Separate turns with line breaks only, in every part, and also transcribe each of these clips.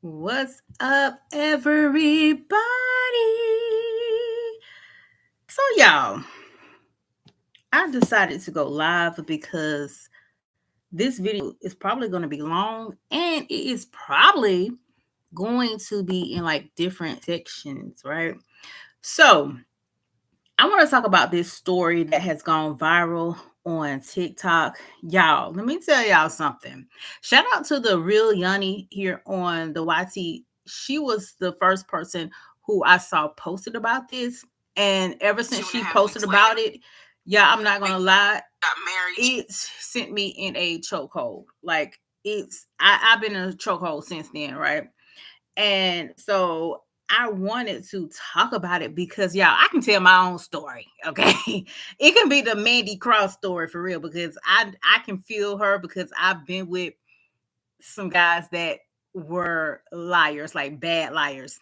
What's up, everybody? So, y'all, I decided to go live because this video is probably going to be long and it is probably going to be in like different sections, right? So, I want to talk about this story that has gone viral on TikTok. Y'all, let me tell y'all something. Shout out to the real Yanni here on the YT. She was the first person who I saw posted about this. And ever since she posted about it, yeah, I'm not gonna lie, it's sent me in a chokehold. Like I've been in a chokehold since then, right? And so I wanted to talk about it because y'all, I can tell my own story. Okay. It can be the MandyLCross story for real because I can feel her because I've been with some guys that were liars, like bad liars.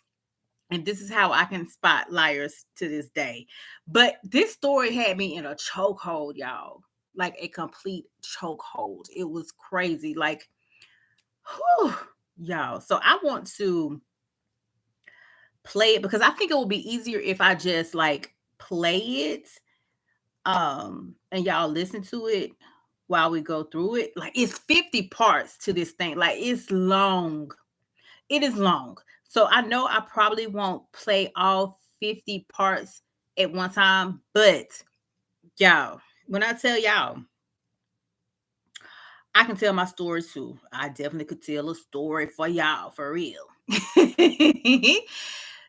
And this is how I can spot liars to this day. But this story had me in a chokehold, y'all. Like a complete chokehold. It was crazy. Like, whew, y'all. So I want to play it because I think it will be easier if I just like play it and y'all listen to it while we go through it. Like it's 50 parts to this thing. Like it's long. It is long. So I know I probably won't play all 50 parts at one time, but y'all, when I tell y'all, I can tell my story too. I definitely could tell a story for y'all for real.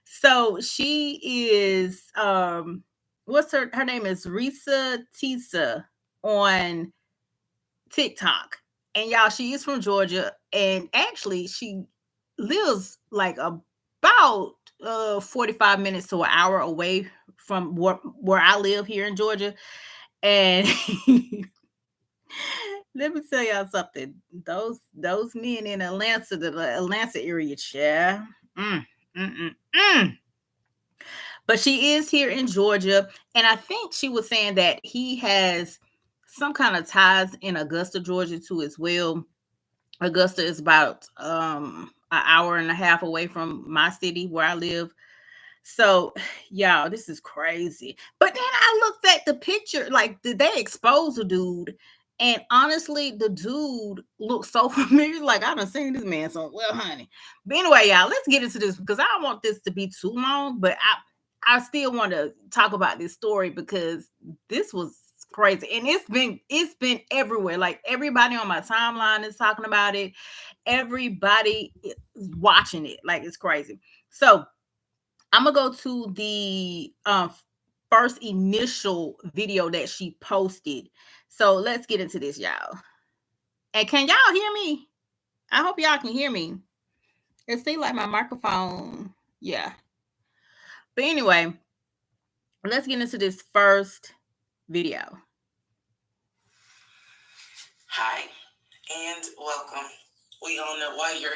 So she is what's her name is Reesa Teesa on TikTok. And y'all, she is from Georgia and actually she lives like about 45 minutes to an hour away from where I live here in Georgia. And let me tell y'all something. Those men in Atlanta, the Atlanta area, chair. Mm, mm, mm, mm. But she is here in Georgia, and I think she was saying that he has some kind of ties in Augusta, Georgia, too, as well. Augusta is about an hour and a half away from my city where I live. So, y'all, this is crazy. But then I looked at the picture, like, did they expose the dude? And honestly, the dude looks so familiar. Like, I done seen this man. So, well, honey. But anyway, y'all, let's get into this because I don't want this to be too long. But I still want to talk about this story because this was crazy. And it's been everywhere. Like, everybody on my timeline is talking about it. Everybody is watching it. Like, it's crazy. So, I'm gonna go to the first initial video that she posted. So let's get into this, y'all. And can y'all hear me? I hope y'all can hear me. It seems like my microphone, yeah. But anyway, let's get into this first video.
Hi, and welcome. We all know why you're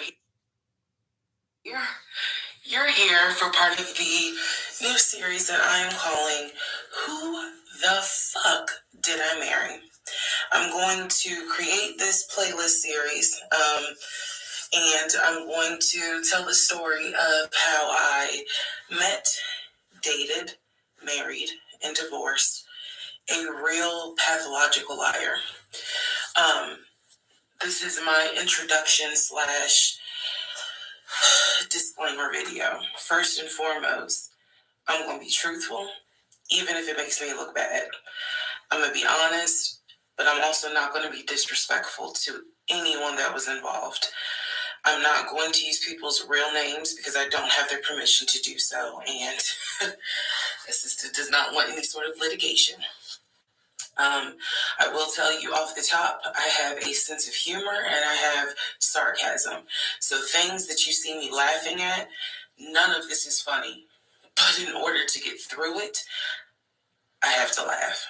here. You're here for part of the new series that I am calling Who the Fuck Did I Marry? I'm going to create this playlist series, and I'm going to tell the story of how I met, dated, married, and divorced a real pathological liar. This is my introduction / disclaimer video. First and foremost, I'm going to be truthful, even if it makes me look bad. I'm going to be honest, but I'm also not going to be disrespectful to anyone that was involved. I'm not going to use people's real names because I don't have their permission to do so, and assistant does not want any sort of litigation. I will tell you off the top, I have a sense of humor and I have sarcasm. So things that you see me laughing at, none of this is funny. But in order to get through it, I have to laugh.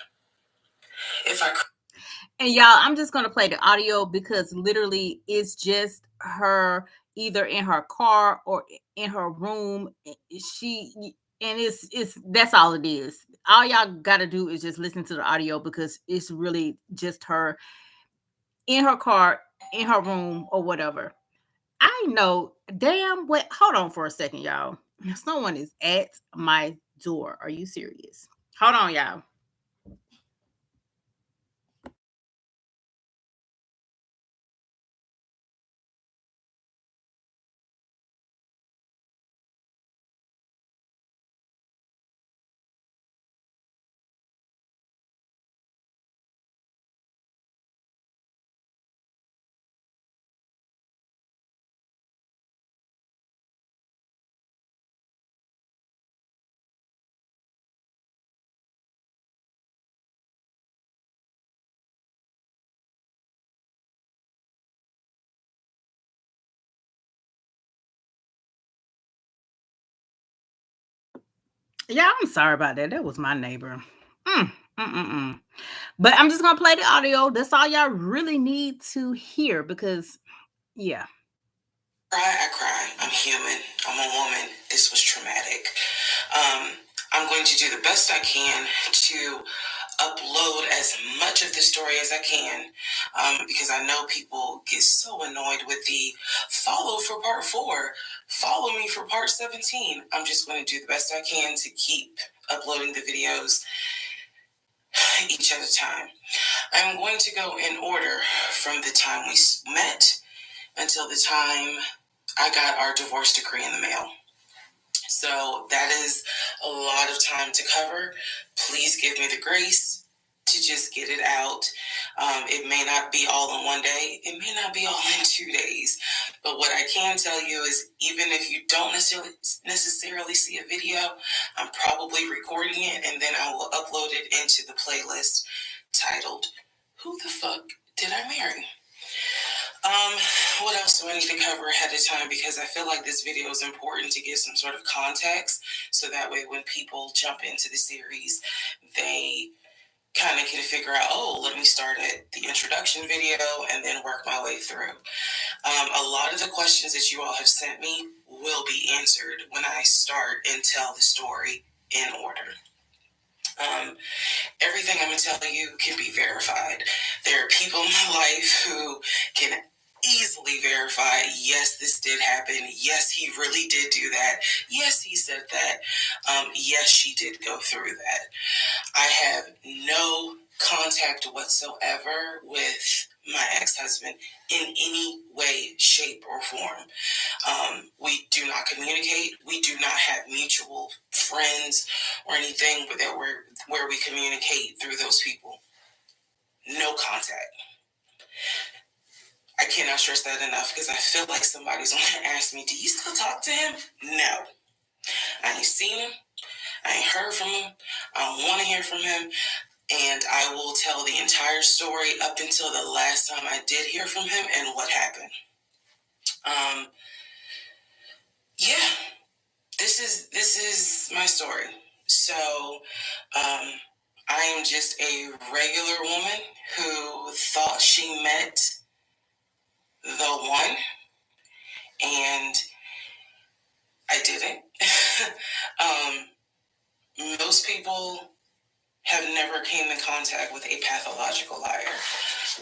And y'all, I'm just gonna play the audio because literally it's just her either in her car or in her room. It's that's all it is. All y'all gotta do is just listen to the audio because it's really just her in her car, in her room, or whatever. I know damn what. Hold on for a second, y'all. Someone is at my door. Are you serious? Hold on, y'all. Yeah, I'm sorry about that. That was my neighbor. Mm, mm, mm, mm. But I'm just gonna play the audio. That's all y'all really need to hear because, yeah.
I cry. I'm human. I'm a woman. This was traumatic. I'm going to do the best I can to upload as much of the story as I can, because I know people get so annoyed with the follow for part 4, follow me for part 17. I'm just going to do the best I can to keep uploading the videos each at a time. I'm going to go in order from the time we met until the time I got our divorce decree in the mail. So that is a lot of time to cover. Please give me the grace to just get it out. It may not be all in one day. It may not be all in 2 days. But what I can tell you is even if you don't necessarily see a video, I'm probably recording it and then I will upload it into the playlist titled, Who the Fuck Did I Marry? What else do I need to cover ahead of time? Because I feel like this video is important to give some sort of context, so that way when people jump into the series, they kind of can figure out, oh, let me start at the introduction video and then work my way through. A lot of the questions that you all have sent me will be answered when I start and tell the story in order. Everything I'm going to tell you can be verified. There are people in my life who can easily verify, yes, this did happen. Yes, he really did do that. Yes, he said that. Yes, she did go through that. I have no contact whatsoever with my ex-husband in any way, shape, or form. We do not communicate. We do not have mutual friends or anything where we communicate through those people. No contact. I cannot stress that enough because I feel like somebody's going to ask me, do you still talk to him? No. I ain't seen him. I ain't heard from him. I don't want to hear from him. And I will tell the entire story up until the last time I did hear from him and what happened. Yeah, this is my story. So, I am just a regular woman who thought she met the one, and I didn't. Most people have never came in contact with a pathological liar.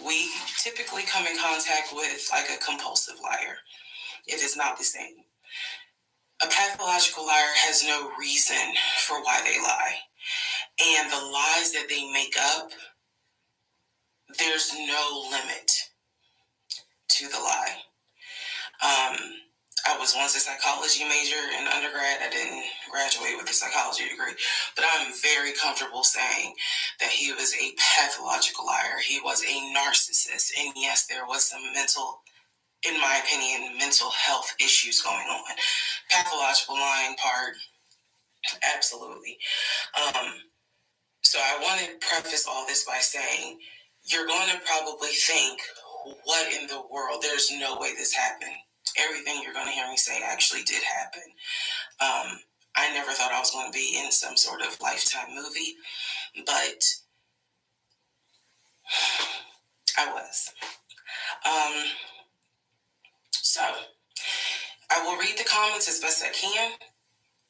We typically come in contact with like a compulsive liar. It is not the same. A pathological liar has no reason for why they lie. And the lies that they make up, there's no limit to the lie. I was once a psychology major in undergrad. I didn't graduate with a psychology degree, but I'm very comfortable saying that he was a pathological liar. He was a narcissist. And yes, there was some in my opinion, mental health issues going on. Pathological lying part, absolutely. So I want to preface all this by saying, you're going to probably think, what in the world? There's no way this happened. Everything you're going to hear me say actually did happen. I never thought I was going to be in some sort of Lifetime movie, but I was. So I will read the comments as best I can.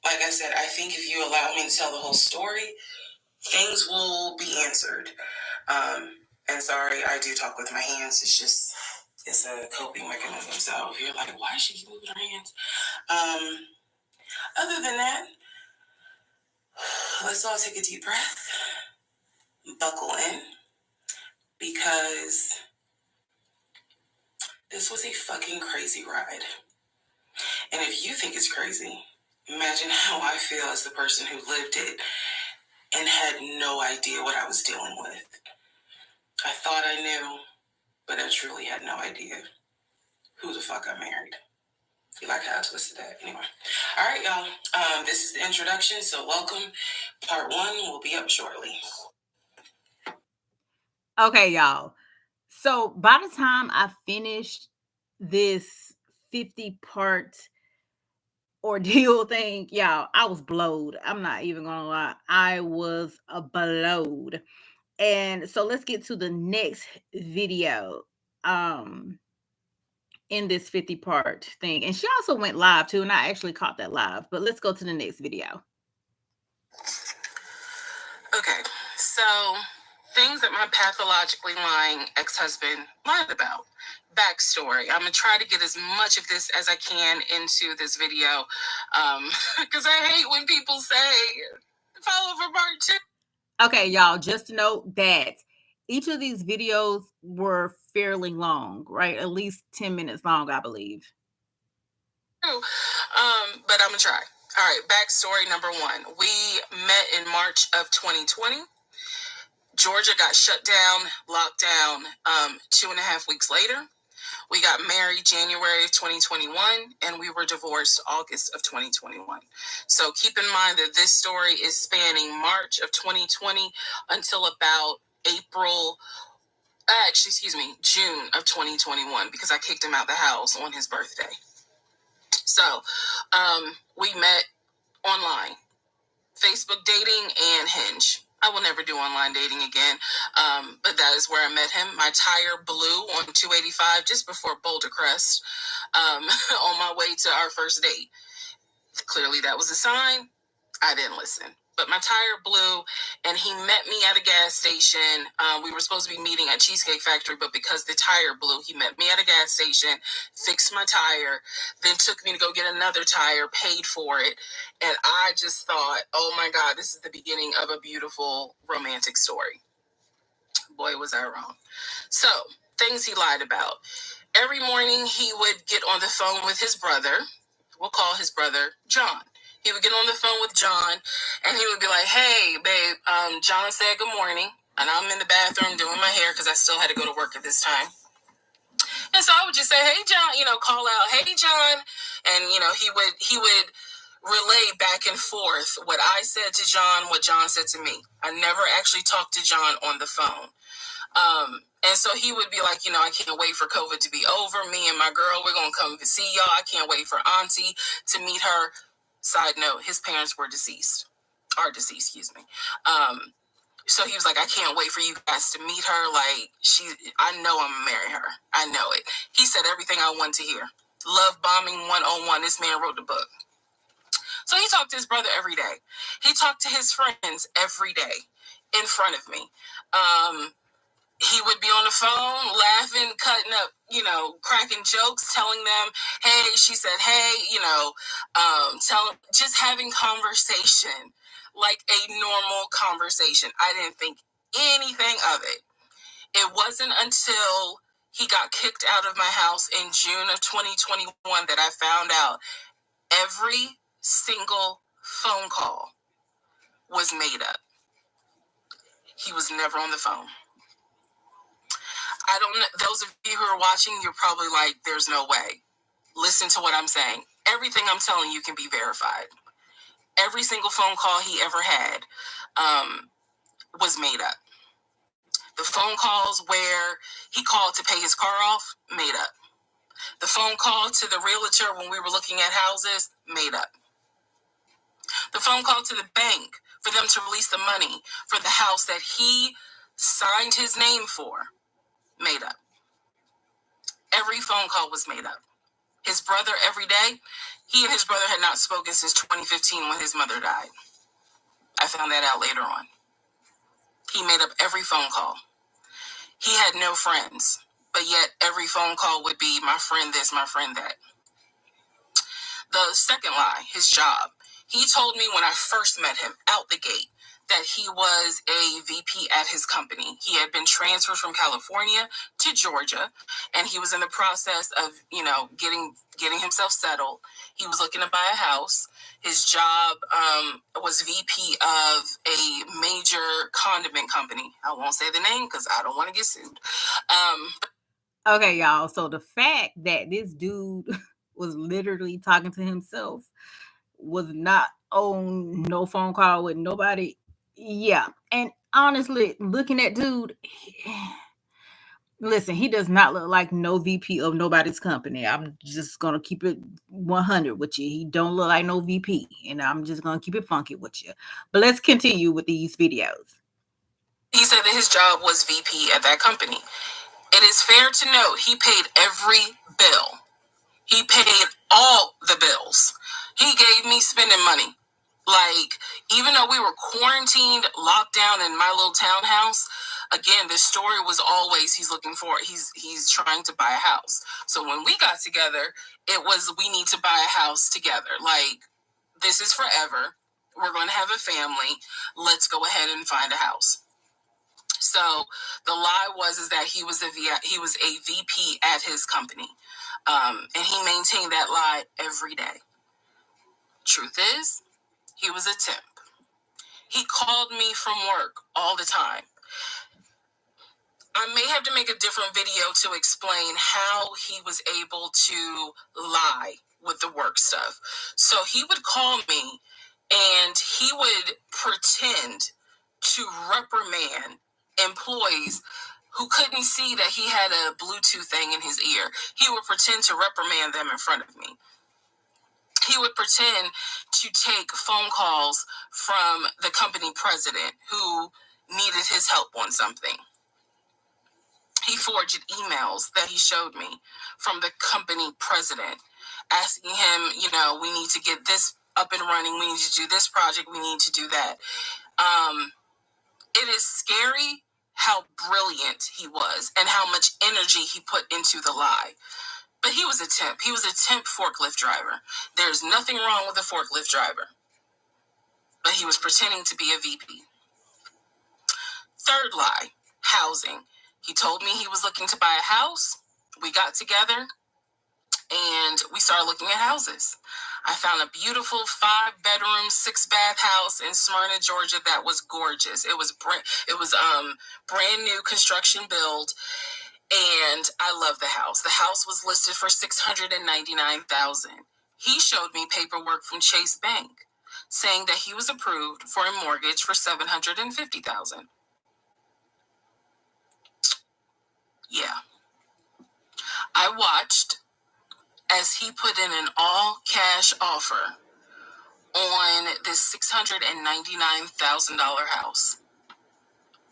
Like I said, I think if you allow me to tell the whole story, things will be answered. And sorry, I do talk with my hands. It's a coping mechanism. So if you're like, why is she moving her hands? Other than that, let's all take a deep breath, buckle in, because this was a fucking crazy ride. And if you think it's crazy, imagine how I feel as the person who lived it and had no idea what I was dealing with. I thought I knew, but I truly had no idea who the fuck I married. You like how I twisted that? Anyway. All right, y'all. This is the introduction, so welcome. Part 1 will be up shortly.
Okay, y'all. So by the time I finished this 50-part ordeal thing, y'all, I was blowed. I'm not even gonna lie. I was blowed. And so let's get to the next video in this 50-part thing. And she also went live too, and I actually caught that live. But let's go to the next video.
Okay, so things that my pathologically lying ex-husband lied about. Backstory. I'm going to try to get as much of this as I can into this video, because I hate when people say, follow for part 2.
Okay, y'all, just note that each of these videos were fairly long, right? At least 10 minutes long, I believe.
But I'm going to try. All right, backstory number 1. We met in March of 2020. Georgia got shut down, locked down 2.5 weeks later. We got married January of 2021, and we were divorced August of 2021. So keep in mind that this story is spanning March of 2020 until about June of 2021, because I kicked him out the house on his birthday. So we met online, Facebook dating, and Hinge. I will never do online dating again, but that is where I met him. My tire blew on 285 just before Boulder Crest on my way to our first date. Clearly, that was a sign. I didn't listen. But my tire blew, and he met me at a gas station. We were supposed to be meeting at Cheesecake Factory, but because the tire blew, he met me at a gas station, fixed my tire, then took me to go get another tire, paid for it. And I just thought, oh my God, this is the beginning of a beautiful romantic story. Boy, was I wrong. So, things he lied about. Every morning, he would get on the phone with his brother. We'll call his brother John. He would get on the phone with John, and he would be like, hey, babe, John said good morning, and I'm in the bathroom doing my hair because I still had to go to work at this time. And so I would just say, hey, John, call out, hey, John. And, he would relay back and forth what I said to John, what John said to me. I never actually talked to John on the phone. And so he would be like, I can't wait for COVID to be over. Me and my girl, we're going to come see y'all. I can't wait for Auntie to meet her. Side note, his parents were deceased. So he was like, I can't wait for you guys to meet her. Like, I know I'm going to marry her. I know it. He said everything I wanted to hear. Love bombing 101. This man wrote the book. So he talked to his brother every day. He talked to his friends every day in front of me. He would be on the phone laughing, cutting up, cracking jokes, telling them, hey, she said, hey, just having conversation, like a normal conversation. I didn't think anything of it. It wasn't until he got kicked out of my house in June of 2021 that I found out every single phone call was made up. He was never on the phone. I don't know. Those of you who are watching, you're probably like, there's no way. Listen to what I'm saying. Everything I'm telling you can be verified. Every single phone call he ever had was made up. The phone calls where he called to pay his car off, made up. The phone call to the realtor when we were looking at houses, made up. The phone call to the bank for them to release the money for the house that he signed his name for, made up. Every phone call was made up. His brother, every day, he and his brother had not spoken since 2015 when his mother died. I found that out later on. He made up every phone call. He had no friends but yet every phone call would be my friend this, my friend that. The second lie, his job. He told me when I first met him out the gate that he was a VP at his company. He had been transferred from California to Georgia, and he was in the process of, getting himself settled. He was looking to buy a house. His job was VP of a major condiment company. I won't say the name because I don't want to get sued.
Okay, y'all. So the fact that this dude was literally talking to himself, was not on no phone call with nobody. Yeah. And honestly, looking at dude, listen, he does not look like no VP of nobody's company. I'm just gonna keep it 100 with you. He don't look like no VP, and I'm just gonna keep it funky with you. But let's continue with these videos.
He said that his job was VP at that company. It is fair to note he paid every bill. He paid all the bills. He gave me spending money. Like, even though we were quarantined, locked down in my little townhouse, again, this story was always he's trying to buy a house. So when we got together, it was we need to buy a house together. Like, this is forever. We're going to have a family. Let's go ahead and find a house. So the lie was that he was a VP at his company, and he maintained that lie every day. Truth is, he was a temp. He called me from work all the time. I may have to make a different video to explain how he was able to lie with the work stuff. So he would call me and he would pretend to reprimand employees who couldn't see that he had a Bluetooth thing in his ear. He would pretend to reprimand them in front of me. He would pretend to take phone calls from the company president who needed his help on something. He forged emails that he showed me from the company president asking him, we need to get this up and running. We need to do this project. We need to do that. It is scary how brilliant he was and how much energy he put into the lie. But he was a temp. He was a temp forklift driver. There's nothing wrong with a forklift driver. But he was pretending to be a VP. Third lie, housing. He told me he was looking to buy a house. We got together and we started looking at houses. I found a beautiful 5-bedroom, 6-bath house in Smyrna, Georgia that was gorgeous. It was brand new construction build, and I love the house. The house was listed for $699,000. He showed me paperwork from Chase Bank saying that he was approved for a mortgage for $750,000. Yeah. I watched as he put in an all-cash offer on this $699,000 house.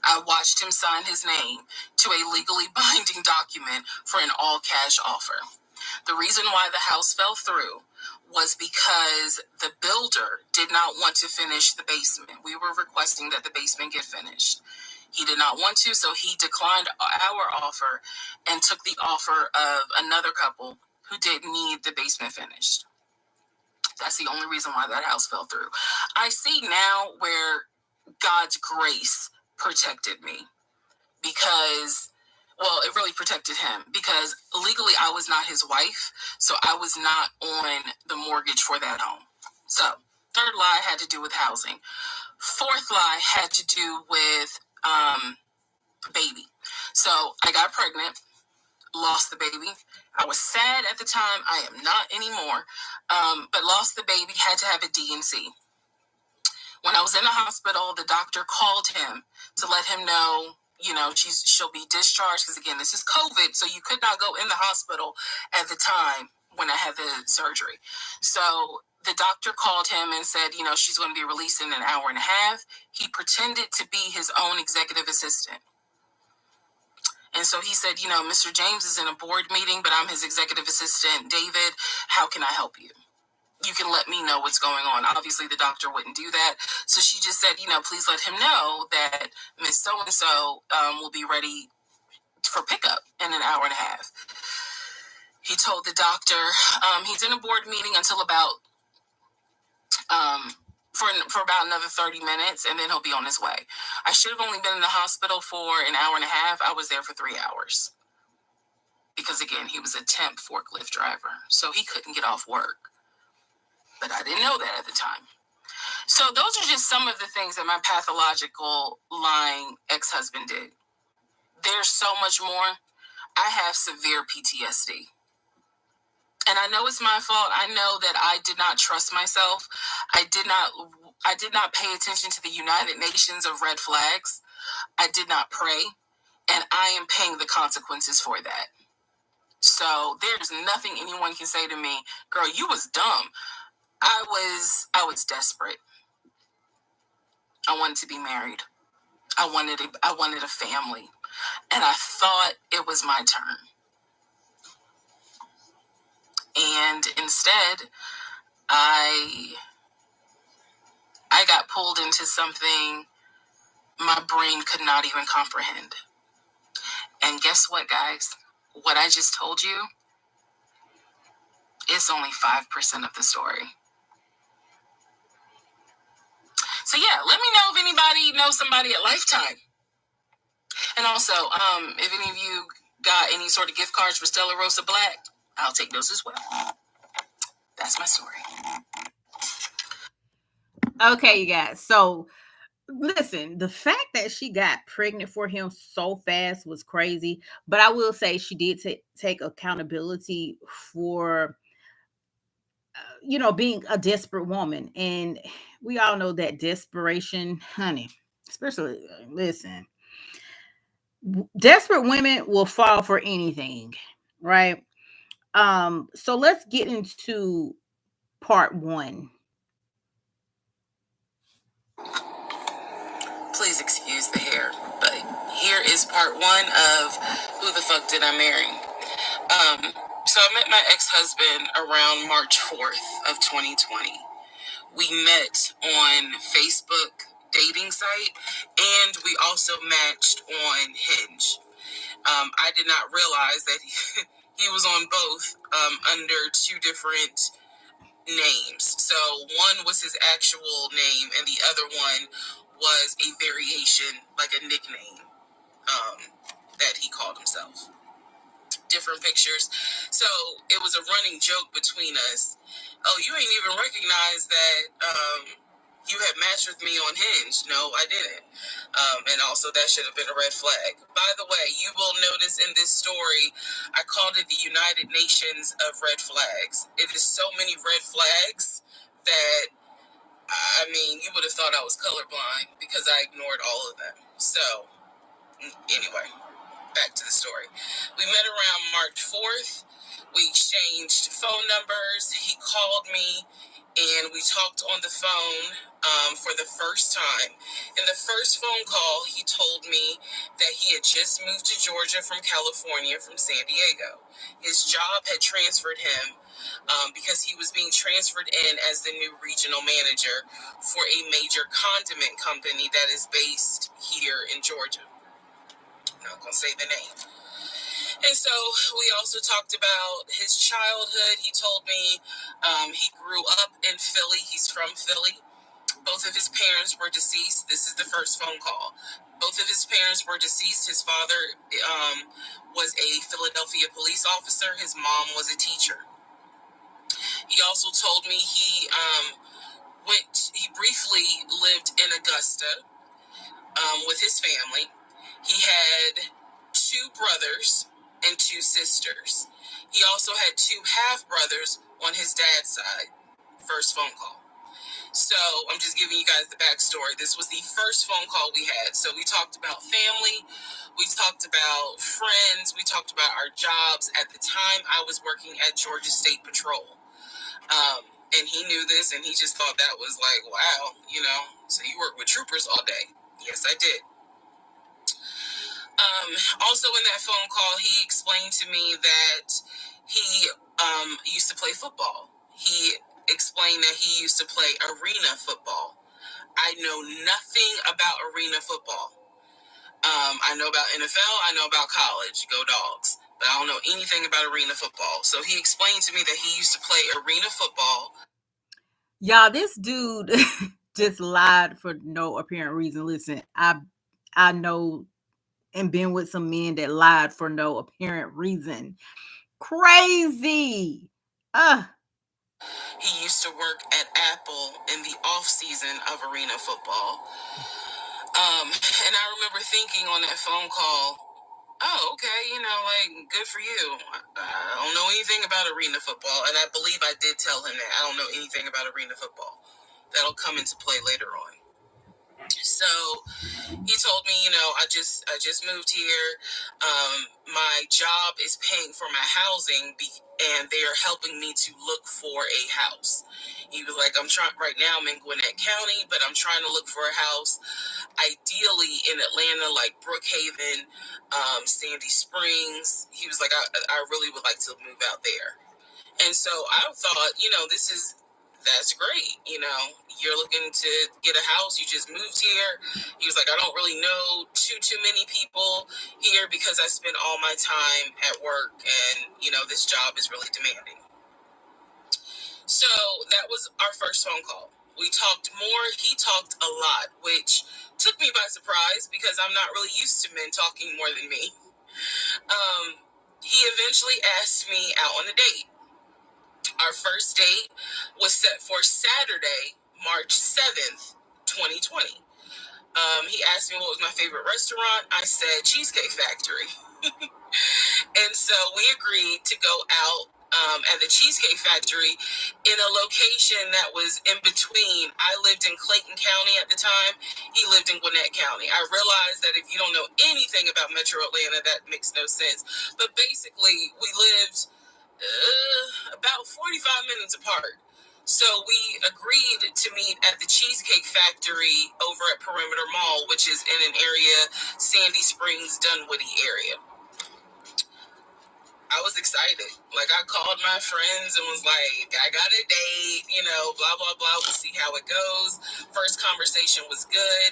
I watched him sign his name to a legally binding document for an all-cash offer. The reason why the house fell through was because the builder did not want to finish the basement. We were requesting that the basement get finished. He did not want to, so he declined our offer and took the offer of another couple who didn't need the basement finished. That's the only reason why that house fell through. I see now where God's grace protected me because, it really protected him because legally I was not his wife, so I was not on the mortgage for that home. So, third lie had to do with housing. Fourth lie had to do with baby. So, I got pregnant, lost the baby. I was sad at the time. I am not anymore, but lost the baby, had to have a D&C. When I was in the hospital, the doctor called him to let him know, she'll be discharged because, again, this is COVID, so you could not go in the hospital at the time when I had the surgery. So the doctor called him and said, she's going to be released in an hour and a half. He pretended to be his own executive assistant. And so he said, Mr. James is in a board meeting, but I'm his executive assistant, David. How can I help you? You can let me know what's going on. Obviously, the doctor wouldn't do that. So she just said, please let him know that Miss So-and-so will be ready for pickup in an hour and a half. He told the doctor he's in a board meeting until about for about another 30 minutes, and then he'll be on his way. I should have only been in the hospital for an hour and a half. I was there for 3 hours. Because, again, he was a temp forklift driver, so he couldn't get off work. But I didn't know that at the time. So those are just some of the things that my pathological lying ex-husband did. There's so much more. I have severe PTSD. And I know it's my fault. I know that I did not trust myself. I did not pay attention to the United Nations of red flags. I did not pray. And I am paying the consequences for that. So there's nothing anyone can say to me, girl, you was dumb. I was desperate. I wanted to be married. I wanted a family. And I thought it was my turn. And instead, I got pulled into something my brain could not even comprehend. And guess what, guys? What I just told you is only 5% of the story. So yeah, let me know if anybody knows somebody at Lifetime. And also, if any of you got any sort of gift cards for Stella Rosa Black, I'll take those as well. That's my story.
Okay, you guys. So listen, the fact that she got pregnant for him so fast was crazy. But I will say she did take accountability for, being a desperate woman. And we all know that desperation, honey, especially, listen, desperate women will fall for anything, right? So let's get into part one.
Please excuse the hair, but here is part one of Who the Fuck Did I Marry? So I met my ex-husband around March 4th of 2020. We met on Facebook dating site, and we also matched on Hinge. I did not realize that he was on both under two different names. So one was his actual name, and the other one was a variation, like a nickname that he called himself. Different pictures. So it was a running joke between us. Oh, you ain't even recognize that you had matched with me on Hinge. No, I didn't. And also that should have been a red flag. By the way, you will notice in this story, I called it the United Nations of red flags. It is so many red flags that, I mean, you would have thought I was colorblind because I ignored all of them. So, anyway, back to the story. We met around March 4th. We exchanged phone numbers. He called me and we talked on the phone for the first time. In the first phone call, he told me that he had just moved to Georgia from California from San Diego. His job had transferred him because he was being transferred in as the new regional manager for a major condiment company that is based here in Georgia. Not gonna say the name. And so we also talked about his childhood. He told me he grew up in Philly. He's from Philly. Both of his parents were deceased. This is the first phone call. Both of his parents were deceased. His father was a Philadelphia police officer. His mom was a teacher. He also told me he briefly lived in Augusta with his family. He had 2 brothers and 2 sisters. He also had 2 half-brothers on his dad's side. First phone call. So I'm just giving you guys the backstory. This was the first phone call we had. So we talked about family. We talked about friends. We talked about our jobs. At the time, I was working at Georgia State Patrol. And he knew this, and he just thought that was like, wow, so you work with troopers all day. Yes, I did. Also in that phone call, he explained to me that he used to play football. He explained that he used to play arena football. I know nothing about arena football. I know about NFL. I know about college. Go Dogs. But I don't know anything about arena football. So he explained to me that he used to play arena football.
Y'all, this dude just lied for no apparent reason. Listen, I know and been with some men that lied for no apparent reason. Crazy.
He used to work at Apple in the off season of arena football. And I remember thinking on that phone call, oh, okay, like, good for you. I don't know anything about arena football, and I believe I did tell him that I don't know anything about arena football. That'll come into play later on. So he told me, I just moved here. My job is paying for my housing, and they are helping me to look for a house. He was like, right now I'm in Gwinnett County, but I'm trying to look for a house, ideally in Atlanta, like Brookhaven, Sandy Springs. He was like, I really would like to move out there. And so I thought, that's great. You're looking to get a house. You just moved here. He was like, I don't really know too many people here because I spend all my time at work, and, this job is really demanding. So that was our first phone call. We talked more. He talked a lot, which took me by surprise because I'm not really used to men talking more than me. He eventually asked me out on a date. Our first date was set for Saturday, March 7th, 2020. He asked me what was my favorite restaurant. I said Cheesecake Factory. And so we agreed to go out at the Cheesecake Factory in a location that was in between. I lived in Clayton County at the time. He lived in Gwinnett County. I realized that if you don't know anything about Metro Atlanta, that makes no sense. But basically, we lived about 45 minutes apart. So we agreed to meet at the Cheesecake Factory over at Perimeter Mall, which is in an area, Sandy Springs, Dunwoody area. I was excited. Like, I called my friends and was like, I got a date, blah, blah, blah. We'll see how it goes. First conversation was good.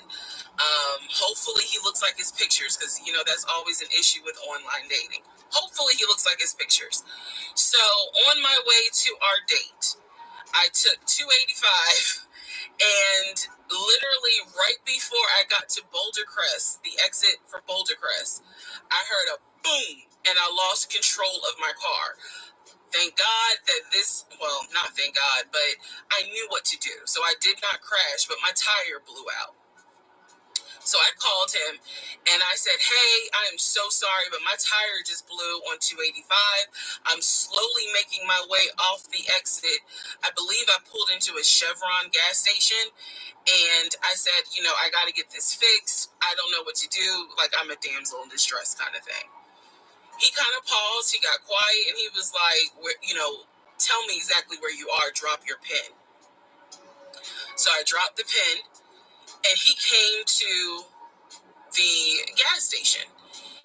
Hopefully he looks like his pictures, because, that's always an issue with online dating. Hopefully he looks like his pictures. So on my way to our date, I took 285, and literally right before I got to Boulder Crest, the exit for Boulder Crest, I heard a boom, and I lost control of my car. Thank God that not thank God, but I knew what to do. So I did not crash, but my tire blew out. So I called him and I said, hey, I am so sorry, but my tire just blew on 285. I'm slowly making my way off the exit. I believe I pulled into a Chevron gas station, and I said, I got to get this fixed. I don't know what to do. Like, I'm a damsel in distress kind of thing. He kind of paused. He got quiet, and he was like, tell me exactly where you are. Drop your pin. So I dropped the pin, and he came to the gas station.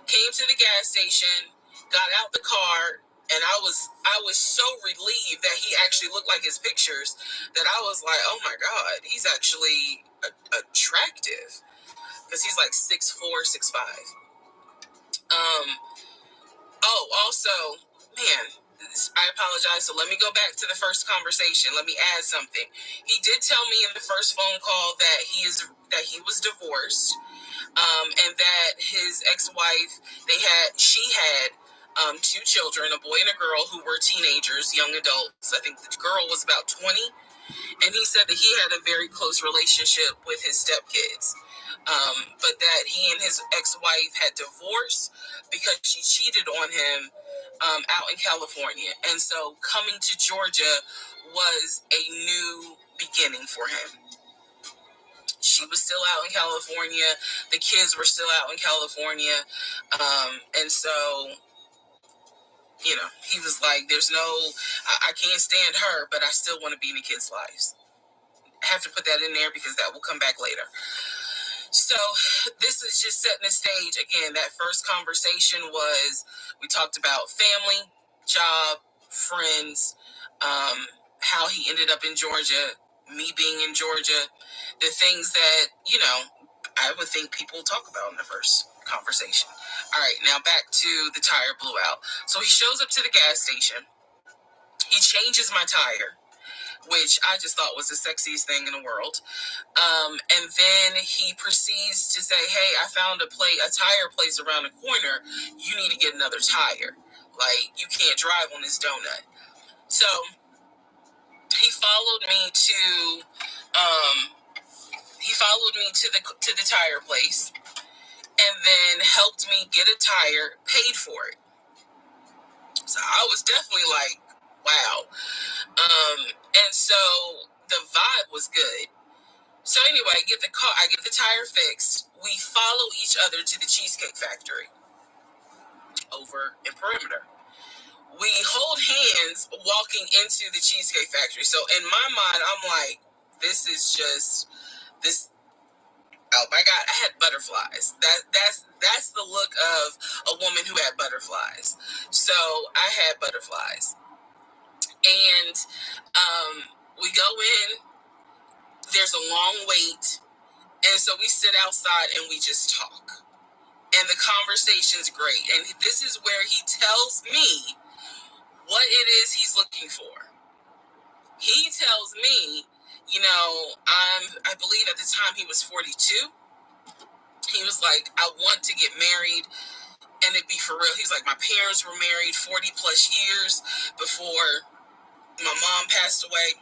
Came to the gas station, got out the car, and I was so relieved that he actually looked like his pictures that I was like, oh my God, he's actually attractive, because he's like 6'4", 6'5". Also, man, I apologize. So let me go back to the first conversation. Let me add something. He did tell me in the first phone call that he was divorced, and that his ex-wife, she had 2 children, a boy and a girl, who were teenagers, young adults. I think the girl was about 20, and he said that he had a very close relationship with his stepkids. But that he and his ex-wife had divorced because she cheated on him out in California. And so coming to Georgia was a new beginning for him. She was still out in California. The kids were still out in California. And so, he was like, I can't stand her, but I still want to be in the kids' lives. I have to put that in there because that will come back later. So this is just setting the stage. Again, that first conversation we talked about family, job, friends, how he ended up in Georgia, me being in Georgia, the things that, I would think people talk about in the first conversation. All right, now back to the tire blew out. So he shows up to the gas station. He changes my tire, which I just thought was the sexiest thing in the world. And then he proceeds to say, hey, I found a tire place around the corner. You need to get another tire. Like, you can't drive on this donut. So he followed me to the tire place, and then helped me get a tire, paid for it. So I was definitely like, wow. And so the vibe was good. So anyway, I get the tire fixed. We follow each other to the Cheesecake Factory over in Perimeter. We hold hands walking into the Cheesecake Factory. So in my mind, I'm like, this is just this. Oh my God, I had butterflies. That's the look of a woman who had butterflies. So I had butterflies, and we go in. There's a long wait, and so we sit outside and we just talk. And the conversation's great. And this is where he tells me what it is he's looking for. He tells me, I believe at the time he was 42. He was like, I want to get married and it be for real. He's like, my parents were married 40 plus years before my mom passed away.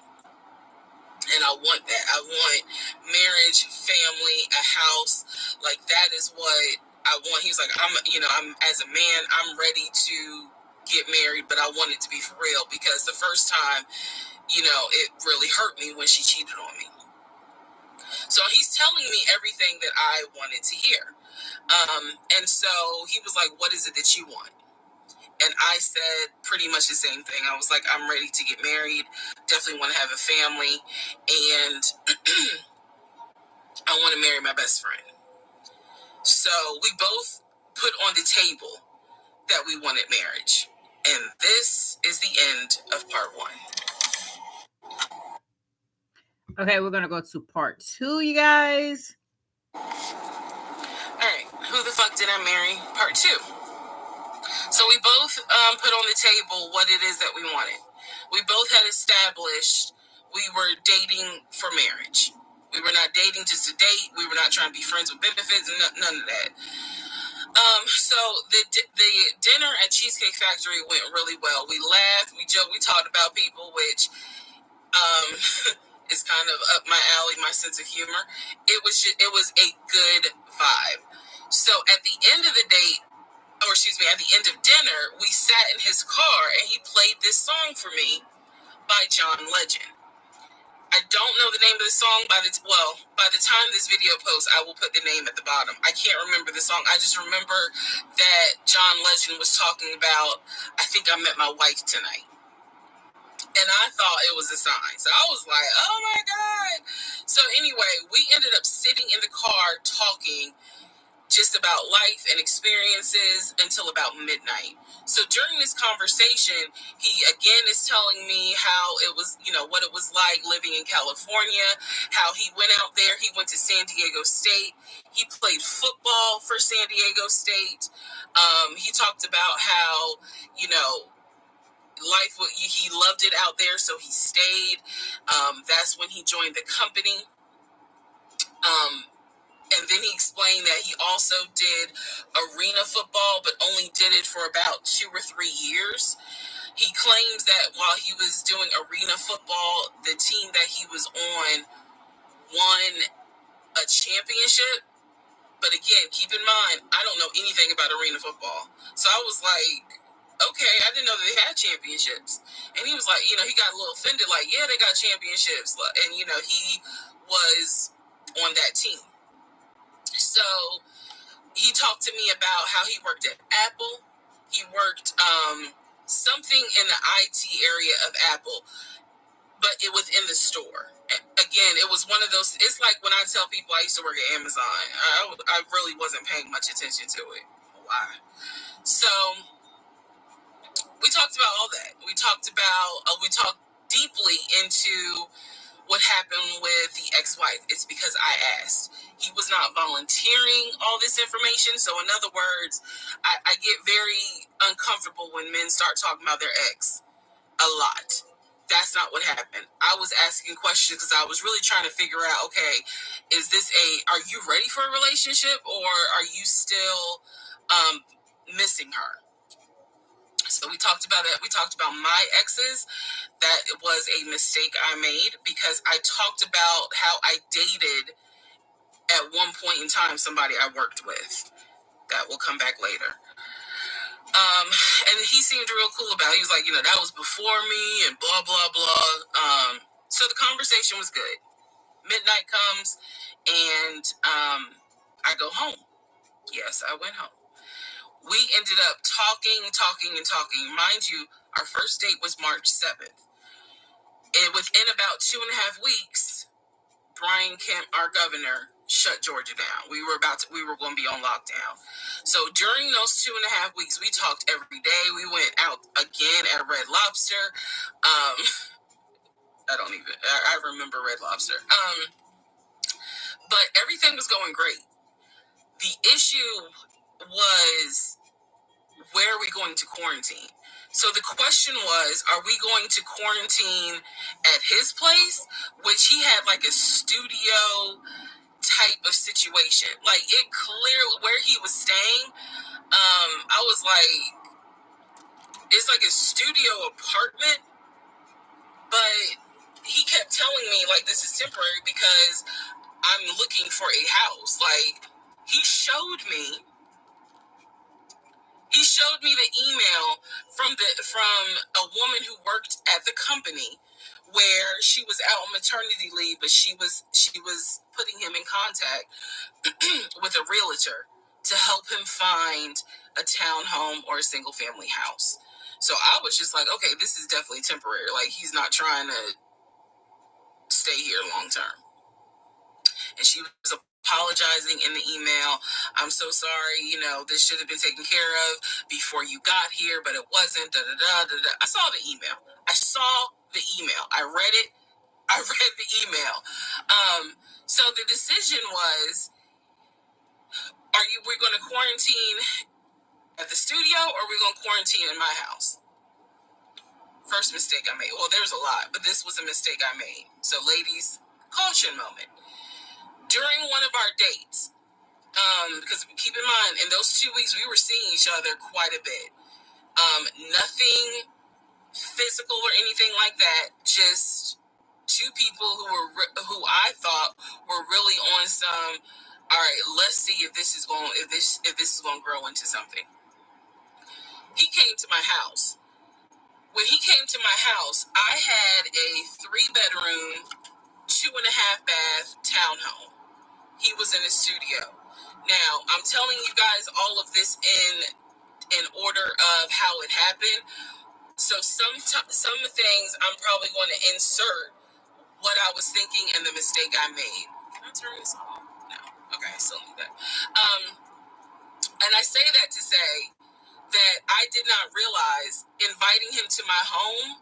And I want that. I want marriage, family, a house. Like, that is what I want. He was like, I'm as a man, I'm ready to get married, but I want it to be for real, because the first time, it really hurt me when she cheated on me. So he's telling me everything that I wanted to hear. And so he was like, what is it that you want? And I said pretty much the same thing. I was like, I'm ready to get married. Definitely want to have a family. And I want to marry my best friend. So we both put on the table that we wanted marriage. And this is the end of part 1.
Okay, we're going to go to part 2, you guys.
All right. Who the fuck did I marry? Part 2. So we both put on the table what it is that we wanted. We both had established we were dating for marriage. We were not dating just to date. We were not trying to be friends with benefits and none of that. So the dinner at Cheesecake Factory went really well. We laughed, we joked, we talked about people, which is kind of up my alley, my sense of humor. It was a good vibe. So at the end of the date, at the end of dinner, we sat in his car and he played this song for me by John Legend. I don't know the name of the song. By the time this video posts, I will put the name at the bottom. I can't remember the song. I just remember that John Legend was talking about, I think I met my wife tonight. And I thought it was a sign. So I was like, oh my God. So anyway, we ended up sitting in the car talking just about life and experiences until about midnight. So during this conversation, he again is telling me how it was, what it was like living in California, how he went out there. He went to San Diego State. He played football for San Diego State. He talked about how, life, he loved it out there, so he stayed. That's when he joined the company. And then he explained that he also did arena football, but only did it for about 2 or 3 years. He claims that while he was doing arena football, the team that he was on won a championship. But again, keep in mind, I don't know anything about arena football. So I was like, okay, I didn't know that they had championships. And he was like, he got a little offended, like, yeah, they got championships. And, he was on that team. So he talked to me about how he worked at Apple. He worked something in the IT area of Apple, but it was in the store. Again, it was one of those, it's like when I tell people I used to work at Amazon. I really wasn't paying much attention to it. Why? So we talked about all that. We talked deeply into what happened with the ex-wife. It's because I asked. He was not volunteering all this information. So in other words, I get very uncomfortable when men start talking about their ex a lot. That's not what happened. I was asking questions because I was really trying to figure out, okay, are you ready for a relationship, or are you still missing her? So we talked about it. We talked about my exes. That was a mistake I made because I talked about how I dated at one point in time somebody I worked with. That will come back later. And he seemed real cool about it. He was like, that was before me and blah, blah, blah. So the conversation was good. Midnight comes and I go home. Yes, I went home. We ended up talking. Mind you, our first date was March 7th. And within about 2.5 weeks, Brian Kemp, our governor, shut Georgia down. We were going to be on lockdown. So during those 2.5 weeks, we talked every day. We went out again at Red Lobster. I remember Red Lobster. But everything was going great. The issue was, where are we going to quarantine? So the question was, are we going to quarantine at his place, which he had like a studio type of situation. Like, it clearly, where he was staying, I was like, it's like a studio apartment, but he kept telling me, like, this is temporary because I'm looking for a house. Like, he showed me the email from a woman who worked at the company where she was out on maternity leave, but she was putting him in contact with a realtor to help him find a townhome or a single family house. So I was just like, okay, this is definitely temporary. Like, he's not trying to stay here long term. And she was apologizing in the email. I'm so sorry, this should have been taken care of before you got here, but it wasn't. I saw the email. I read it. I read the email. So the decision was, we're going to quarantine at the studio, or we're going to quarantine in my house? First mistake I made. Well, there's a lot, but this was a mistake I made. So ladies, caution moment. During one of our dates, because keep in mind, in those 2 weeks, we were seeing each other quite a bit. Nothing physical or anything like that. Just two people who I thought were really on some. All right, let's see if this is going to grow into something. He came to my house. When he came to my house, I had a 3-bedroom, 2.5-bath townhome. He was in a studio. Now, I'm telling you guys all of this in order of how it happened. So some things I'm probably going to insert what I was thinking and the mistake I made. Can I turn this off? No. Okay, I still need that. And I say that to say that I did not realize inviting him to my home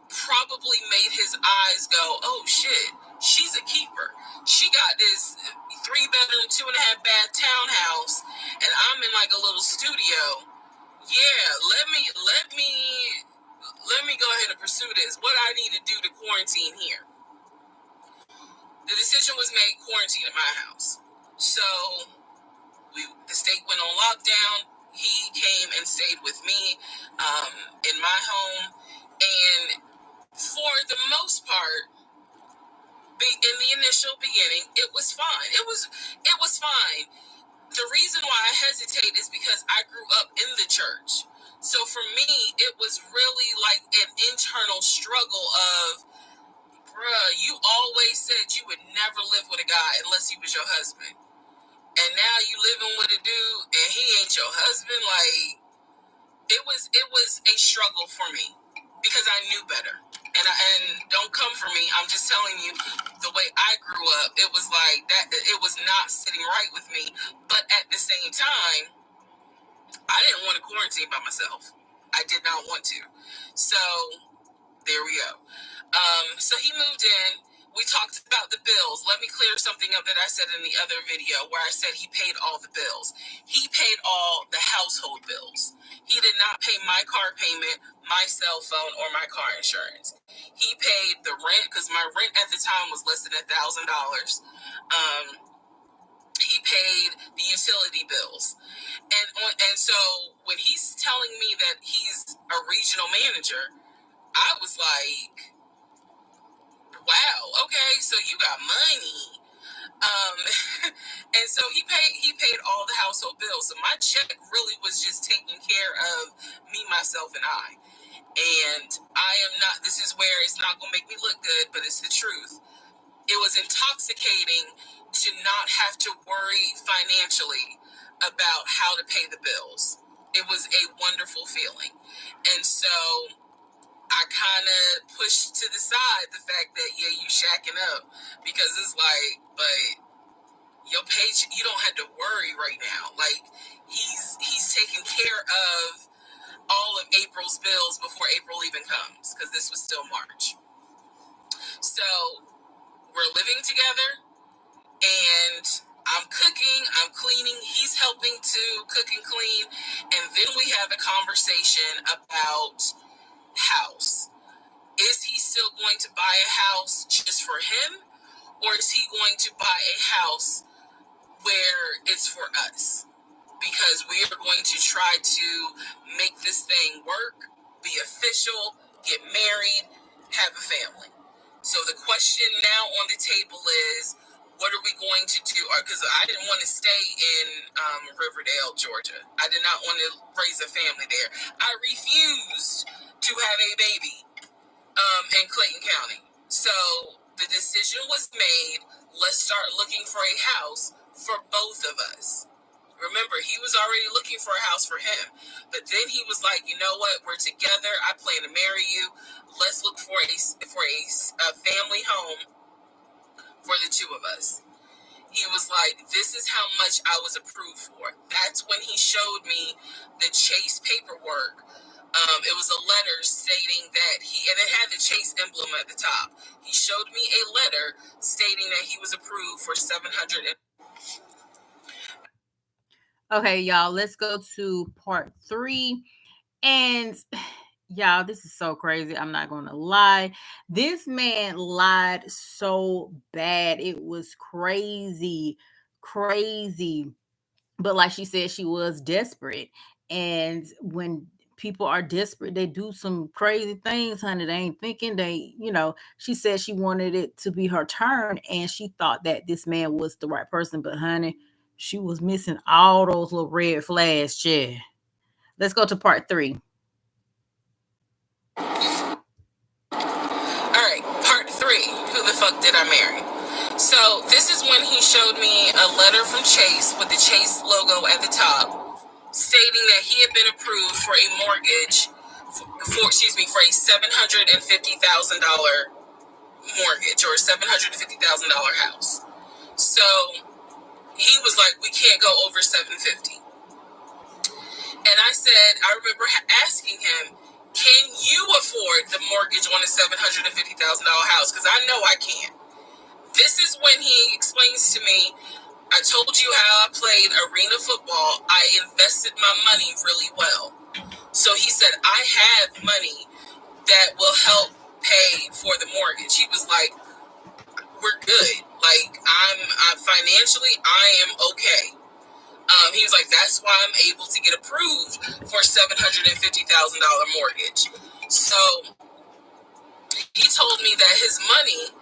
probably made his eyes go, oh shit, she's a keeper. She got this 3-bedroom, 2.5-bath townhouse, and I'm in like a little studio. Yeah, let me go ahead and pursue this. What I need to do to quarantine here. The decision was made, quarantine at my house. So the state went on lockdown. He came and stayed with me in my home, and for the most part, in the initial beginning, it was fine. It was fine. The reason why I hesitate is because I grew up in the church. So for me, it was really like an internal struggle of, bruh, you always said you would never live with a guy unless he was your husband. And now you living with a dude and he ain't your husband. Like, it was a struggle for me because I knew better. And don't come for me. I'm just telling you the way I grew up. It was like that. It was not sitting right with me. But at the same time, I didn't want to quarantine by myself. I did not want to. So there we go. So he moved in. We talked about the bills. Let me clear something up that I said in the other video where I said he paid all the bills. He paid all the household bills. He did not pay my car payment, my cell phone, or my car insurance. He paid the rent because my rent at the time was less than $1,000. He paid the utility bills. And so when he's telling me that he's a regional manager, I was like, wow, okay, so you got money. And so he paid all the household bills. So my check really was just taking care of me, myself, and I. And I am not, this is where it's not going to make me look good, but it's the truth. It was intoxicating to not have to worry financially about how to pay the bills. It was a wonderful feeling. And so I kind of pushed to the side the fact that, yeah, you shacking up, because it's like, but your paycheck, you don't have to worry right now. Like, he's taking care of all of April's bills before April even comes, because this was still March. So we're living together, and I'm cooking, I'm cleaning, he's helping to cook and clean, and then we have a conversation about house. Is he still going to buy a house just for him, or is he going to buy a house where it's for us? Because we are going to try to make this thing work, be official, get married, have a family. So the question now on the table is, what are we going to do? Because I didn't want to stay in Riverdale, Georgia. I did not want to raise a family there. I refused to have a baby in Clayton County. So the decision was made, let's start looking for a house for both of us. Remember, he was already looking for a house for him. But then he was like, you know what, we're together, I plan to marry you. Let's look for a family home for the two of us. He was like, this is how much I was approved for. That's when he showed me the Chase paperwork. It was a letter stating that and it had the Chase emblem at the top. He showed me a letter stating that he was approved for 700.
Okay, y'all, let's go to part 3. And y'all, this is so crazy. I'm not going to lie. This man lied so bad. It was crazy, crazy. But like she said, she was desperate. And when people are desperate, they do some crazy things, honey. They ain't thinking. She said she wanted it to be her turn, and she thought that this man was the right person. But honey, she was missing all those little red flags. Yeah. Let's go to part 3.
All right, part 3. Who the fuck did I marry? So this is when he showed me a letter from Chase with the Chase logo at the top, stating that he had been approved for a mortgage for a $750,000 mortgage, or a $750,000 house. So he was like, we can't go over 750. And I remember asking him, can you afford the mortgage on a $750,000 house? Because I know I can't. This is when he explains to me, I told you how I played arena football. I invested my money really well. So he said, I have money that will help pay for the mortgage. He was like, we're good. Like, I'm financially, I am okay. He was like, that's why I'm able to get approved for $750,000 mortgage. So he told me that his money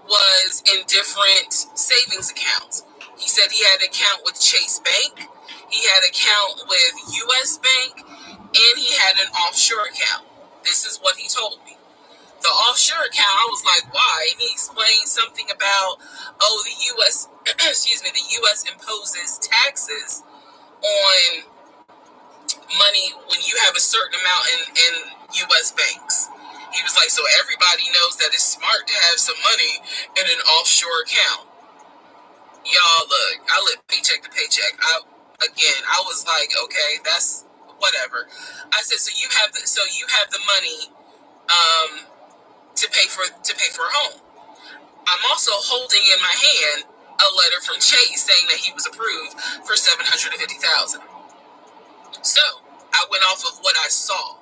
was in different savings accounts. He said he had an account with Chase Bank, he had an account with US Bank, and he had an offshore account. This is what he told me. The offshore account, I was like, why? And he explained something about, the US, the US imposes taxes on money when you have a certain amount in US banks. He was like, so everybody knows that it's smart to have some money in an offshore account. Y'all, look, I live paycheck to paycheck. I was like, okay, that's whatever. I said, so you have the money to pay for a home. I'm also holding in my hand a letter from Chase saying that he was approved for $750,000. So I went off of what I saw.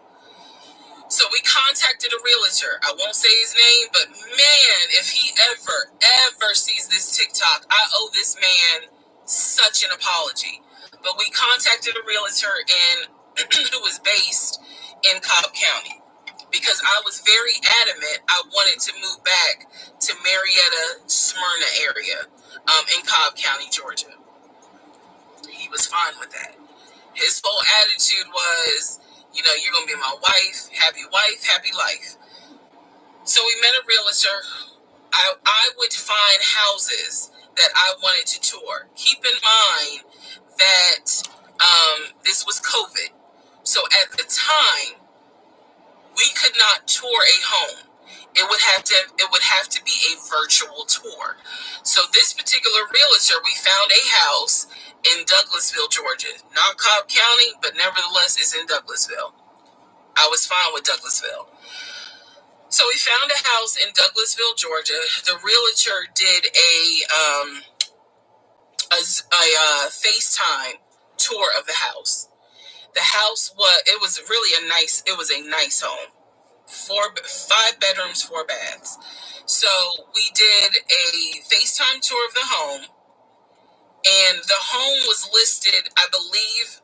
So we contacted a realtor. I won't say his name, but man, if he ever sees this TikTok, I owe this man such an apology. But we contacted a realtor who was based in Cobb County because I was very adamant I wanted to move back to Marietta, Smyrna area in Cobb County, Georgia. He was fine with that. His whole attitude was, you're going to be my wife, happy life. So we met a realtor. I would find houses that I wanted to tour. Keep in mind that this was COVID. So at the time, we could not tour a home. It would have to be a virtual tour. So this particular realtor, we found a house in Douglasville, Georgia. Not Cobb County, but nevertheless, it's in Douglasville. I was fine with Douglasville. So we found a house in Douglasville, Georgia. The realtor did a FaceTime tour of the house. The house was really a nice home. 5 bedrooms, 4 baths. So we did a FaceTime tour of the home, and the home was listed, I believe,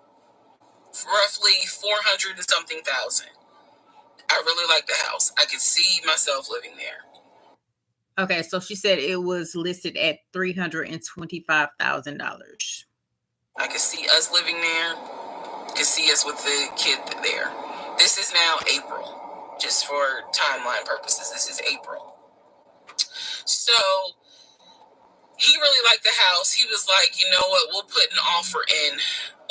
roughly 400 and something thousand. I really like the house. I could see myself living there.
Okay, so she said it was listed at $325,000.
I could see us living there. Could see us with the kid there. This is now April. Just for timeline purposes, this is April. So he really liked the house. He was like, you know what, we'll put an offer in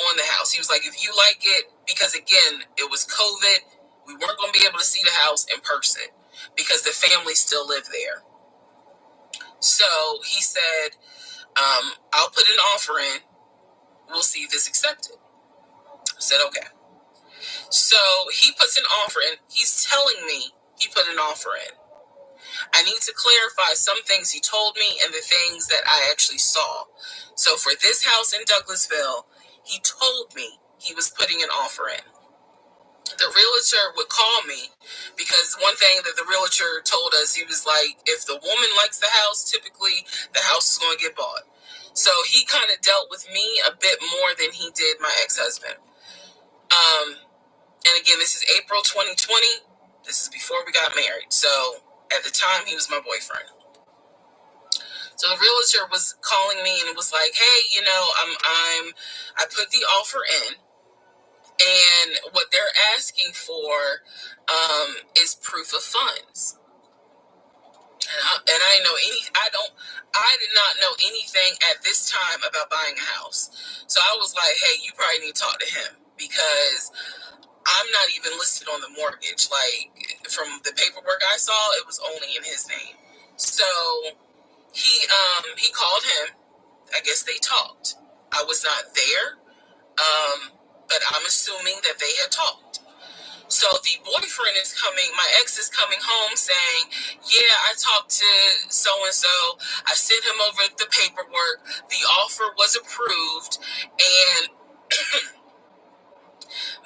on the house. He was like, if you like it, because again, it was COVID, we weren't going to be able to see the house in person because the family still lived there. So he said, I'll put an offer in. We'll see if it's accepted. I said, okay. So he puts an offer in. He's telling me he put an offer in. I need to clarify some things he told me and the things that I actually saw. So for this house in Douglasville, he told me he was putting an offer in. The realtor would call me because one thing that the realtor told us, he was like, if the woman likes the house, typically the house is going to get bought. So he kind of dealt with me a bit more than he did my ex-husband. And again, this is April 2020. This is before we got married. So at the time, he was my boyfriend. So the realtor was calling me and it was like, hey, I put the offer in, and what they're asking for is proof of funds. And I did not know anything at this time about buying a house. So I was like, hey, you probably need to talk to him because I'm not even listed on the mortgage. Like, from the paperwork I saw, it was only in his name. So he called him. I guess they talked. I was not there, but I'm assuming that they had talked. So the boyfriend is coming, my ex is coming home saying, yeah, I talked to so-and-so. I sent him over the paperwork. The offer was approved, and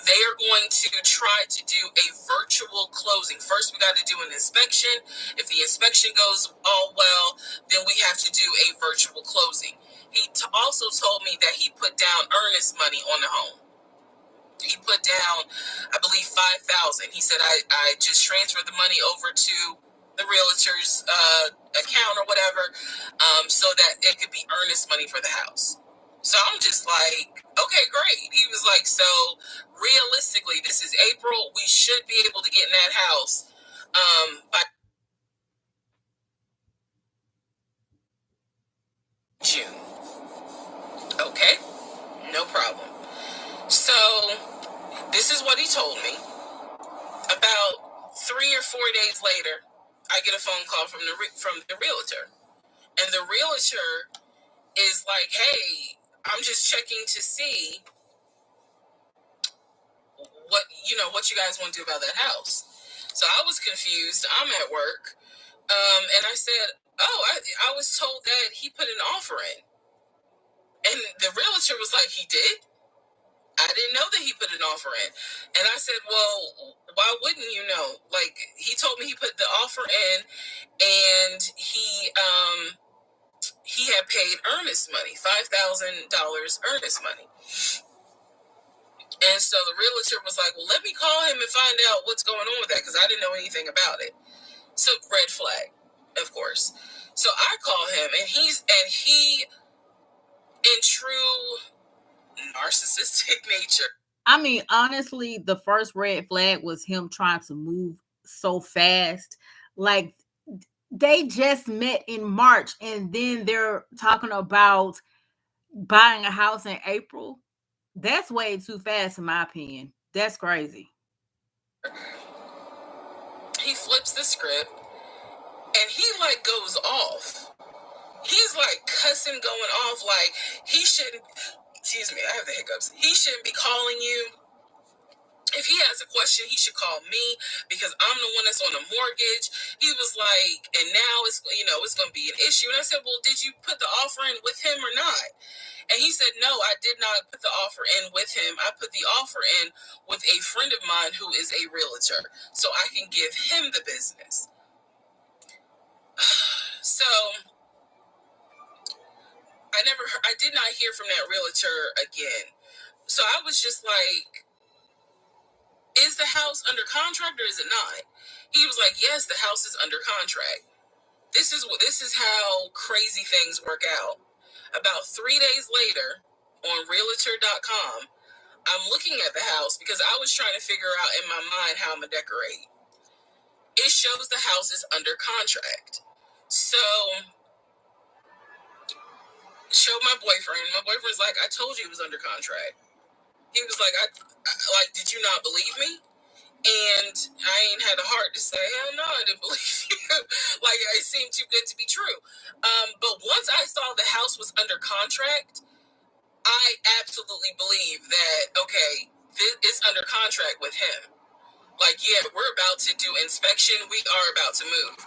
they are going to try to do a virtual closing. First, we got to do an inspection. If the inspection goes all well, then we have to do a virtual closing. He also told me that he put down earnest money on the home. He put down, I believe, $5,000. He said, I just transferred the money over to the realtor's account or whatever, so that it could be earnest money for the house. So I'm just like, okay, great. He was like, so realistically, this is April. We should be able to get in that house by June. Okay, no problem. So this is what he told me. About 3 or 4 days later, I get a phone call from the realtor, and the realtor is like, hey, I'm just checking to see what you guys want to do about that house. So I was confused. I'm at work. And I said, oh, I was told that he put an offer in. And the realtor was like, he did? I didn't know that he put an offer in. And I said, well, why wouldn't you know? Like, he told me he put the offer in, and he had paid earnest money, $5,000 earnest money. And so the realtor was like, well, let me call him and find out what's going on with that, because I didn't know anything about it. So red flag, of course. So I call him, and he in true narcissistic nature.
I mean, honestly, the first red flag was him trying to move so fast. Like, they just met in March, and then they're talking about buying a house in April. That's way too fast, in my opinion. That's crazy.
He flips the script, and he like goes off. He's like cussing, going off, like he shouldn't. Excuse me, I have the hiccups. He shouldn't be calling you. If he has a question, he should call me, because I'm the one that's on the mortgage. He was like, and now it's going to be an issue. And I said, well, did you put the offer in with him or not? And he said, no, I did not put the offer in with him. I put the offer in with a friend of mine who is a realtor, so I can give him the business. So I did not hear from that realtor again. So I was just like, is the house under contract or is it not? He was like, yes, the house is under contract. This is how crazy things work out. About 3 days later, on realtor.com, I'm looking at the house because I was trying to figure out in my mind how I'm going to decorate. It shows the house is under contract. So, show my boyfriend. My boyfriend's like, I told you it was under contract. He was like, I did you not believe me? And I ain't had a heart to say, hell no, I didn't believe you. Like, it seemed too good to be true. But once I saw the house was under contract, I absolutely believe that, okay, it's under contract with him. Like, yeah, we're about to do inspection. We are about to move.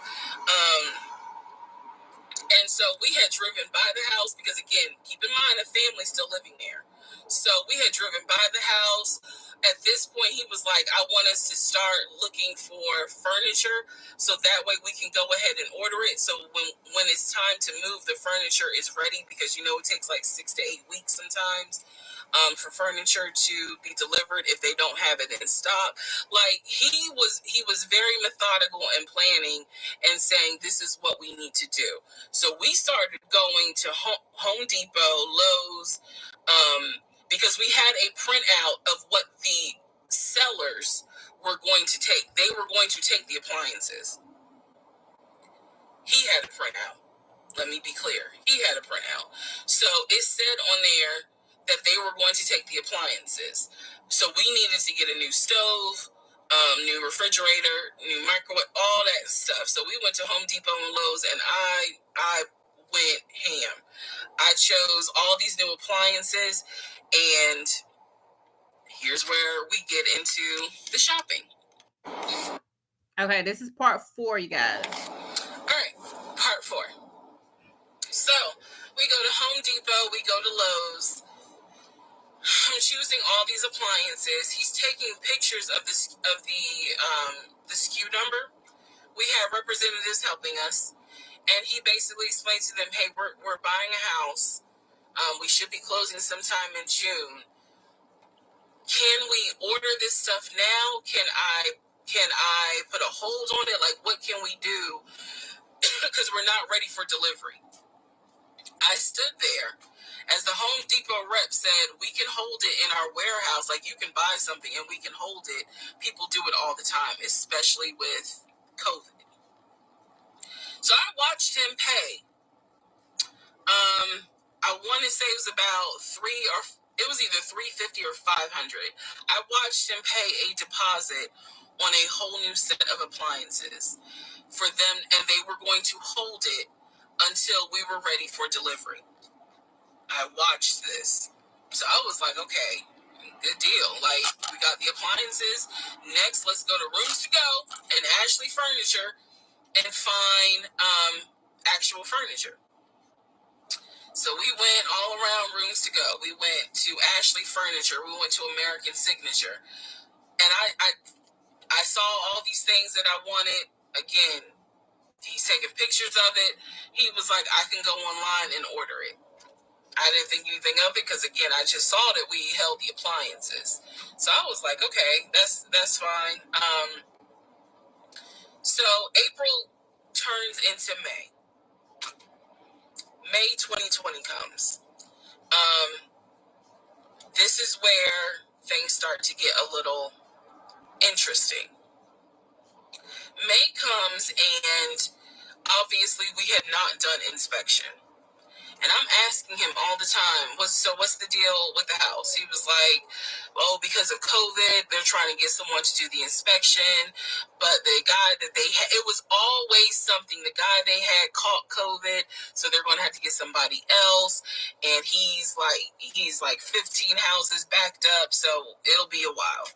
And so we had driven by the house because, again, keep in mind, a family's still living there. So we had driven by the house. At this point, he was like, I want us to start looking for furniture so that way we can go ahead and order it. So when it's time to move, the furniture is ready, because, it takes like 6 to 8 weeks sometimes for furniture to be delivered if they don't have it in stock. Like, he was very methodical and planning and saying, this is what we need to do. So we started going to Home Depot, Lowe's, because we had a printout of what the sellers were going to take. They were going to take the appliances. He had a printout. Let me be clear. He had a printout. So it said on there that they were going to take the appliances. So we needed to get a new stove, new refrigerator, new microwave, all that stuff. So we went to Home Depot and Lowe's, and I went ham. I chose all these new appliances, and here's where we get into the shopping.
Okay, this is part 4, you guys.
All right, part 4. So we go to Home Depot, we go to Lowe's. I'm choosing all these appliances. He's taking pictures of the SKU number. We have representatives helping us, and he basically explained to them, "Hey, we're buying a house. We should be closing sometime in June. Can we order this stuff now? Can I put a hold on it? Like, what can we do? Because we're not ready for delivery." I stood there as the Home Depot rep said, we can hold it in our warehouse. Like, you can buy something and we can hold it. People do it all the time, especially with COVID. So I watched him pay. I want to say it was about it was either $350 or $500. I watched him pay a deposit on a whole new set of appliances for them, and they were going to hold it until we were ready for delivery. I watched this. So I was like, okay, good deal. Like, we got the appliances. Next, let's go to Rooms to Go and Ashley Furniture and find actual furniture. So we went all around Rooms to Go. We went to Ashley Furniture. We went to American Signature. And I saw all these things that I wanted. Again, he's taking pictures of it. He was like, I can go online and order it. I didn't think anything of it because, again, I just saw that we held the appliances. So I was like, okay, that's fine. So April turns into May. May 2020 comes. This is where things start to get a little interesting. May comes, and obviously we had not done inspection. And I'm asking him all the time, what's the deal with the house? He was like, oh, because of COVID, they're trying to get someone to do the inspection. But the guy that they had, it was always something. The guy they had caught COVID, so they're going to have to get somebody else. And he's like 15 houses backed up, so it'll be a while.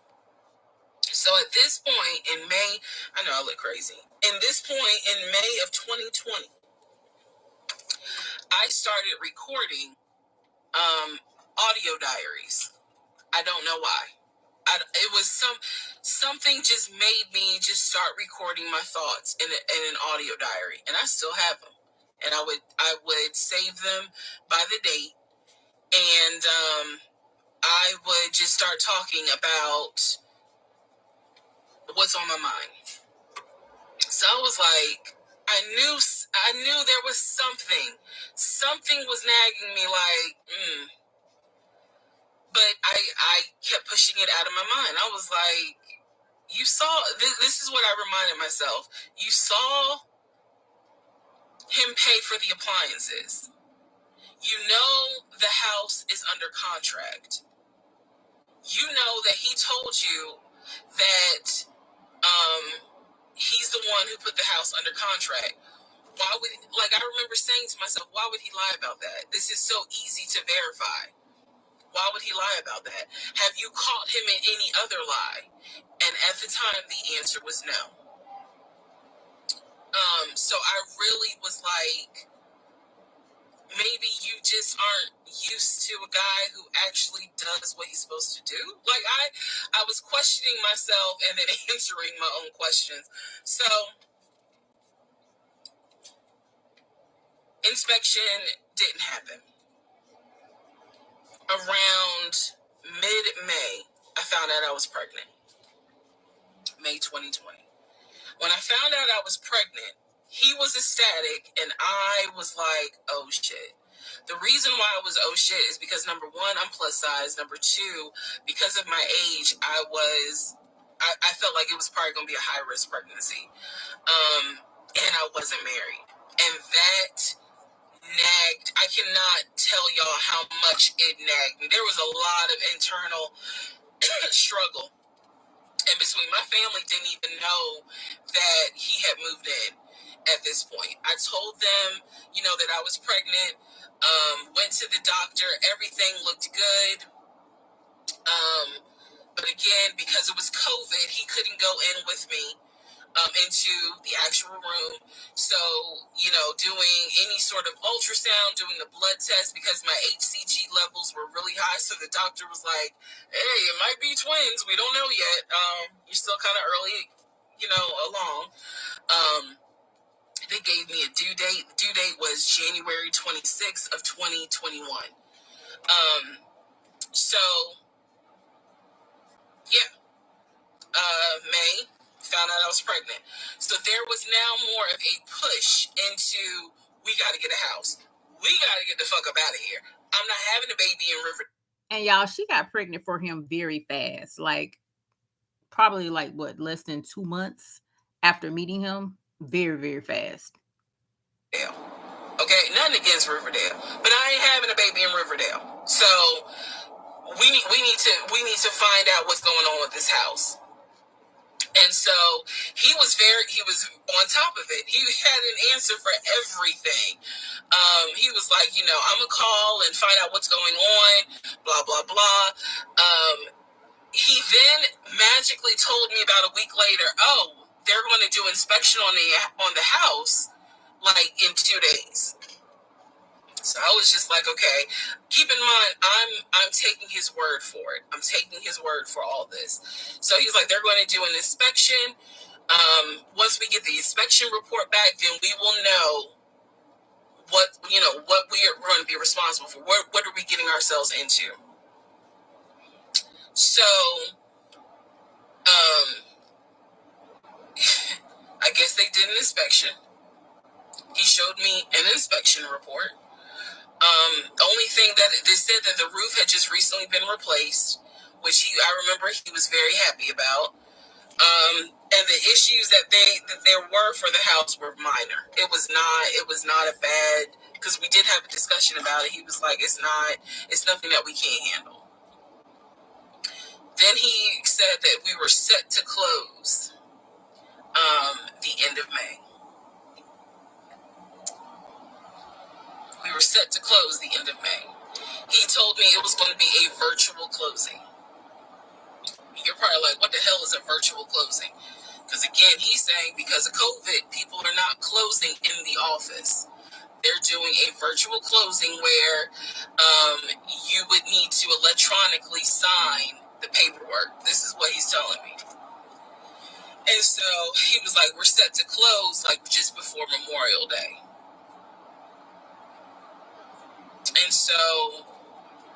So at this point in May, I know I look crazy. In this point in May of 2020, I started recording audio diaries. I don't know why. It was something just made me just start recording my thoughts in an audio diary, and I still have them. And I would save them by the date, and I would just start talking about what's on my mind. So I was like, I knew there was something was nagging me, like, but I kept pushing it out of my mind. I was like, you saw, this is what I reminded myself. You saw him pay for the appliances. You know the house is under contract. You know that he told you that he's the one who put the house under contract. Why would, like, I remember saying to myself, why would he lie about that? This is so easy to verify. Why would he lie about that? Have you caught him in any other lie? And at the time, the answer was no. So I really was like, maybe you just aren't used to a guy who actually does what he's supposed to do. Like, I was questioning myself and then answering my own questions. So inspection didn't happen. Around mid-May, I found out I was pregnant. May 2020. When I found out I was pregnant, he was ecstatic, and I was like, oh shit. The reason why I was oh shit is because, number one, I'm plus size. Number two, because of my age, I felt like it was probably going to be a high-risk pregnancy. And I wasn't married. And that nagged. I cannot tell y'all how much it nagged me. There was a lot of internal struggle. And between my family didn't even know that he had moved in at this point. I told them, that I was pregnant, went to the doctor, everything looked good. But again, because it was COVID, he couldn't go in with me into the actual room. So, doing any sort of ultrasound, doing the blood test, because my HCG levels were really high. So the doctor was like, hey, it might be twins. We don't know yet. You're still kind of early, along. They gave me a due date. The due date was January 26th of 2021. So, yeah. May, found out I was pregnant. So there was now more of a push into, we got to get a house. We got to get the fuck up out of here. I'm not having a baby in Riverdale.
And y'all, she got pregnant for him very fast. Probably less than 2 months after meeting him. Very, very fast.
Okay, nothing against Riverdale, but I ain't having a baby in Riverdale. So we need to find out what's going on with this house. And so he was on top of it. He had an answer for everything. He was like, I'm going to call and find out what's going on, blah, blah, blah. He then magically told me about a week later, oh, they're going to do inspection on the house like in 2 days. So I was just like, okay, keep in mind, I'm taking his word for it. I'm taking his word for all this. So he's like, they're going to do an inspection. Once we get the inspection report back, then we will know what we are going to be responsible for. What are we getting ourselves into? So, I guess they did an inspection. He showed me an inspection report. The only thing that they said that the roof had just recently been replaced, which I remember he was very happy about. And the issues that there were for the house were minor. It was not a bad, because we did have a discussion about it. He was like, it's nothing that we can't handle. Then he said that we were set to close the end of May. We were set to close the end of May. He told me it was going to be a virtual closing. You're probably like, what the hell is a virtual closing? Because again, he's saying because of COVID, people are not closing in the office. They're doing a virtual closing where you would need to electronically sign the paperwork. This is what he's telling me. And so he was like, we're set to close like just before Memorial Day. And so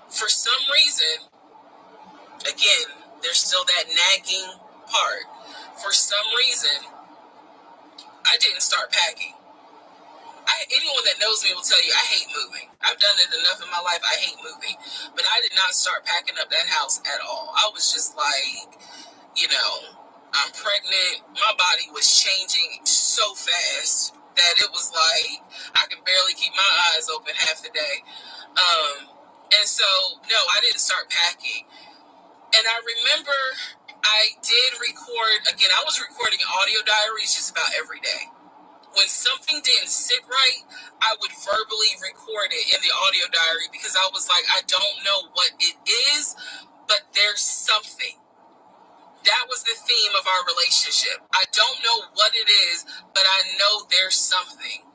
for some reason, again, there's still that nagging part. For some reason, I didn't start packing. Anyone that knows me will tell you I hate moving. I've done it enough in my life. I hate moving. But I did not start packing up that house at all. I was just like, I'm pregnant. My body was changing so fast that it was like I could barely keep my eyes open half the day. And so, no, I didn't start packing. And I remember I did record, again, I was recording audio diaries just about every day. When something didn't sit right, I would verbally record it in the audio diary because I was like, I don't know what it is, but there's something. That was the theme of our relationship. I don't know what it is, but I know there's something.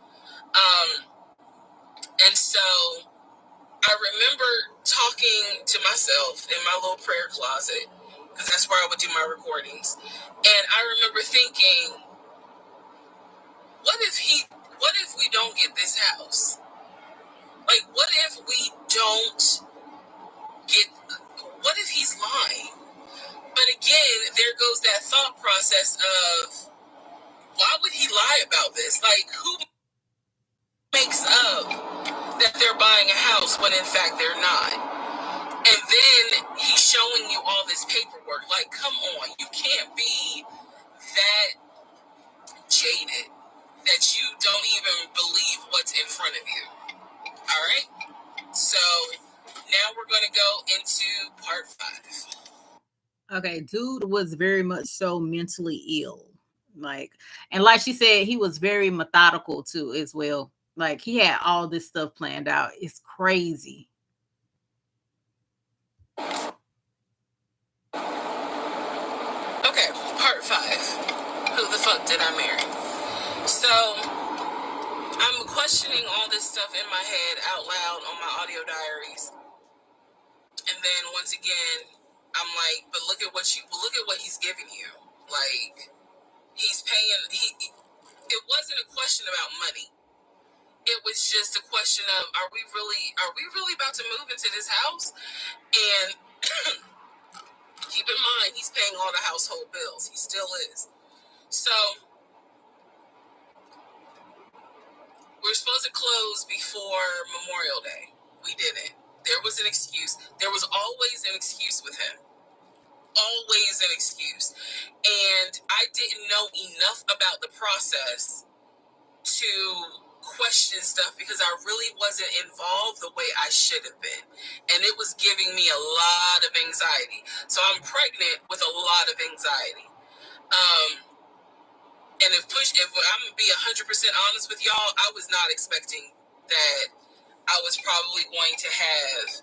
And so I remember talking to myself in my little prayer closet, because that's where I would do my recordings. And I remember thinking, what if we don't get this house? Like, what if we don't what if he's lying? But again, there goes that thought process of, why would he lie about this? Like, who makes up that they're buying a house when in fact they're not? And then he's showing you all this paperwork. Like, come on, you can't be that jaded that you don't even believe what's in front of you. All right? So now we're going to go into part 5.
Okay, dude was very much so mentally ill. Like she said, he was very methodical too as well. Like, he had all this stuff planned out. It's crazy.
Okay, part 5. Who the fuck did I marry? So I'm questioning all this stuff in my head out loud on my audio diaries. And then once again, I'm like, but look at what he's giving you. Like, he's paying. It wasn't a question about money. It was just a question of, are we really about to move into this house? And keep in mind, he's paying all the household bills. He still is. So we're supposed to close before Memorial Day. We didn't. There was an excuse. There was always an excuse with him. Always an excuse. And I didn't know enough about the process to question stuff because I really wasn't involved the way I should have been. And it was giving me a lot of anxiety. So I'm pregnant with a lot of anxiety. if I'm going to be 100% honest with y'all, I was not expecting that I was probably going to have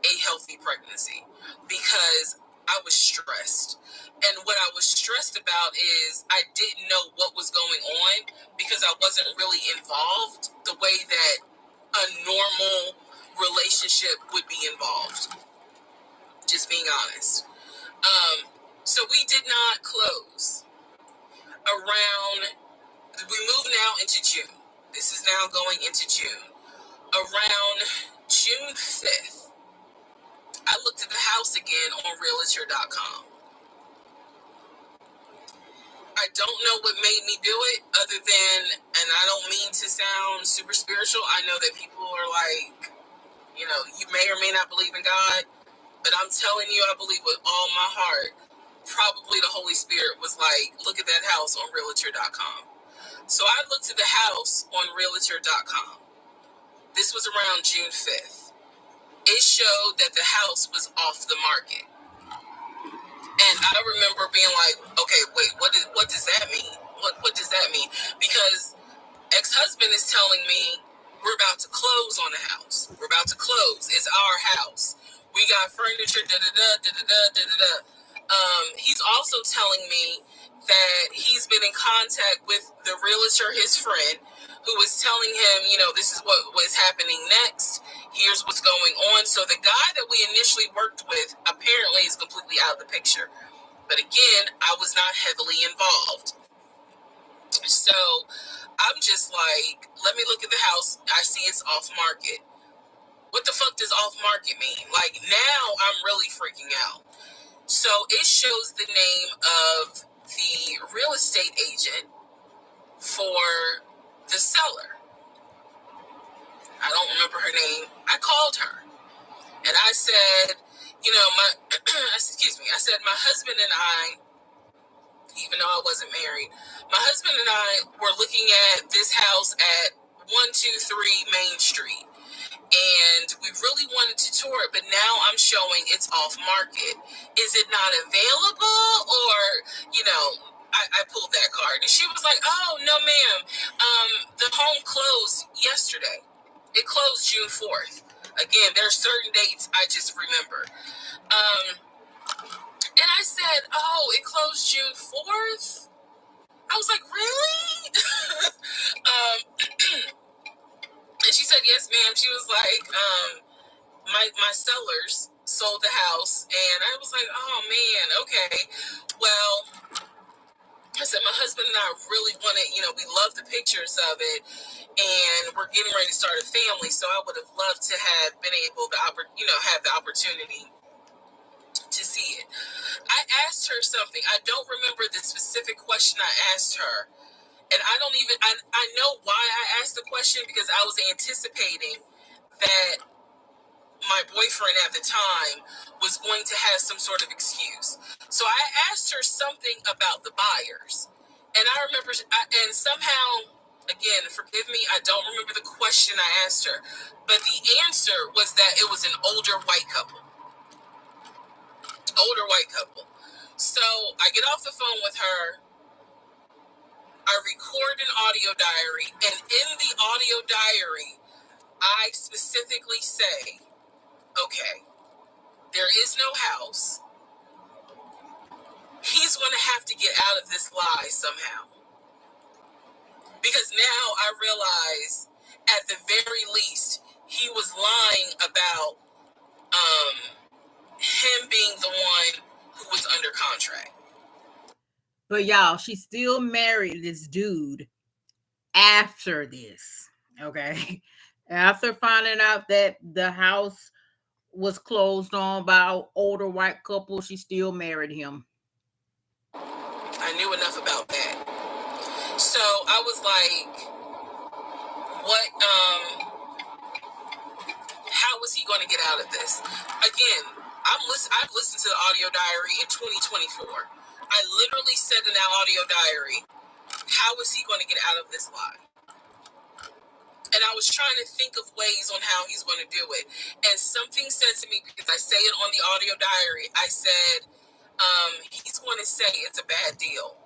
a healthy pregnancy because I was stressed. And what I was stressed about is I didn't know what was going on because I wasn't really involved the way that a normal relationship would be involved. Just being honest. So we did not close around, we move now into June. This is now going into June. Around June 5th, I looked at the house again on Realtor.com. I don't know what made me do it other than, and I don't mean to sound super spiritual. I know that people are like, you know, you may or may not believe in God, but I'm telling you, I believe with all my heart, probably the Holy Spirit was like, look at that house on Realtor.com. So I looked at the house on Realtor.com. This was around June 5th. It showed that the house was off the market. And I remember being like, okay, wait, what does that mean? What does that mean? Because ex-husband is telling me we're about to close on the house. We're about to close. It's our house. We got furniture, da-da-da. He's also telling me that he's been in contact with the realtor, his friend, who was telling him, you know, this is what is happening next. Here's what's going on. So the guy that we initially worked with apparently is completely out of the picture. But again, I was not heavily involved. So I'm just like, let me look at the house. I see it's off market. What the fuck does off market mean? Like, now I'm really freaking out. So it shows the name of the real estate agent for the seller. I don't remember her name. I called her and I said, you know, I said, my husband and I, even though I wasn't married, my husband and I were looking at this house at 123 Main Street. And we really wanted to tour it, but now I'm showing it's off market. Is it not available? Or, you know, I pulled that card. And she was like, oh, no, ma'am. The home closed yesterday. It closed June 4th. Again, there are certain dates I just remember. And I said, oh, it closed June 4th? I was like, really? And she said, yes, ma'am. She was like, my sellers sold the house. And I was like, oh, man, okay. Well, I said, my husband and I really wanted, you know, we love the pictures of it. And we're getting ready to start a family. So I would have loved to have been able to, you know, have the opportunity to see it. I asked her something. I don't remember the specific question I asked her. And I don't even, I know why I asked the question, because I was anticipating that my boyfriend at the time was going to have some sort of excuse. So I asked her something about the buyers. And I remember, and somehow, again, forgive me, I don't remember the question I asked her. But the answer was that it was an older white couple. So I get off the phone with her. I record an audio diary, and in the audio diary, I specifically say, okay, there is no house. He's going to have to get out of this lie somehow. Because now I realize, at the very least, he was lying about him being the one who was under contract.
But y'all, she still married this dude after this, okay? After finding out that the house was closed on by an older white couple, she still married him.
I knew enough about that. So I was like, what, how was he going to get out of this? Again, I've listened to the audio diary in 2024. I literally said in that audio diary, how is he going to get out of this lie? And I was trying to think of ways on how he's going to do it. And something said to me, because I say it on the audio diary, I said, he's going to say it's a bad deal.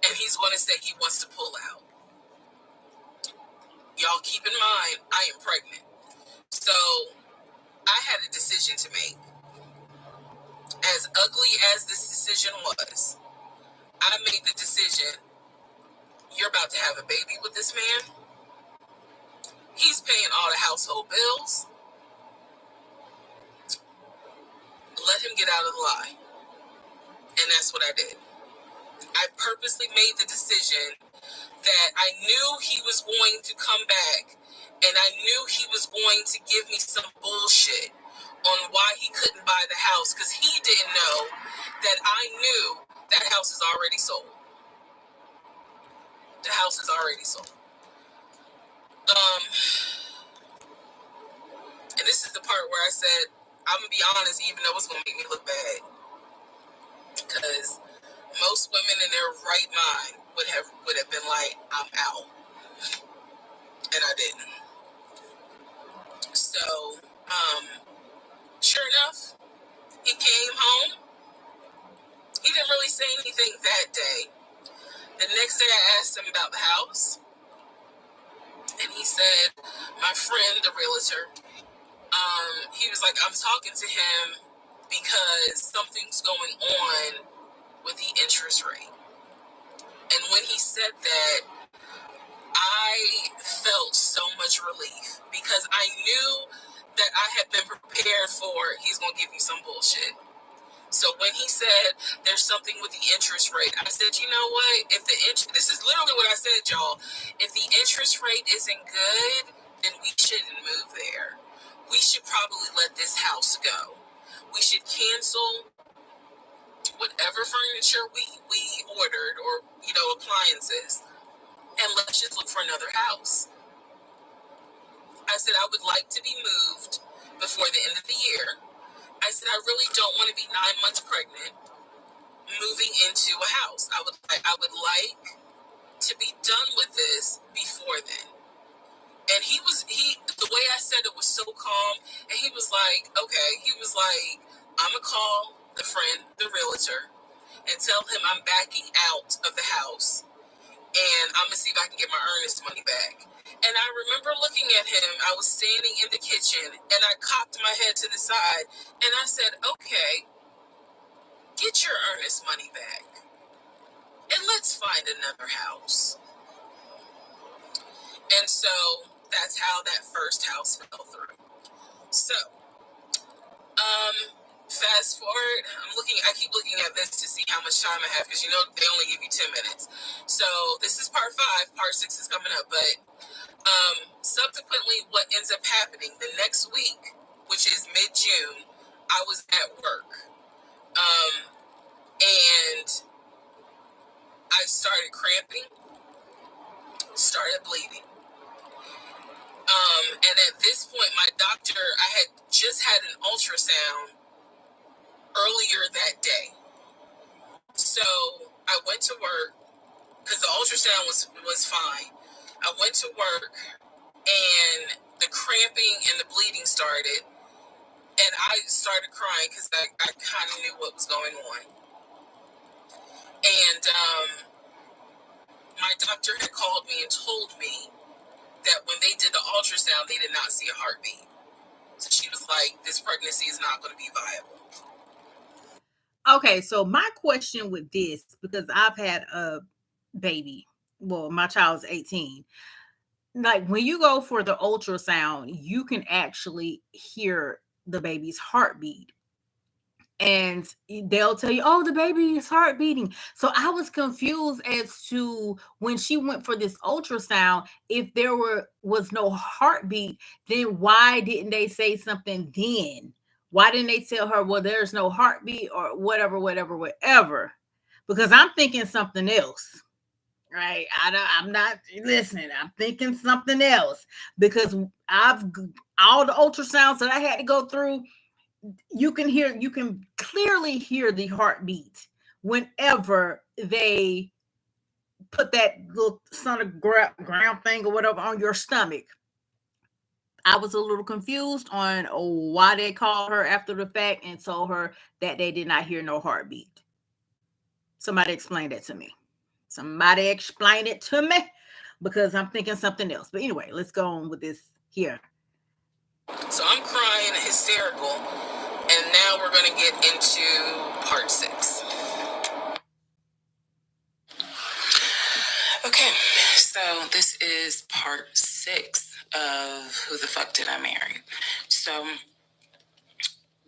and he's going to say he wants to pull out. Y'all keep in mind, I am pregnant. So I had a decision to make. As ugly as this decision was, I made the decision, you're about to have a baby with this man. He's paying all the household bills. Let him get out of the lie. And that's what I did. I purposely made the decision that I knew he was going to come back, and I knew he was going to give me some bullshit on why he couldn't buy the house, because he didn't know that I knew that house is already sold. The house is already sold. And this is the part where I said, I'm going to be honest, even though it's going to make me look bad. Because most women in their right mind would have been like, I'm out. And I didn't. So, sure enough, he came home. He didn't really say anything that day. The next day I asked him about the house. And he said, my friend, the realtor, he was like, I'm talking to him because something's going on with the interest rate. And when he said that, I felt so much relief because I knew that I had been prepared for he's going to give you some bullshit. So when he said there's something with the interest rate, I said, you know what? If this is literally what I said, y'all. If the interest rate isn't good, then we shouldn't move there. We should probably let this house go. We should cancel whatever furniture we ordered or, appliances, and let's just look for another house. I said I would like to be moved before the end of the year. I said I really don't want to be 9 months pregnant moving into a house. I would like to be done with this before then. And the way I said it was so calm, and he was like, okay. He was like, I'm going to call the friend, the realtor, and tell him I'm backing out of the house, and I'm going to see if I can get my earnest money back. And I remember looking at him. I was standing in the kitchen, and I cocked my head to the side, and I said, okay, get your earnest money back, and let's find another house. And so that's how that first house fell through. So, fast forward, I keep looking at this to see how much time I have, because they only give you 10 minutes. So this is part 5, part 6 is coming up, but subsequently what ends up happening the next week, which is mid-June, I was at work, and I started cramping, started bleeding. And at this point, my doctor, I had just had an ultrasound earlier that day. So I went to work because the ultrasound was fine. I went to work, and the cramping and the bleeding started, and I started crying because I kind of knew what was going on. And my doctor had called me and told me that when they did the ultrasound, they did not see a heartbeat. So she was like, this pregnancy is not going to be viable.
Okay, so my question with this, because I've had a baby, well, my child's 18. Like when you go for the ultrasound, you can actually hear the baby's heartbeat. And they'll tell you, oh, the baby is heart beating. So I was confused as to when she went for this ultrasound, if there was no heartbeat, then why didn't they say something then? Why didn't they tell her, well, there's no heartbeat or whatever? Because I'm thinking something else, right? I'm not listening. I'm thinking something else because all the ultrasounds that I had to go through, you can clearly hear the heartbeat whenever they put that little sonogram thing or whatever on your stomach. I was a little confused on why they called her after the fact and told her that they did not hear no heartbeat. Somebody explained that to me. Somebody explain it to me because I'm thinking something else. But anyway, let's go on with this here.
So I'm crying, hysterical, and now we're going to get into part 6. Okay, so this is part 6 of Who the Fuck Did I Marry? So,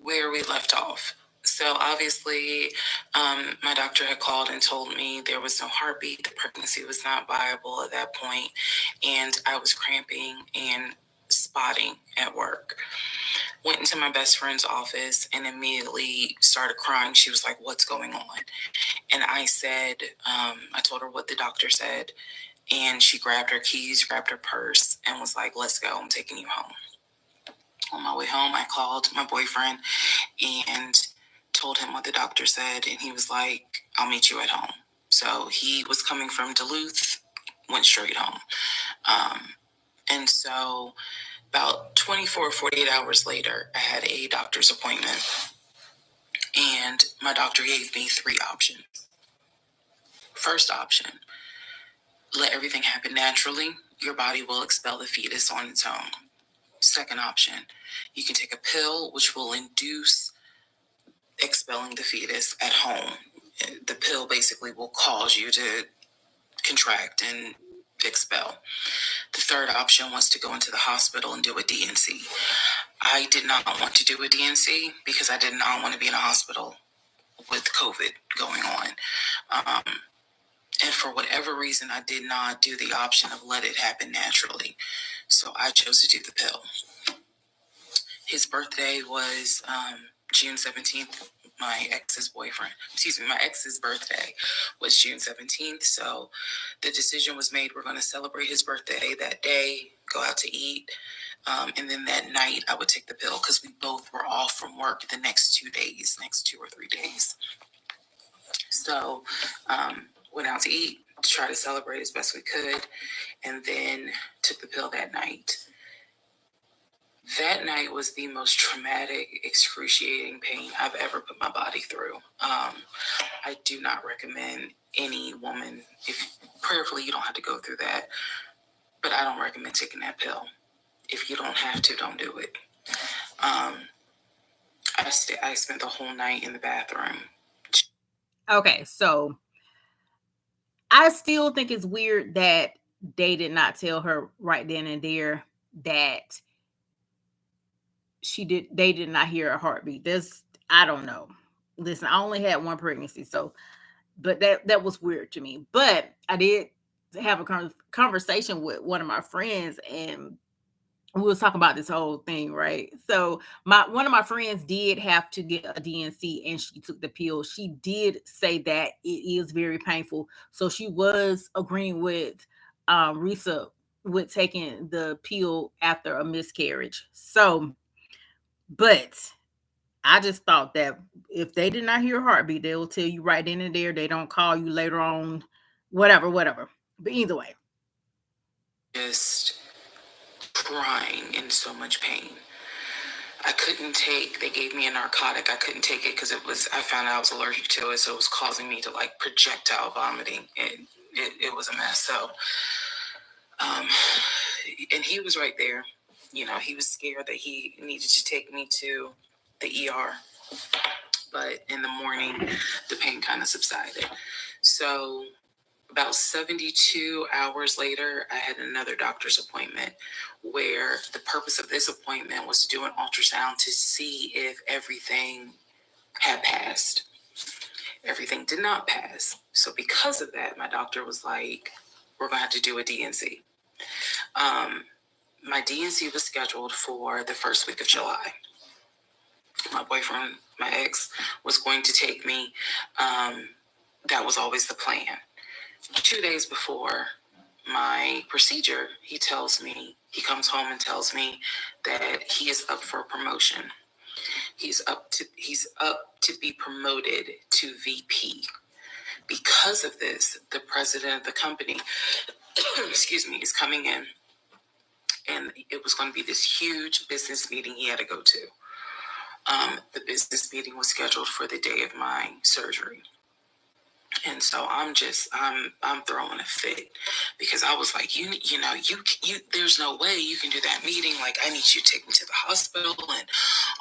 where we left off. So obviously, my doctor had called and told me there was no heartbeat. The pregnancy was not viable at that point, and I was cramping and spotting at work. Went into my best friend's office and immediately started crying. She was like, "What's going on?" And I said, I told her what the doctor said, and she grabbed her keys, grabbed her purse, and was like, "Let's go. I'm taking you home." On my way home, I called my boyfriend and told him what the doctor said, and he was like, "I'll meet you at home." So he was coming from Duluth, went straight home. And so about 24, 48 hours later, I had a doctor's appointment, and my doctor gave me 3 options. First option, let everything happen naturally. Your body will expel the fetus on its own. Second option, you can take a pill which will induce expelling the fetus at home. The pill basically will cause you to contract and expel. The third option was to go into the hospital and do a D&C. I did not want to do a D&C because I did not want to be in a hospital with COVID going on. And for whatever reason, I did not do the option of let it happen naturally. So I chose to do the pill. His birthday was June 17th. My ex's birthday was June 17th. So the decision was made, we're going to celebrate his birthday that day, go out to eat. And then that night I would take the pill because we both were off from work the next 2 or 3 days. So went out to eat, to try to celebrate as best we could, and then took the pill that night. That night was the most traumatic, excruciating pain I've ever put my body through. I do not recommend any woman, if prayerfully you don't have to go through that, but I don't recommend taking that pill. If you don't have to, don't do it. I spent the whole night in the bathroom.
Okay, so I still think it's weird that they did not tell her right then and there that they did not hear a heartbeat. I don't know. Listen, I only had one pregnancy, so but that was weird to me. But I did have a conversation with one of my friends, and we was talking about this whole thing, right? So one of my friends did have to get a DNC, and she took the pill. She did say that it is very painful, so she was agreeing with Reesa with taking the pill after a miscarriage. So, but I just thought that if they did not hear a heartbeat, they will tell you right then and there. They don't call you later on, whatever. But either way,
just crying in so much pain. I couldn't take, they gave me a narcotic. I couldn't take it because I found out I was allergic to it. So it was causing me to like projectile vomiting. It was a mess. So, and he was right there. You know, he was scared that he needed to take me to the ER. But in the morning, the pain kind of subsided. So about 72 hours later, I had another doctor's appointment where the purpose of this appointment was to do an ultrasound to see if everything had passed. Everything did not pass. So because of that, my doctor was like, we're going to have to do a D&C. My D&C was scheduled for the first week of July. My boyfriend, my ex, was going to take me. That was always the plan. 2 days before my procedure, he comes home and tells me that he is up for promotion. He's up to be promoted to VP. Because of this, the president of the company, is coming in, and it was going to be this huge business meeting he had to go to. The business meeting was scheduled for the day of my surgery. And so I'm throwing a fit because I was like, you there's no way you can do that meeting. Like, I need you to take me to the hospital and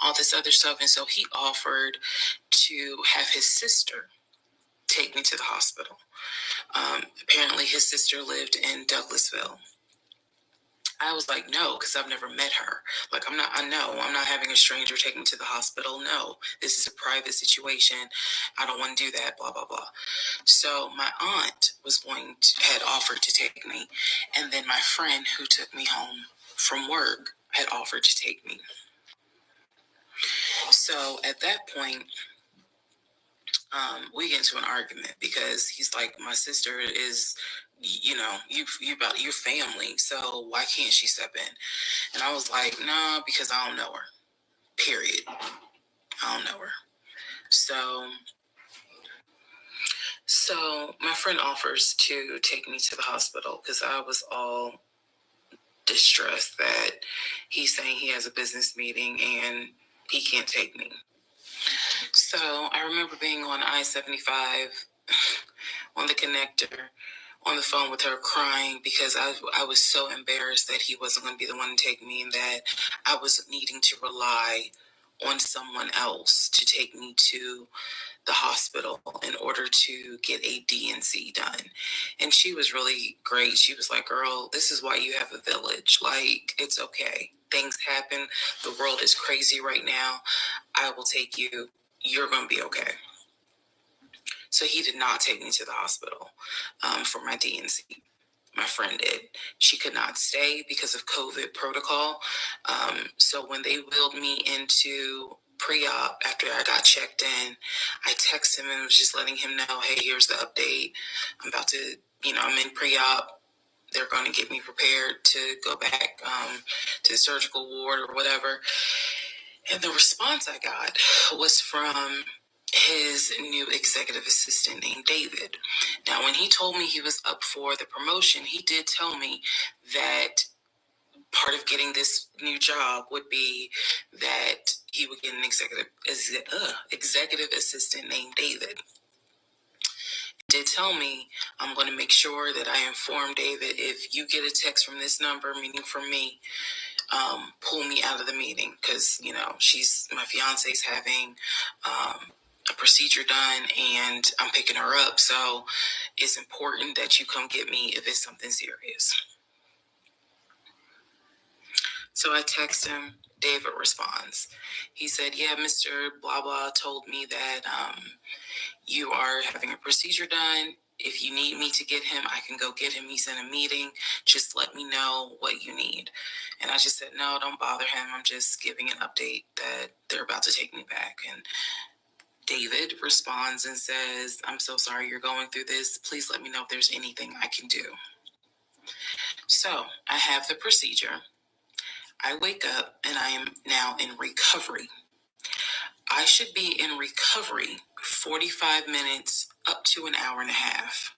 all this other stuff. And so he offered to have his sister take me to the hospital. Apparently his sister lived in Douglasville. I was like, no, because I've never met her. Like, I'm not having a stranger take me to the hospital. No, this is a private situation. I don't want to do that, blah, blah, blah. So my aunt had offered to take me. And then my friend who took me home from work had offered to take me. So at that point, we get into an argument because he's like, my sister is, you about your family, so why can't she step in? And I was like, no, because I don't know her. Period. I don't know her. So my friend offers to take me to the hospital because I was all distressed that he's saying he has a business meeting and he can't take me. So I remember being on I-75 on the connector, on the phone with her, crying because I was so embarrassed that he wasn't going to be the one to take me, and that I was needing to rely on someone else to take me to the hospital in order to get a D&C done. And she was really great. She was like, girl, this is why you have a village. Like, it's okay. Things happen. The world is crazy right now. I will take you. You're going to be okay. So he did not take me to the hospital for my D&C. My friend did. She could not stay because of COVID protocol. So when they wheeled me into pre-op after I got checked in, I texted him and was just letting him know, hey, here's the update. I'm about to, I'm in pre-op. They're going to get me prepared to go back to the surgical ward or whatever. And the response I got was from his new executive assistant named David. Now, when he told me he was up for the promotion, he did tell me that part of getting this new job would be that he would get an executive assistant named David. He did tell me, I'm going to make sure that I inform David, if you get a text from this number, meaning from me, pull me out of the meeting because, my fiance's having a procedure done and I'm picking her up. So it's important that you come get me if it's something serious. So I text him. David responds. He said, yeah, Mr. Blah Blah told me that you are having a procedure done. If you need me to get him, I can go get him. He's in a meeting. Just let me know what you need. And I just said, no, don't bother him. I'm just giving an update that they're about to take me back. And David responds and says, I'm so sorry you're going through this. Please let me know if there's anything I can do. So I have the procedure. I wake up and I am now in recovery. I should be in recovery 45 minutes up to an hour and a half.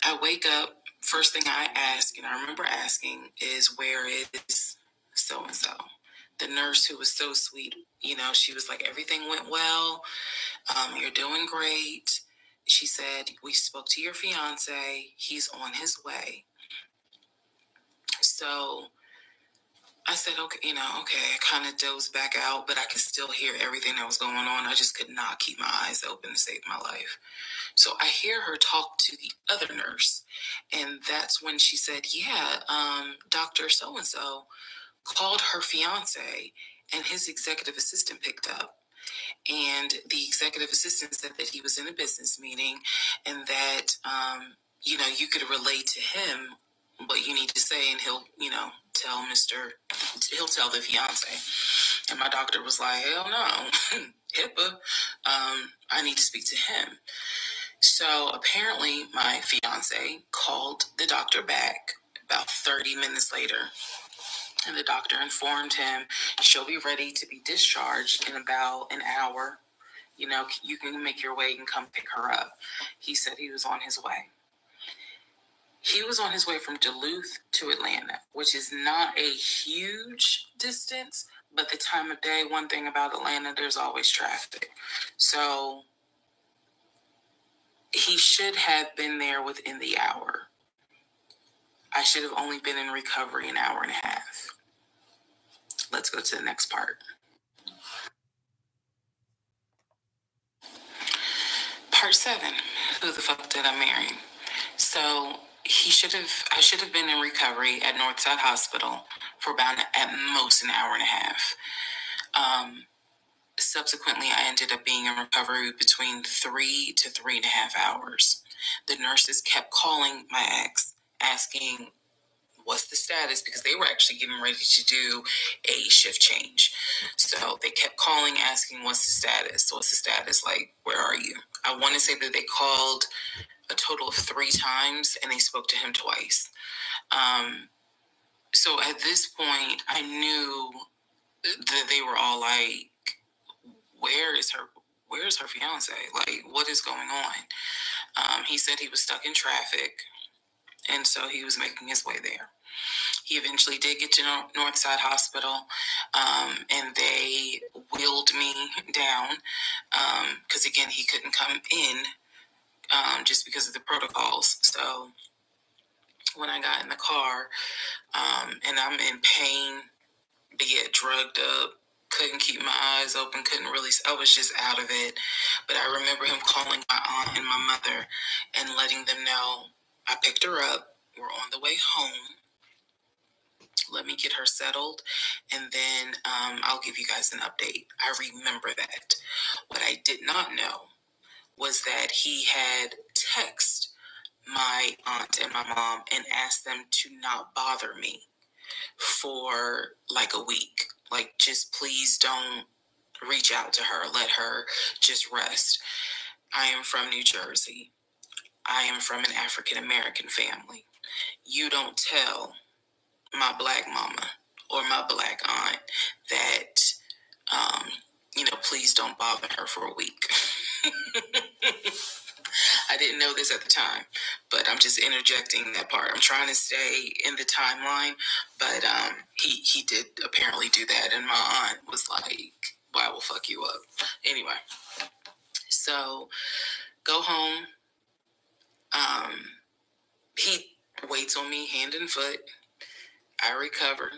I wake up, first thing I ask, and I remember asking, is where is so-and-so? The nurse, who was so sweet, she was like, everything went well. You're doing great. She said, we spoke to your fiance. He's on his way. So I said, okay, I kind of dozed back out, but I could still hear everything that was going on. I just could not keep my eyes open to save my life. So I hear her talk to the other nurse, and that's when she said, Dr. So-and-so called her fiance, and his executive assistant picked up. And the executive assistant said that he was in a business meeting and that, you could relate to him what you need to say, and he'll tell the fiance. And my doctor was like, hell no, HIPAA, I need to speak to him. So apparently my fiance called the doctor back about 30 minutes later, and the doctor informed him she'll be ready to be discharged in about an hour. You can make your way and come pick her up. He said he was on his way. He was on his way from Duluth to Atlanta, which is not a huge distance, but the time of day, one thing about Atlanta, there's always traffic. So He should have been there within the hour. I should have only been in recovery an hour and a half. Let's go to the next part. Part 7. Who the fuck did I marry? So I should have been in recovery at Northside Hospital for about at most an hour and a half. Subsequently, I ended up being in recovery between 3 to 3.5 hours. The nurses kept calling my ex, asking what's the status, because they were actually getting ready to do a shift change. So they kept calling, asking what's the status? What's the status? Like, where are you? I want to say that they called a total of 3 times and they spoke to him twice. So at this point, I knew that they were all like, where's her fiance? Like, what is going on? He said he was stuck in traffic, and so he was making his way there. He eventually did get to Northside Hospital, and they wheeled me down because, again, he couldn't come in just because of the protocols. So when I got in the car, and I'm in pain, to get drugged up, couldn't keep my eyes open, I was just out of it. But I remember him calling my aunt and my mother and letting them know, I picked her up, we're on the way home, let me get her settled, and then I'll give you guys an update. I remember that. What I did not know was that he had texted my aunt and my mom and asked them to not bother me for like a week. Like, just please don't reach out to her. Let her just rest. I am from New Jersey. I am from an African American family. You don't tell my black mama or my black aunt that, please don't bother her for a week. I didn't know this at the time, but I'm just interjecting that part. I'm trying to stay in the timeline, but he did apparently do that, and my aunt was like, well, I will fuck you up. Anyway, so go home. He waits on me hand and foot. I recover.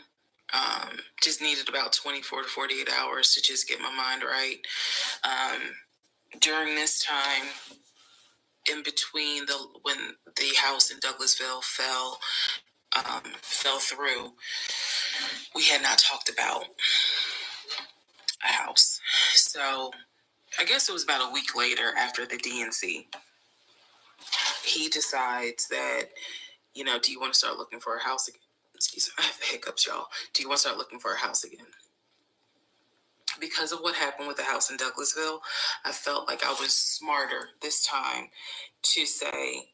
Just needed about 24 to 48 hours to just get my mind right. During this time, in between when the house in Douglasville fell through, we had not talked about a house. So I guess it was about a week later, after the DNC, he decides that, do you want to start looking for a house again? Excuse me, I have the hiccups, y'all. Do you want to start looking for a house again? Because of what happened with the house in Douglasville, I felt like I was smarter this time to say,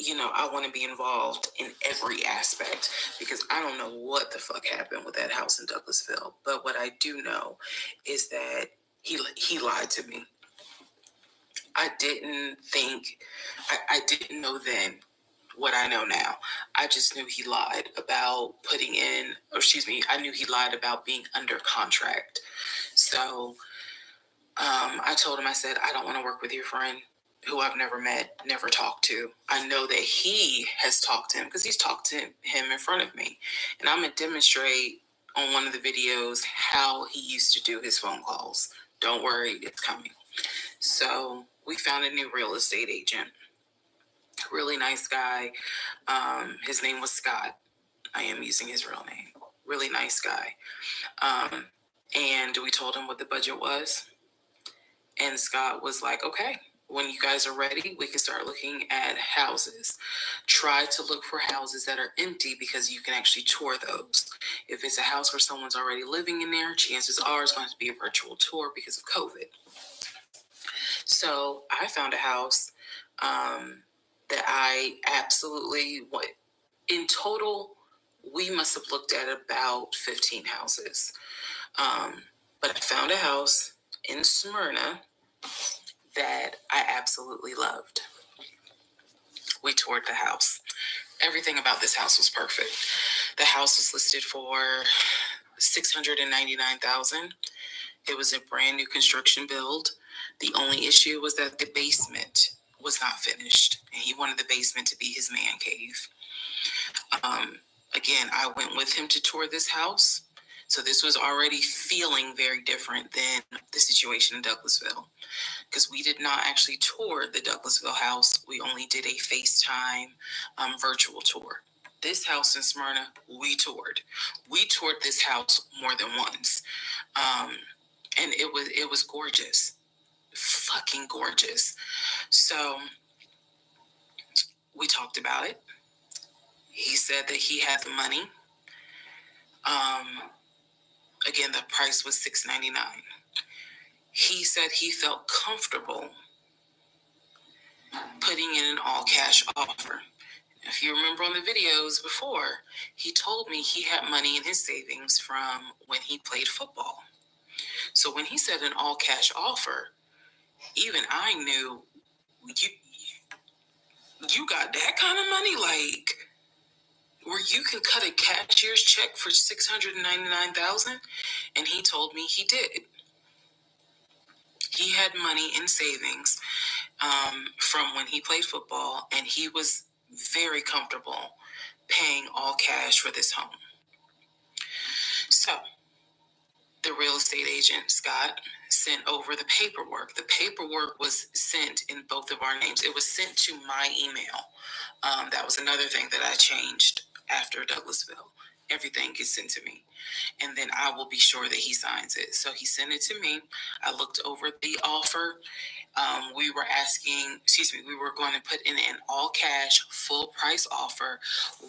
I want to be involved in every aspect, because I don't know what the fuck happened with that house in Douglasville. But what I do know is that he lied to me. I didn't know then what I know now. I just knew he lied about I knew he lied about being under contract. So I told him, I said, I don't want to work with your friend who I've never met, never talked to. I know that he has talked to him because he's talked to him in front of me. And I'm going to demonstrate on one of the videos how he used to do his phone calls. Don't worry, it's coming. So we found a new real estate agent. Really nice guy. His name was Scott. I am using his real name. Really nice guy. And we told him what the budget was. And Scott was like, okay, when you guys are ready, we can start looking at houses. Try to look for houses that are empty, because you can actually tour those. If it's a house where someone's already living in there, chances are it's going to be a virtual tour because of COVID. So I found a house that I absolutely, in total, we must have looked at about 15 houses. But I found a house in Smyrna that I absolutely loved. We toured the house. Everything about this house was perfect. The house was listed for $699,000. It was a brand new construction build. The only issue was that the basement was not finished, and he wanted the basement to be his man cave. Again, I went with him to tour this house, so this was already feeling very different than the situation in Douglasville, because we did not actually tour the Douglasville house. We only did a FaceTime virtual tour. This house in Smyrna, we toured. We toured this house more than once, and it was gorgeous, fucking gorgeous. So we talked about it. He said that he had the money. Again, the price was $699. He said he felt comfortable putting in an all-cash offer. If you remember on the videos before, he told me he had money in his savings from when he played football. So when he said an all-cash offer, even I knew, you got that kind of money? Like, where you can cut a cashier's check for $699,000? And he told me he did. He had money in savings from when he played football, and he was very comfortable paying all cash for this home. So the real estate agent, Scott, sent over the paperwork. The paperwork was sent in both of our names. It was sent to my email. That was another thing that I changed after Douglasville. Everything gets sent to me, and then I will be sure that he signs it. So he sent it to me. I looked over the offer. We were going to put in an all cash, full price offer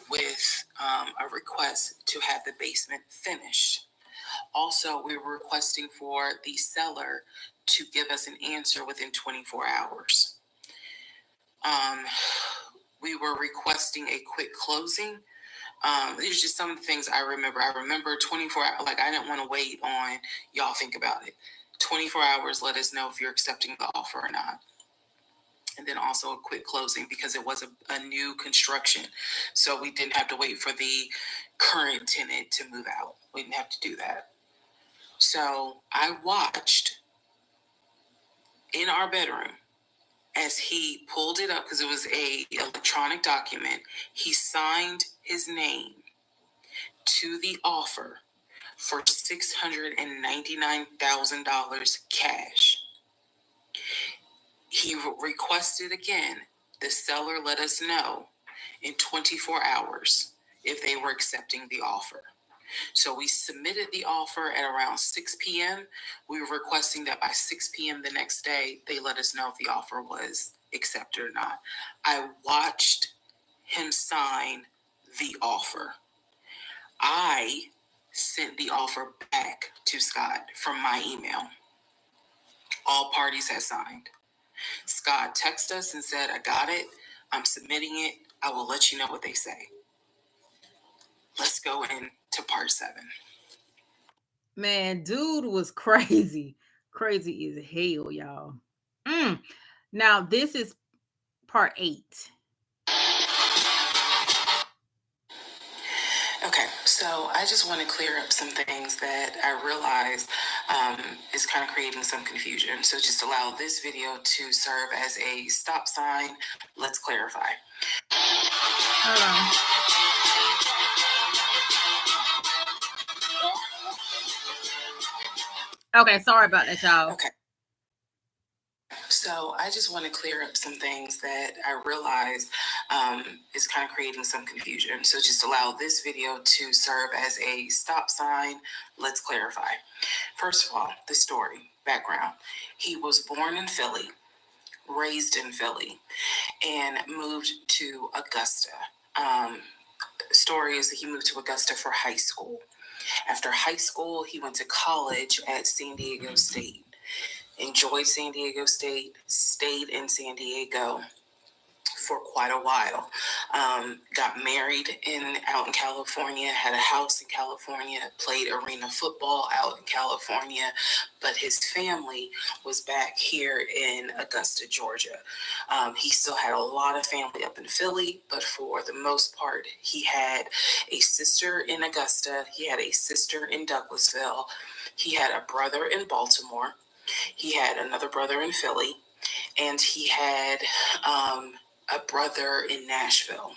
with a request to have the basement finished. Also, we were requesting for the seller to give us an answer within 24 hours. We were requesting a quick closing. These are just some of the things I remember. I remember 24 hours, like I didn't want to wait on y'all think about it. 24 hours, let us know if you're accepting the offer or not. And then also a quick closing, because it was a new construction. So we didn't have to wait for the current tenant to move out. We didn't have to do that. So I watched in our bedroom as he pulled it up, because it was a electronic document. He signed his name to the offer for $699,000 cash. He requested again, the seller let us know in 24 hours if they were accepting the offer. So we submitted the offer at around 6 p.m. We were requesting that by 6 p.m. the next day, they let us know if the offer was accepted or not. I watched him sign the offer. I sent the offer back to Scott from my email. All parties had signed. Scott texted us and said, I got it. I'm submitting it. I will let you know what they say. Let's go into part 7.
Man, dude was crazy. Crazy as hell, y'all. Now, this is part 8.
Okay, so I just want to clear up some things that I realized is kind of creating some confusion. So just allow this video to serve as a stop sign. Let's clarify.
Hold on. Okay, sorry about that, y'all.
Okay. So I just want to clear up some things that I realized is kind of creating some confusion. So just allow this video to serve as a stop sign. Let's clarify. First of all, the story, background. He was born in Philly, raised in Philly, and moved to Augusta. Story is that he moved to Augusta for high school. After high school, he went to college at San Diego State. Enjoyed San Diego State, stayed in San Diego for quite a while. Got married out in California, had a house in California, played arena football out in California, but his family was back here in Augusta, Georgia. He still had a lot of family up in Philly, but for the most part, he had a sister in Augusta, he had a sister in Douglasville, he had a brother in Baltimore, he had another brother in Philly, and he had a brother in Nashville.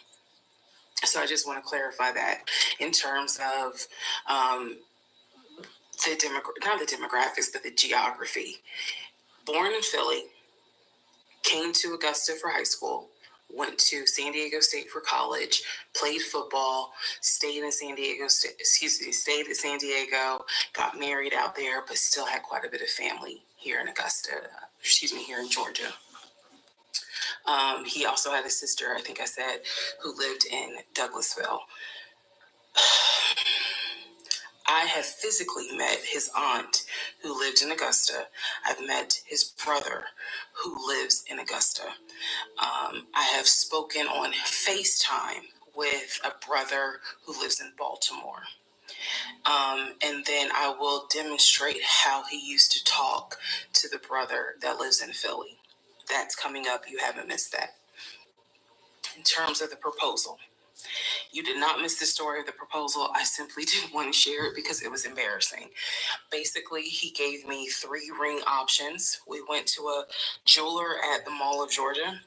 So I just want to clarify that in terms of not the demographics, but the geography. Born in Philly, came to Augusta for high school, went to San Diego State for college, played football, stayed at San Diego, got married out there, but still had quite a bit of family here in here in Georgia. He also had a sister, I think I said, who lived in Douglasville. I have physically met his aunt who lived in Augusta. I've met his brother who lives in Augusta. I have spoken on FaceTime with a brother who lives in Baltimore. And then I will demonstrate how he used to talk to the brother that lives in Philly. That's coming up. You haven't missed that. In terms of the proposal, you did not miss the story of the proposal. I simply didn't want to share it because it was embarrassing. Basically, he gave me 3 ring options. We went to a jeweler at the Mall of Georgia.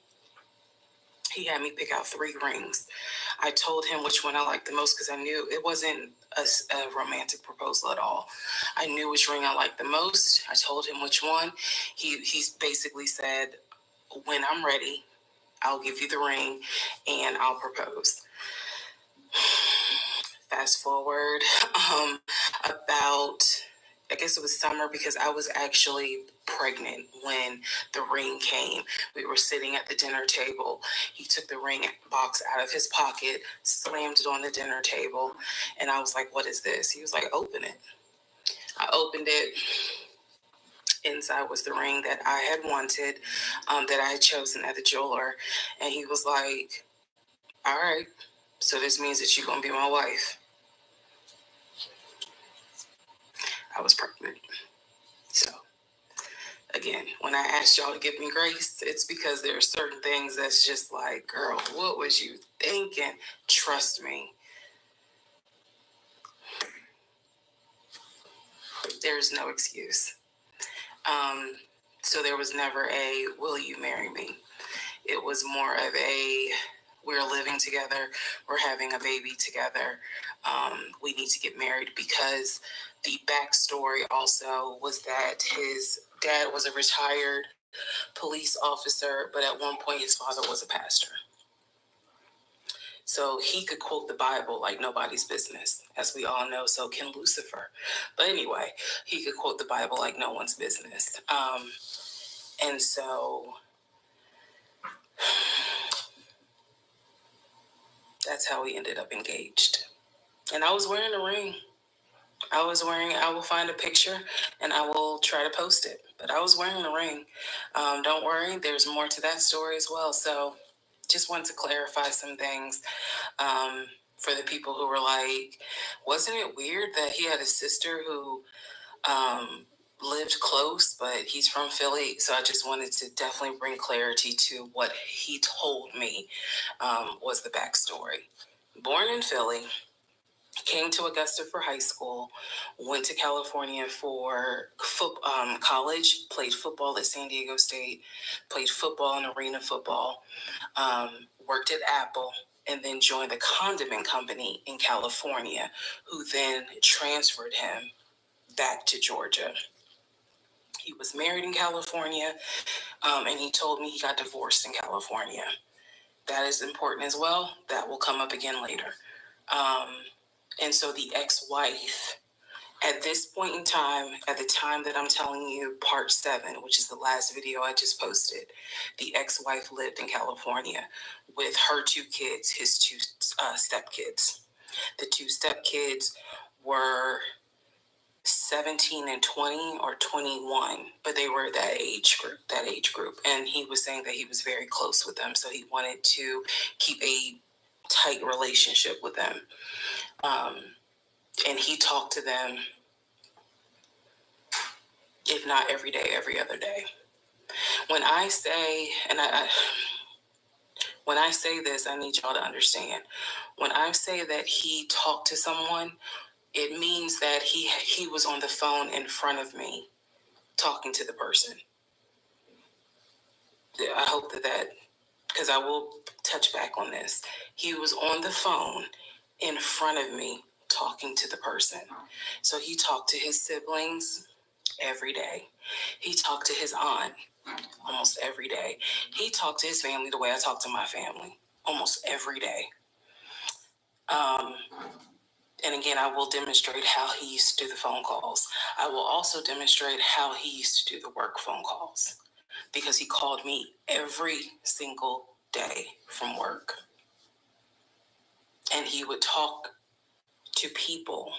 He had me pick out 3 rings. I told him which one I liked the most because I knew it wasn't a romantic proposal at all. I knew which ring I liked the most. I told him which one. He basically said, when I'm ready, I'll give you the ring and I'll propose. Fast forward about, I guess it was summer because I was actually pregnant when the ring came. We were sitting at the dinner table. He took the ring box out of his pocket, slammed it on the dinner table, and I was like, what is this? He was like, open it. I opened it. Inside was the ring that I had wanted, that I had chosen at the jeweler. And he was like, all right, so this means that you're going to be my wife. I was pregnant. So, again, when I asked y'all to give me grace, it's because there are certain things that's just like, girl, what was you thinking? Trust me. There's no excuse. So there was never a, will you marry me? It was more of a, we're living together, we're having a baby together, we need to get married, because the backstory also was that his dad was a retired police officer, but at one point his father was a pastor. So he could quote the Bible like nobody's business, as we all know, so can Lucifer. But anyway, he could quote the Bible like no one's business. And so that's how we ended up engaged. And I was wearing a ring. I will find a picture and I will try to post it. But I was wearing a ring. Don't worry, there's more to that story as well. So just wanted to clarify some things for the people who were like, wasn't it weird that he had a sister who lived close, but he's from Philly? So I just wanted to definitely bring clarity to what he told me was the backstory. Born in Philly, came to Augusta for high school, went to California for college, played football at San Diego State, played football and arena football, worked at Apple, and then joined the condiment company in California, who then transferred him back to Georgia. He was married in California, and he told me he got divorced in California. That is important as well. That will come up again later. And so the ex-wife, at this point in time, at the time that I'm telling you, part 7, which is the last video I just posted, the ex-wife lived in California with her 2 kids, his 2 stepkids. The 2 stepkids were 17 and 20 or 21, but they were that age group. And he was saying that he was very close with them, so he wanted to keep a tight relationship with them. And he talked to them, if not every day, every other day. When I say, when I say this, I need y'all to understand. When I say that he talked to someone, it means that he was on the phone in front of me talking to the person. I hope that because I will touch back on this. He was on the phone in front of me talking to the person. So he talked to his siblings every day. He talked to his aunt almost every day. He talked to his family the way I talk to my family almost every day. And again, I will demonstrate how he used to do the phone calls. I will also demonstrate how he used to do the work phone calls because he called me every single day from work. And he would talk to people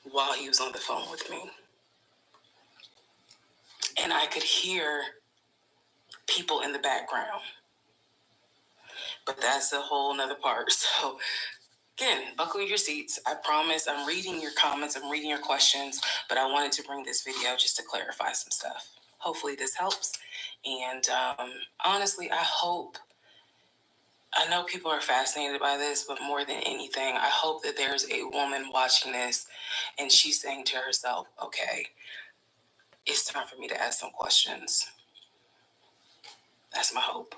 while he was on the phone with me. And I could hear people in the background. But that's a whole nother part. So again, buckle your seats. I promise I'm reading your comments, I'm reading your questions, but I wanted to bring this video just to clarify some stuff. Hopefully this helps. And honestly, I know people are fascinated by this, but more than anything, I hope that there's a woman watching this and she's saying to herself, okay, it's time for me to ask some questions. That's my hope.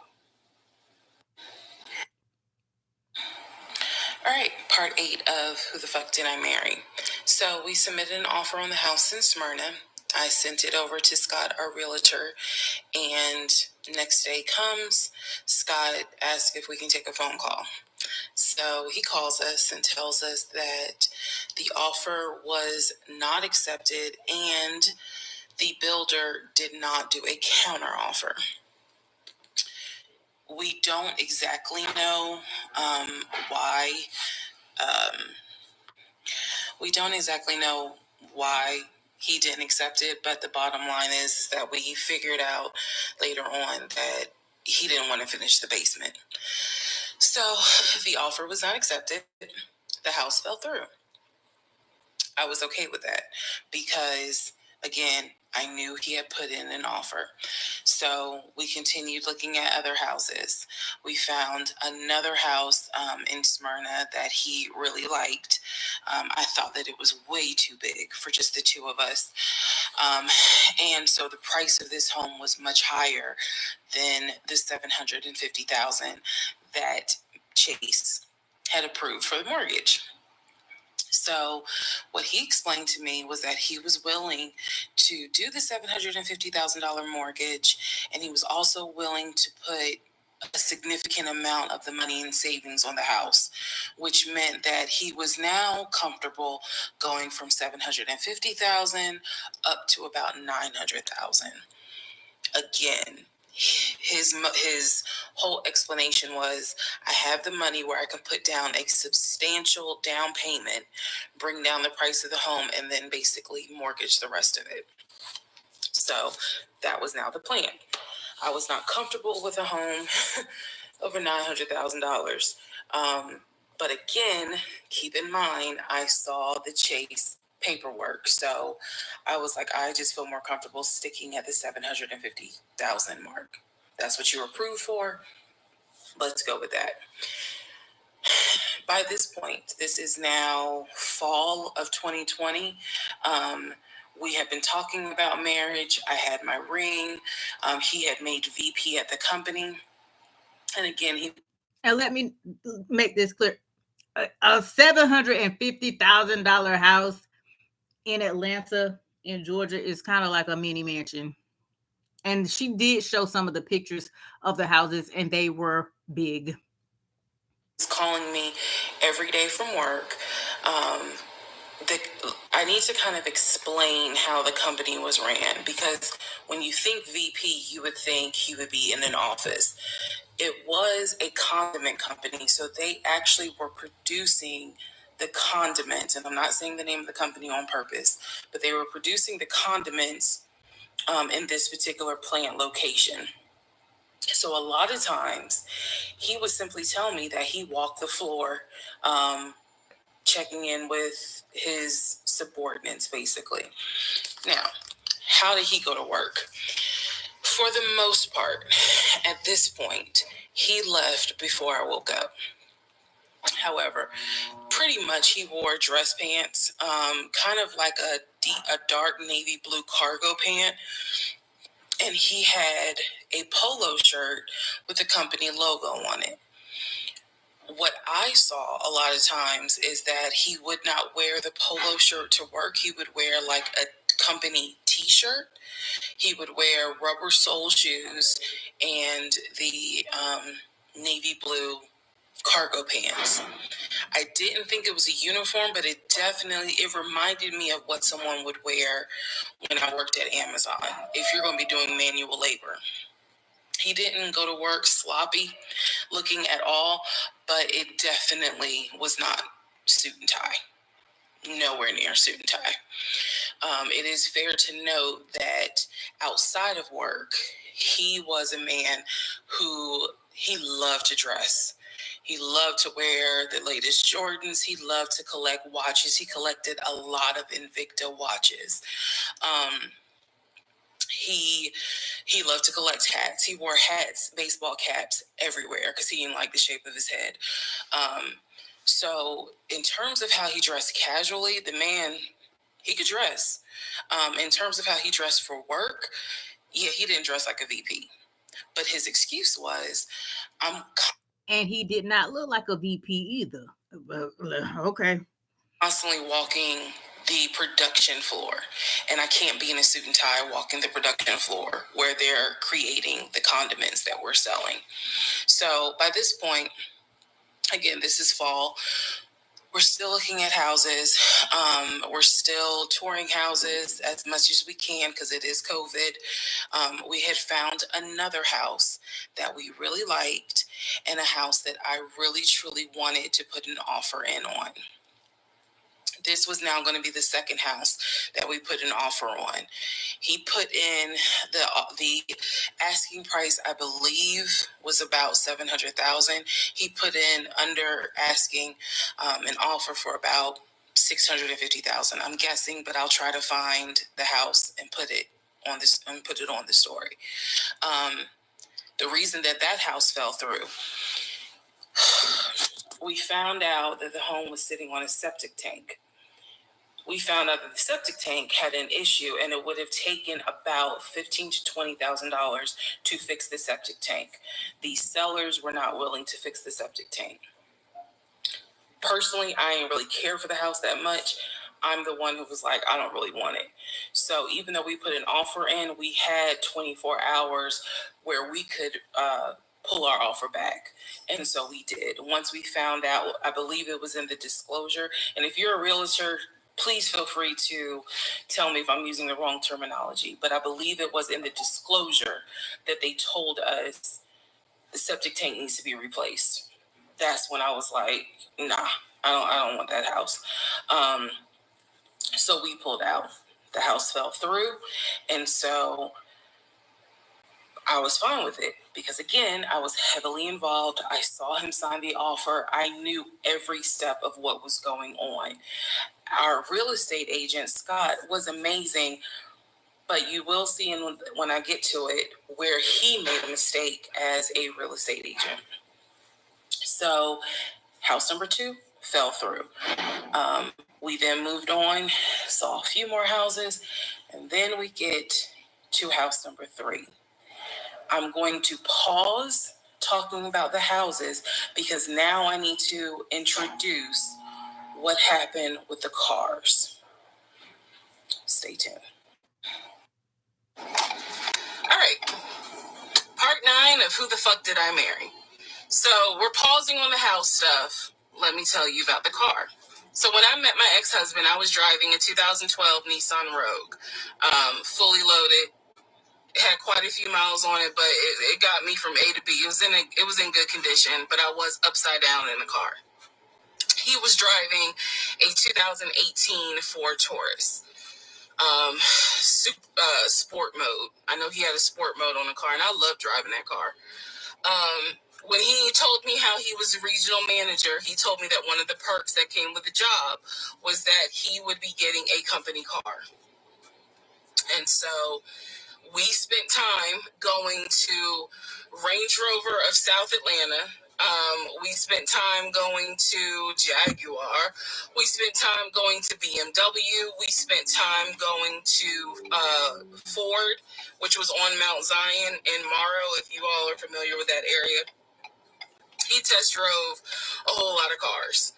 All right, part 8 of Who the Fuck Did I Marry? So we submitted an offer on the house in Smyrna. I sent it over to Scott, our realtor, and next day comes, Scott asks if we can take a phone call. So he calls us and tells us that the offer was not accepted and the builder did not do a counter offer. We don't exactly know why. We don't exactly know why he didn't accept it, but the bottom line is that we figured out later on that he didn't want to finish the basement. So the offer was not accepted. The house fell through. I was okay with that because, again, I knew he had put in an offer. So we continued looking at other houses. We found another house in Smyrna that he really liked. I thought that it was way too big for just the two of us. And so the price of this home was much higher than the $750,000 that Chase had approved for the mortgage. So what he explained to me was that he was willing to do the $750,000 mortgage, and he was also willing to put a significant amount of the money in savings on the house, which meant that he was now comfortable going from $750,000 up to about $900,000. Again, his whole explanation was, I have the money where I can put down a substantial down payment, bring down the price of the home, and then basically mortgage the rest of it. So that was now the plan. I was not comfortable with a home over $900,000. But again, keep in mind, I saw the Chase paperwork. So I was like, I just feel more comfortable sticking at the $750,000 mark. That's what you were approved for. Let's go with that. By this point, this is now fall of 2020. We have been talking about marriage. I had my ring. He had made VP at the company. And again,
and let me make this clear. A $750,000 house in Atlanta, in Georgia, is kind of like a mini mansion. And she did show some of the pictures of the houses, and they were big.
Calling me every day from work. I need to kind of explain how the company was ran, because when you think VP, you would think he would be in an office. It was a condiment company, so they actually were producing the condiments, and I'm not saying the name of the company on purpose, but they were producing the condiments in this particular plant location. So a lot of times he would simply tell me that he walked the floor, checking in with his subordinates, basically. Now, how did he go to work? For the most part, at this point, he left before I woke up. However, pretty much he wore dress pants, kind of like a dark navy blue cargo pant, and he had a polo shirt with the company logo on it. What I saw a lot of times is that he would not wear the polo shirt to work. He would wear like a company t-shirt. He would wear rubber sole shoes and the navy blue cargo pants. I didn't think it was a uniform, but it reminded me of what someone would wear when I worked at Amazon, if you're going to be doing manual labor. He didn't go to work sloppy looking at all, but it definitely was not suit and tie. Nowhere near suit and tie. It is fair to note that outside of work, he was a man who he loved to dress. He loved to wear the latest Jordans. He loved to collect watches. He collected a lot of Invicta watches. He loved to collect hats. He wore hats, baseball caps everywhere because he didn't like the shape of his head. So in terms of how he dressed casually, the man, he could dress. In terms of how he dressed for work, yeah, he didn't dress like a VP. But his excuse was,
and he did not look like a VP either. Okay.
Constantly walking the production floor, and I can't be in a suit and tie walking the production floor where they're creating the condiments that we're selling. So by this point, again, this is fall. We're still looking at houses. We're still touring houses as much as we can because it is COVID. We had found another house that we really liked and a house that I really, truly wanted to put an offer in on. This was now going to be the second house that we put an offer on. He put in the asking price, I believe, was about $700,000. He put in under asking an offer for about $650,000. I'm guessing, but I'll try to find the house and put it on this and put it on the story. The reason that house fell through, we found out that the home was sitting on a septic tank. We found out that the septic tank had an issue, and it would have taken about $15,000 to $20,000 to fix the septic tank. The sellers were not willing to fix the septic tank. Personally, I didn't really care for the house that much. I'm the one who was like, I don't really want it. So even though we put an offer in, we had 24 hours where we could pull our offer back. And so we did. Once we found out, I believe it was in the disclosure. And if you're a realtor, please feel free to tell me if I'm using the wrong terminology. But I believe it was in the disclosure that they told us the septic tank needs to be replaced. That's when I was like, nah, I don't want that house. So we pulled out. The house fell through. And so I was fine with it because, again, I was heavily involved. I saw him sign the offer. I knew every step of what was going on. Our real estate agent, Scott, was amazing, but you will see when I get to it where he made a mistake as a real estate agent. So house number 2 fell through. We then moved on, saw a few more houses, and then we get to house number 3. I'm going to pause talking about the houses because now I need to introduce what happened with the cars. Stay tuned. All right. Part 9 of Who the Fuck Did I Marry? So we're pausing on the house stuff. Let me tell you about the car. So when I met my ex-husband, I was driving a 2012 Nissan Rogue, fully loaded. It had quite a few miles on it, but it got me from A to B. It was in good condition, but I was upside down in the car. He was driving a 2018 Ford Taurus, sport mode. I know he had a sport mode on the car, and I love driving that car. When he told me how he was a regional manager, he told me that one of the perks that came with the job was that he would be getting a company car. And so we spent time going to Range Rover of South Atlanta. We spent time going to Jaguar. We spent time going to BMW. We spent time going to Ford, which was on Mount Zion in Morrow, if you all are familiar with that area. He test drove a whole lot of cars.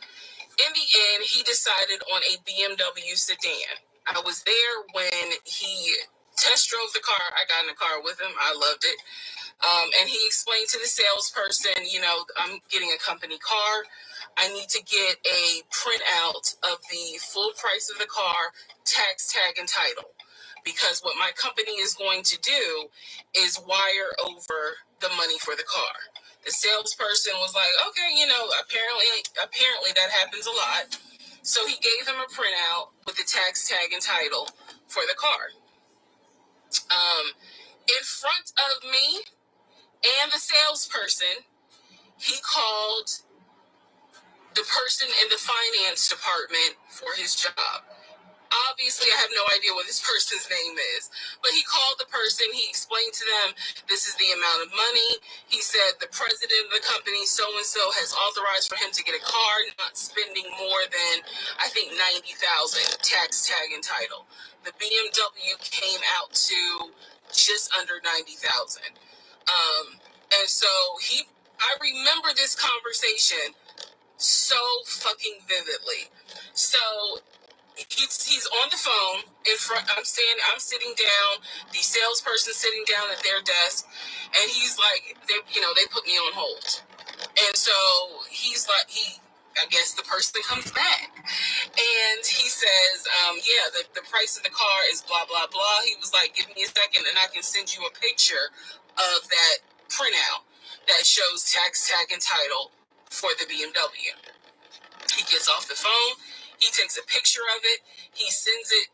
In the end, he decided on a BMW sedan. I was there when he test drove the car. I got in the car with him. I loved it. And he explained to the salesperson, I'm getting a company car. I need to get a printout of the full price of the car, tax, tag, and title. Because what my company is going to do is wire over the money for the car. The salesperson was like, okay, apparently that happens a lot. So he gave him a printout with the tax, tag, and title for the car. In front of me and the salesperson, he called the person in the finance department for his job. Obviously, I have no idea what this person's name is, but he called the person. He explained to them, this is the amount of money. He said the president of the company, so-and-so, has authorized for him to get a car, not spending more than, I think, $90,000, tax, tag, and title. The BMW came out to just under $90,000. And so I remember this conversation so fucking vividly. So he's on the phone in front. I'm sitting down. The salesperson sitting down at their desk, and he's like, they put me on hold. And so he's like, I guess the person comes back, and he says, the price of the car is blah blah blah. He was like, give me a second, and I can send you a picture of that printout that shows tax, tag, and title for the BMW. He gets off the phone. He takes a picture of it. He sends it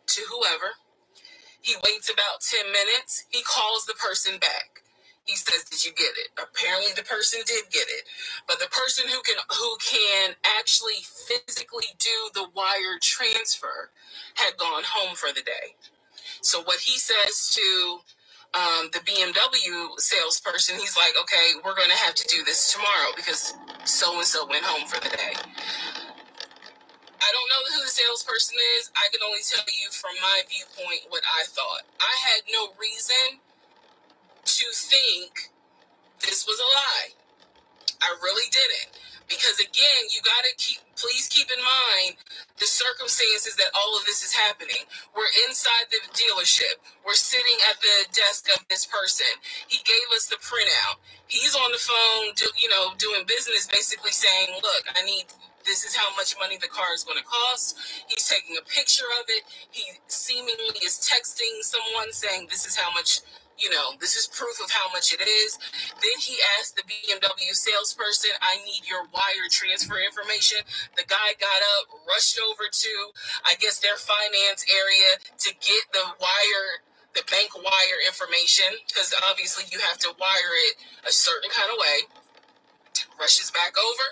to whoever. He waits about 10 minutes. He calls the person back. He says, did you get it? Apparently the person did get it. But the person who can actually physically do the wire transfer had gone home for the day. So what he says to the BMW salesperson, he's like, okay, we're going to have to do this tomorrow because so-and-so went home for the day. I don't know who the salesperson is. I can only tell you from my viewpoint what I thought. I had no reason to think this was a lie. I really didn't. Because again, you got to please keep in mind the circumstances that all of this is happening. We're inside the dealership. We're sitting at the desk of this person. He gave us the printout. He's on the phone, doing business, basically saying, look, this is how much money the car is going to cost. He's taking a picture of it. He seemingly is texting someone saying, this is how much, this is proof of how much it is. Then he asked the BMW salesperson, I need your wire transfer information. The guy got up, rushed over to, I guess, their finance area to get the bank wire information, because obviously you have to wire it a certain kind of way. Rushes back over,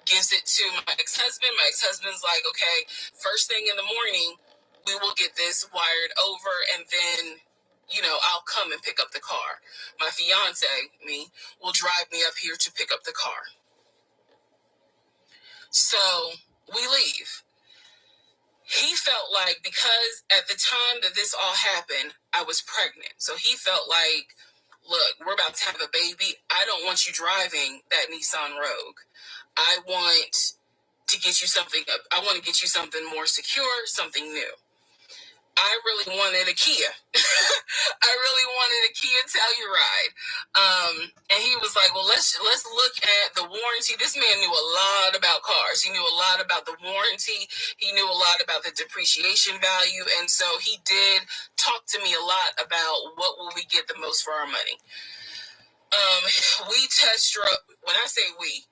gives it to my ex-husband. My ex-husband's like, okay, first thing in the morning, we will get this wired over, and then, I'll come and pick up the car. My fiance, me, will drive me up here to pick up the car. So we leave. He felt like, because at the time that this all happened, I was pregnant. So he felt like, look, we're about to have a baby. I don't want you driving that Nissan Rogue. I want to get you something more secure, something new. I really wanted a Kia. I really wanted a Kia Telluride. And he was like, well, let's look at the warranty. This man knew a lot about cars. He knew a lot about the warranty. He knew a lot about the depreciation value. And so he did talk to me a lot about what will we get the most for our money. We test drove, when I say we,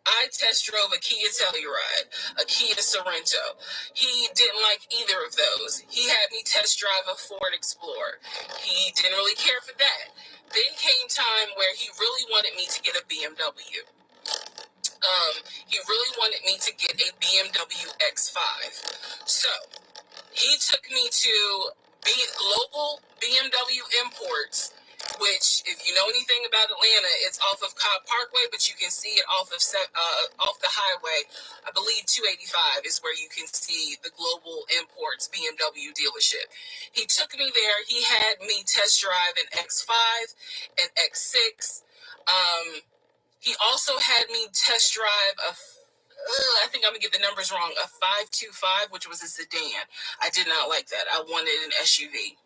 I test drove a Kia Telluride, a Kia Sorento. He didn't like either of those. He had me test drive a Ford Explorer. He didn't really care for that. Then came time where he really wanted me to get a BMW. He really wanted me to get a BMW X5. So he took me to Global BMW Imports, which, if you know anything about Atlanta, it's off of Cobb Parkway, but you can see it off the highway. I believe 285 is where you can see the Global Imports BMW dealership. He took me there. He had me test drive an X5, an X6. He also had me test drive I think I'm going to get the numbers wrong, a 525, which was a sedan. I did not like that. I wanted an SUV.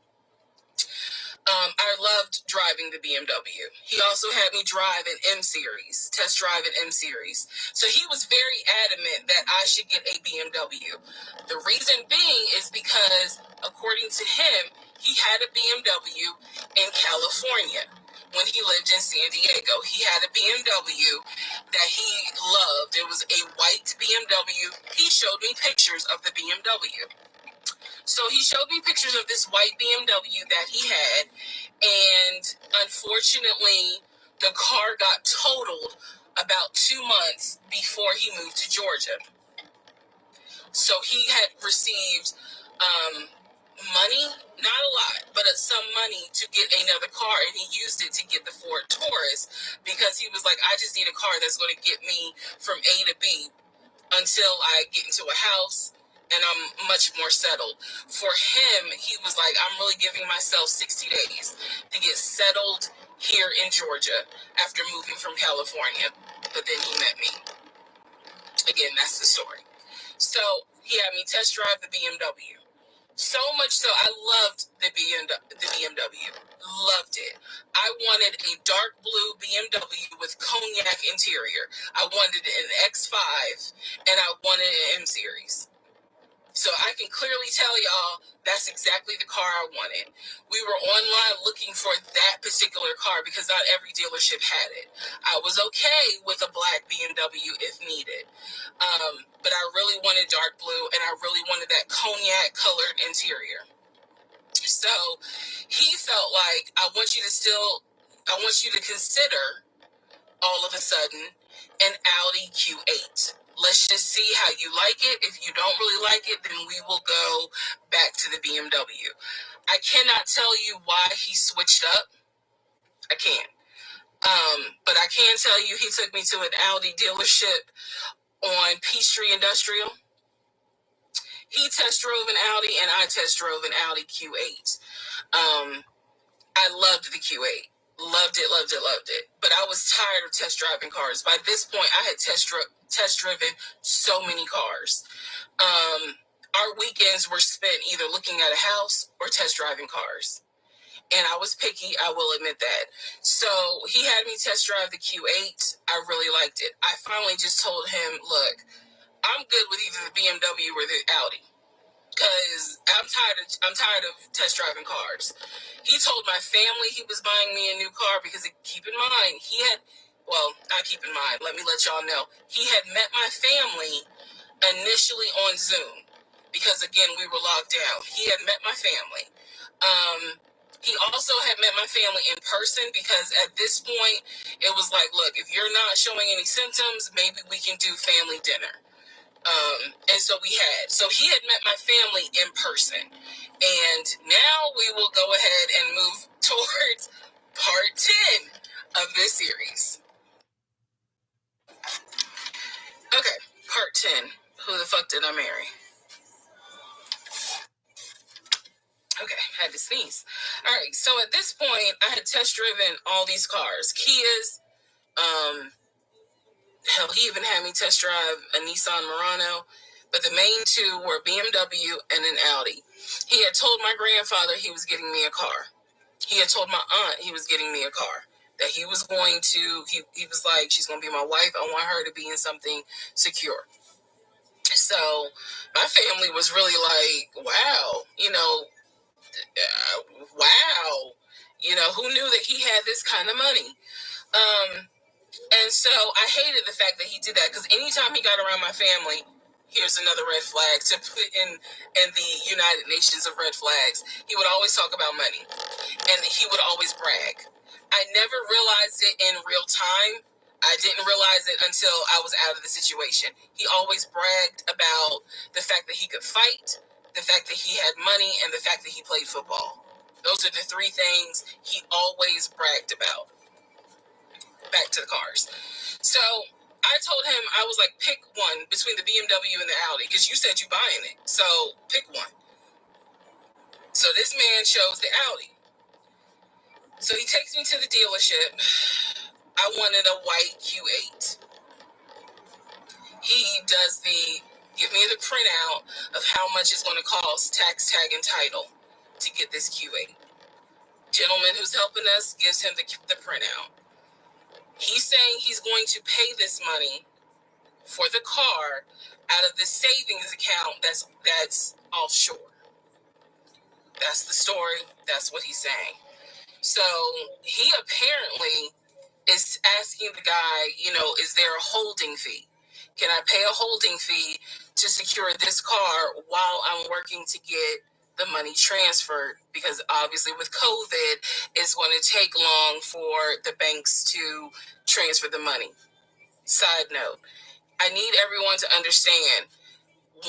I loved driving the BMW. He also had me drive an M Series, test drive an M Series. So he was very adamant that I should get a BMW. The reason being is because, according to him, he had a BMW in California when he lived in San Diego. He had a BMW that he loved. It was a white BMW. He showed me pictures of the BMW. So he showed me pictures of this white BMW that he had, and unfortunately, the car got totaled about 2 months before he moved to Georgia. So he had received money, not a lot, but some money to get another car, and he used it to get the Ford Taurus because he was like, I just need a car that's going to get me from A to B until I get into a house and I'm much more settled. For him, he was like, I'm really giving myself 60 days to get settled here in Georgia after moving from California. But then he met me. Again, that's the story. So he had me test drive the BMW. So much so, I loved the BMW. Loved it. I wanted a dark blue BMW with cognac interior. I wanted an X5, and I wanted an M Series. So I can clearly tell y'all that's exactly the car I wanted. We were online looking for that particular car because not every dealership had it. I was okay with a black BMW if needed. But I really wanted dark blue, and I really wanted that cognac colored interior. So he felt like, I want you to consider all of a sudden an Audi Q8. Let's just see how you like it. If you don't really like it, then we will go back to the BMW. I cannot tell you why he switched up. I can't. But I can tell you he took me to an Audi dealership on Peachtree Industrial. He test drove an Audi, and I test drove an Audi Q8. I loved the Q8. Loved it. But I was tired of test driving cars. By this point, I had test driven so many cars. Our weekends were spent either looking at a house or test driving cars. And I was picky, I will admit that. So he had me test drive the Q8. I really liked it. I finally just told him, look, I'm good with either the BMW or the Audi, because I'm tired of test driving cars. He told my family he was buying me a new car because, keep in mind, let me let y'all know, he had met my family initially on Zoom because, again, we were locked down. He had met my family. He also had met my family in person because at this point, it was like, look, if you're not showing any symptoms, maybe we can do family dinner. And so we had. So he had met my family in person. And now we will go ahead and move towards part 10 of this series. Okay, part 10. Who the fuck did I marry? Okay, had to sneeze. All right, so at this point, I had test driven all these cars. Kias, hell, he even had me test drive a Nissan Murano, but the main two were BMW and an Audi. He had told my grandfather he was getting me a car. He had told my aunt he was getting me a car, that he was going to, he was like, she's going to be my wife. I want her to be in something secure. So my family was really like, wow, who knew that he had this kind of money? And so I hated the fact that he did that, because anytime he got around my family, here's another red flag to put in the United Nations of red flags. He would always talk about money, and he would always brag. I never realized it in real time. I didn't realize it until I was out of the situation. He always bragged about the fact that he could fight, the fact that he had money, and the fact that he played football. Those are the three things he always bragged about. Back to the cars. So I told him, I was like, pick one between the BMW and the Audi, because you said you buying it. So pick one. So this man chose the Audi. So he takes me to the dealership. I wanted a white Q8. He does give me the printout of how much it's going to cost, tax, tag, and title, to get this Q8. Gentleman who's helping us gives him the printout. He's saying he's going to pay this money for the car out of the savings account that's offshore. That's the story. That's what he's saying. So he apparently is asking the guy, is there a holding fee? Can I pay a holding fee to secure this car while I'm working to get the money transferred? Because obviously with COVID, it's going to take long for the banks to transfer the money. Side note, I need everyone to understand,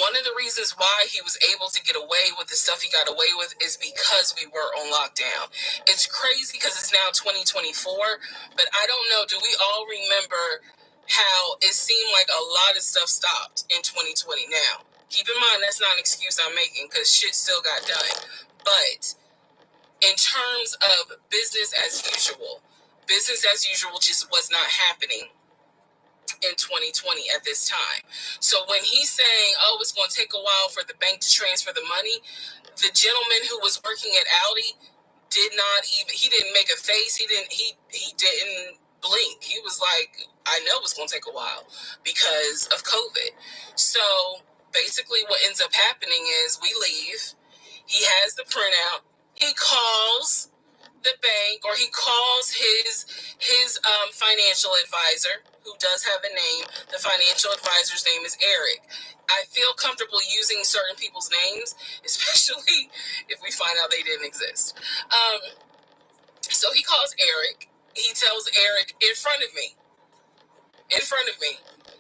one of the reasons why he was able to get away with the stuff he got away with is because we were on lockdown. It's crazy because it's now 2024, but I don't know, do we all remember how it seemed like a lot of stuff stopped in 2020? Now, keep in mind, that's not an excuse I'm making, because shit still got done. But in terms of business as usual just was not happening in 2020 at this time. So when he's saying, it's going to take a while for the bank to transfer the money, the gentleman who was working at Audi he didn't make a face. He didn't blink. He was like, I know it's going to take a while because of COVID. So basically what ends up happening is we leave. He has the printout. He calls the bank, or he calls his financial advisor, who does have a name. The financial advisor's name is Eric. I feel comfortable using certain people's names, especially if we find out they didn't exist. So he calls Eric. He tells Eric in front of me,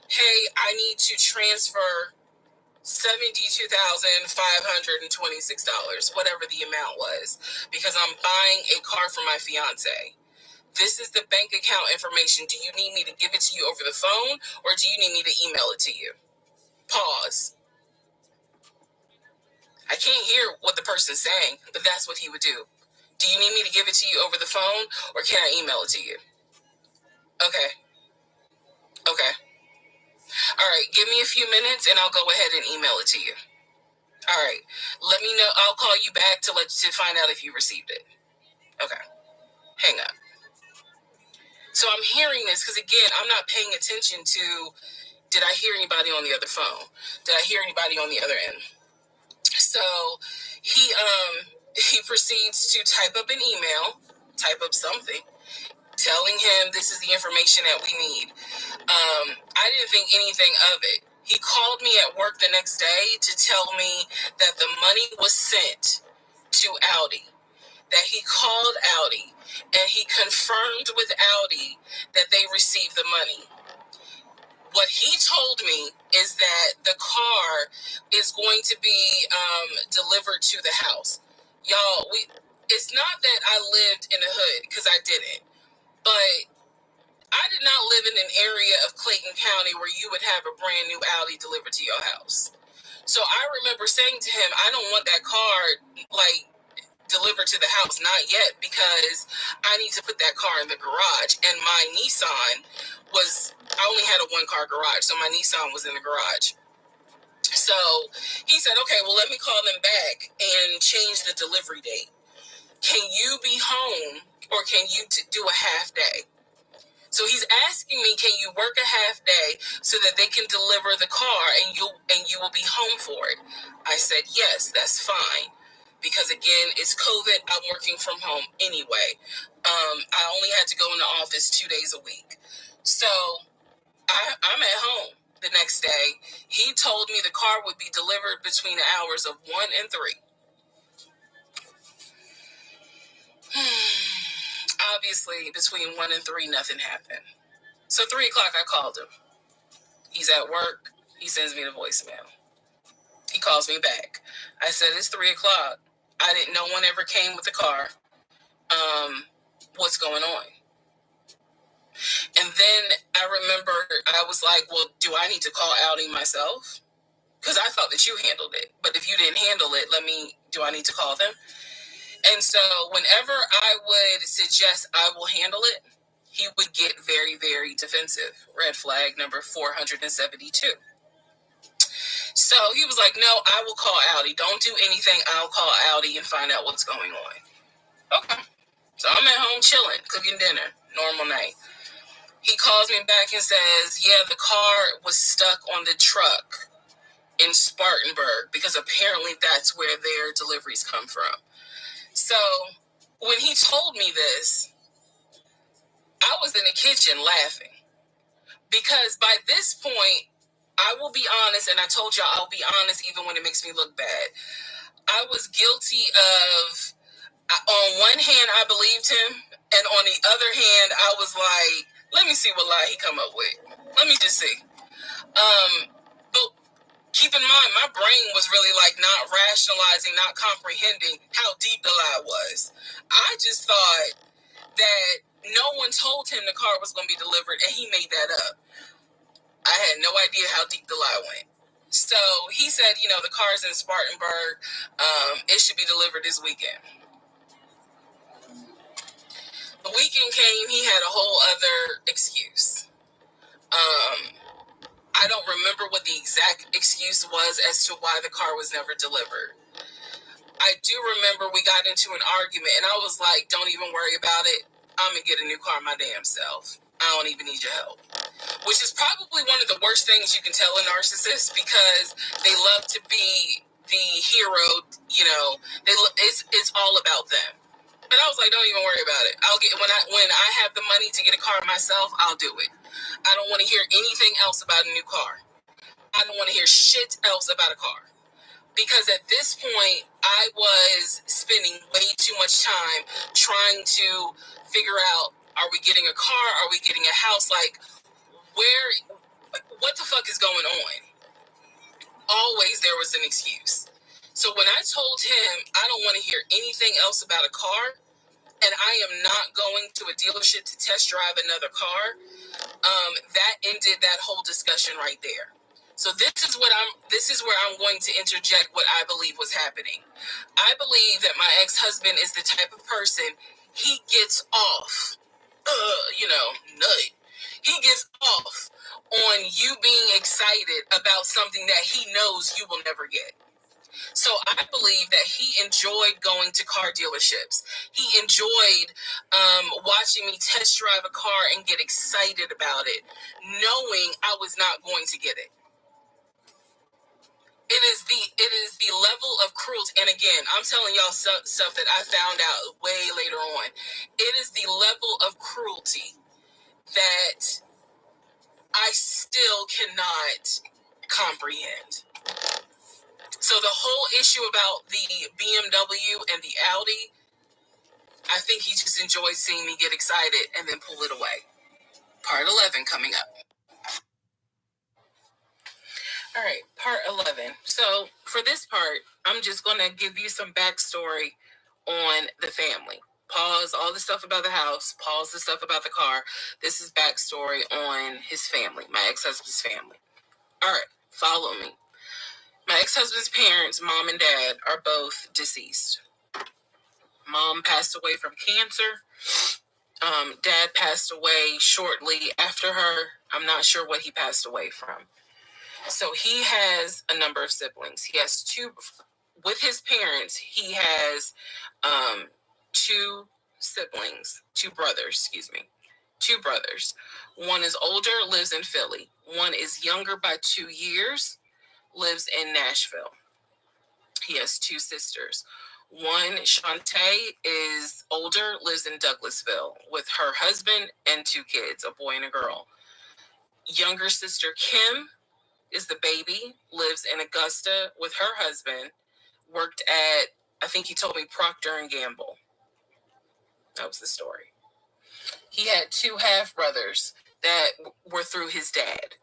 hey, I need to transfer $72,526, whatever the amount was, because I'm buying a car for my fiance. This is the bank account information. Do you need me to give it to you over the phone, or do you need me to email it to you? Pause. I can't hear what the person's saying, but that's what he would do. Do you need me to give it to you over the phone, or can I email it to you? Okay. All right, give me a few minutes and I'll go ahead and email it to you. All right, let me know. I'll call you back to find out if you received it. Okay, hang up. So I'm hearing this because, again, I'm not paying attention to, did I hear anybody on the other phone? Did I hear anybody on the other end? So he proceeds to type up an email, type up something, telling him this is the information that we need. I didn't think anything of it. He called me at work the next day to tell me that the money was sent to Audi, that he called Audi, and he confirmed with Audi that they received the money. What he told me is that the car is going to be delivered to the house. Y'all, it's not that I lived in the hood, because I didn't, but I did not live in an area of Clayton County where you would have a brand new Audi delivered to your house. So I remember saying to him, I don't want that car delivered to the house, not yet, because I need to put that car in the garage. And my Nissan I only had a one-car garage, so my Nissan was in the garage. So he said, okay, well, let me call them back and change the delivery date. Can you be home, or can you do a half day? So he's asking me, can you work a half day so that they can deliver the car and you will be home for it? I said, yes, that's fine. Because again, it's COVID. I'm working from home anyway. I only had to go in the office 2 days a week. So I'm at home the next day. He told me the car would be delivered between the hours of 1 and 3. Obviously, between 1 and 3, nothing happened. So 3 o'clock, I called him. He's at work. He sends me the voicemail. He calls me back. I said, it's 3 o'clock. No one ever came with the car. What's going on? And then I remember I was like, well, do I need to call Audi myself? Because I thought that you handled it. But if you didn't handle it, do I need to call them? And so whenever I would suggest I will handle it, he would get very, very defensive. Red flag number 472. So he was like, no, I will call Audi. Don't do anything. I'll call Audi and find out what's going on. Okay. So I'm at home chilling, cooking dinner, normal night. He calls me back and says, yeah, the car was stuck on the truck in Spartanburg because apparently that's where their deliveries come from. So when he told me this, I was in the kitchen laughing because by this point, I will be honest, and I told y'all I'll be honest even when it makes me look bad. I was guilty of, on one hand, I believed him, and on the other hand, I was like, let me see what lie he come up with. Let me just see. But keep in mind, my brain was really like not rationalizing, not comprehending how deep the lie was. I just thought that no one told him the car was going to be delivered, and he made that up. I had no idea how deep the lie went. So he said, the car's in Spartanburg. It should be delivered this weekend. The weekend came, he had a whole other excuse. I don't remember what the exact excuse was as to why the car was never delivered. I do remember we got into an argument, and I was like, don't even worry about it. I'm going to get a new car my damn self. I don't even need your help. Which is probably one of the worst things you can tell a narcissist, because they love to be the hero, it's all about them. But I was like, don't even worry about it. I'll get when I have the money to get a car myself, I'll do it. I don't want to hear anything else about a new car. I don't want to hear shit else about a car. Because at this point, I was spending way too much time trying to figure out, are we getting a car? Are we getting a house? Like, what the fuck is going on? Always there was an excuse. So when I told him I don't want to hear anything else about a car, and I am not going to a dealership to test drive another car, that ended that whole discussion right there. So this is where I'm going to interject what I believe was happening. I believe that my ex-husband is the type of person, he gets off, nut. He gets off on you being excited about something that he knows you will never get. So I believe that he enjoyed going to car dealerships. He enjoyed watching me test drive a car and get excited about it, knowing I was not going to get it. It is the level of cruelty, and again, I'm telling y'all stuff that I found out way later on. It is the level of cruelty that I still cannot comprehend. So the whole issue about the BMW and the Audi, I think he just enjoys seeing me get excited and then pull it away. Part 11 coming up. All right, part 11. So for this part, I'm just going to give you some backstory on the family. Pause all the stuff about the house. Pause the stuff about the car. This is backstory on his family, my ex-husband's family. All right, follow me. My ex-husband's parents, mom and dad, are both deceased. Mom passed away from cancer. Dad passed away shortly after her. I'm not sure what he passed away from. So he has a number of siblings. He has two, with his parents, he has two brothers. One is older, lives in Philly. One is younger by 2 years, lives in Nashville. He has two sisters. One, Shantae, is older, lives in Douglasville with her husband and two kids, a boy and a girl. Younger sister, Kim, is the baby, lives in Augusta with her husband, worked at, I think he told me, Procter & Gamble. That was the story. He had two half-brothers that were through his dad.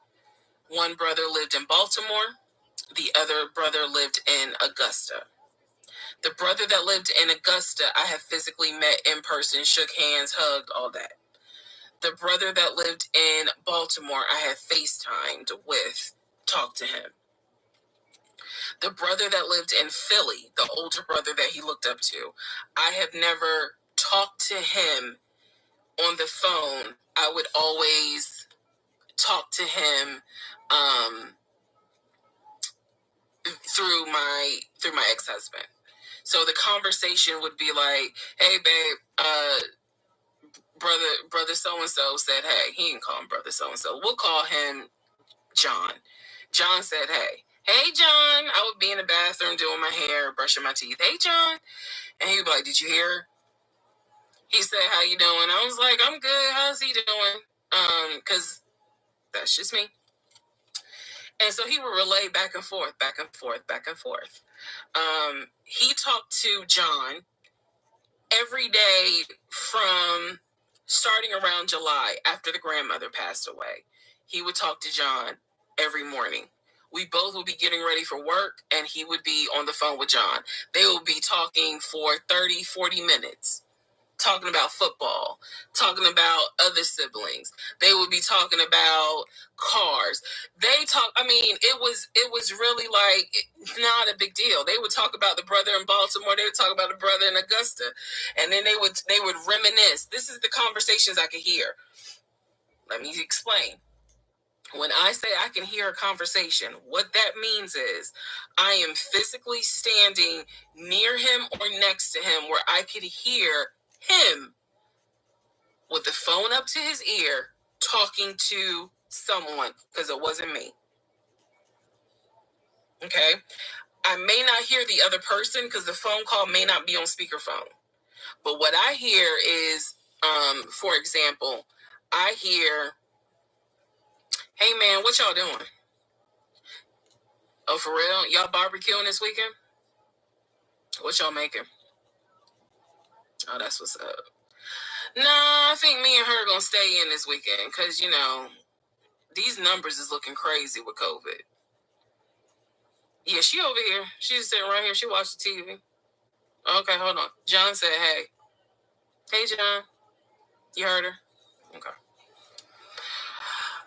One brother lived in Baltimore. The other brother lived in Augusta. The brother that lived in Augusta, I have physically met in person, shook hands, hugged, all that. The brother that lived in Baltimore, I have FaceTimed with, talked to him. The brother that lived in Philly, the older brother that he looked up to, I have never talked to him on the phone. I would always talk to him through my ex-husband. So the conversation would be like, "Hey, babe, brother so-and-so said, hey," he didn't call him brother so-and-so. We'll call him John. John said, hey, John. I would be in the bathroom doing my hair, brushing my teeth. "Hey, John." And he would be like, "Did you hear?" He said, "How you doing?" I was like, "I'm good. How's he doing?" Because that's just me. And so he would relay back and forth, back and forth, back and forth. He talked to John every day from starting around July after the grandmother passed away. He would talk to John every morning. We both would be getting ready for work, and he would be on the phone with John. They would be talking for 30, 40 minutes. Talking about football, talking about other siblings. They would be talking about cars. It was really like not a big deal. They would talk about the brother in Baltimore. They would talk about the brother in Augusta. And then they would reminisce. This is the conversations I could hear. Let me explain. When I say I can hear a conversation, what that means is I am physically standing near him or next to him where I could hear him with the phone up to his ear talking to someone, because it wasn't me. Okay? I may not hear the other person because the phone call may not be on speakerphone. But what I hear is, for example, I hear, "Hey man, what y'all doing? Oh, for real? Y'all barbecuing this weekend? What y'all making? Oh, that's what's up. Nah, I think me and her gonna stay in this weekend because, these numbers is looking crazy with COVID. Yeah, she over here. She's sitting right here. She watched the TV. Okay, hold on. John said, hey. Hey, John. You heard her? Okay.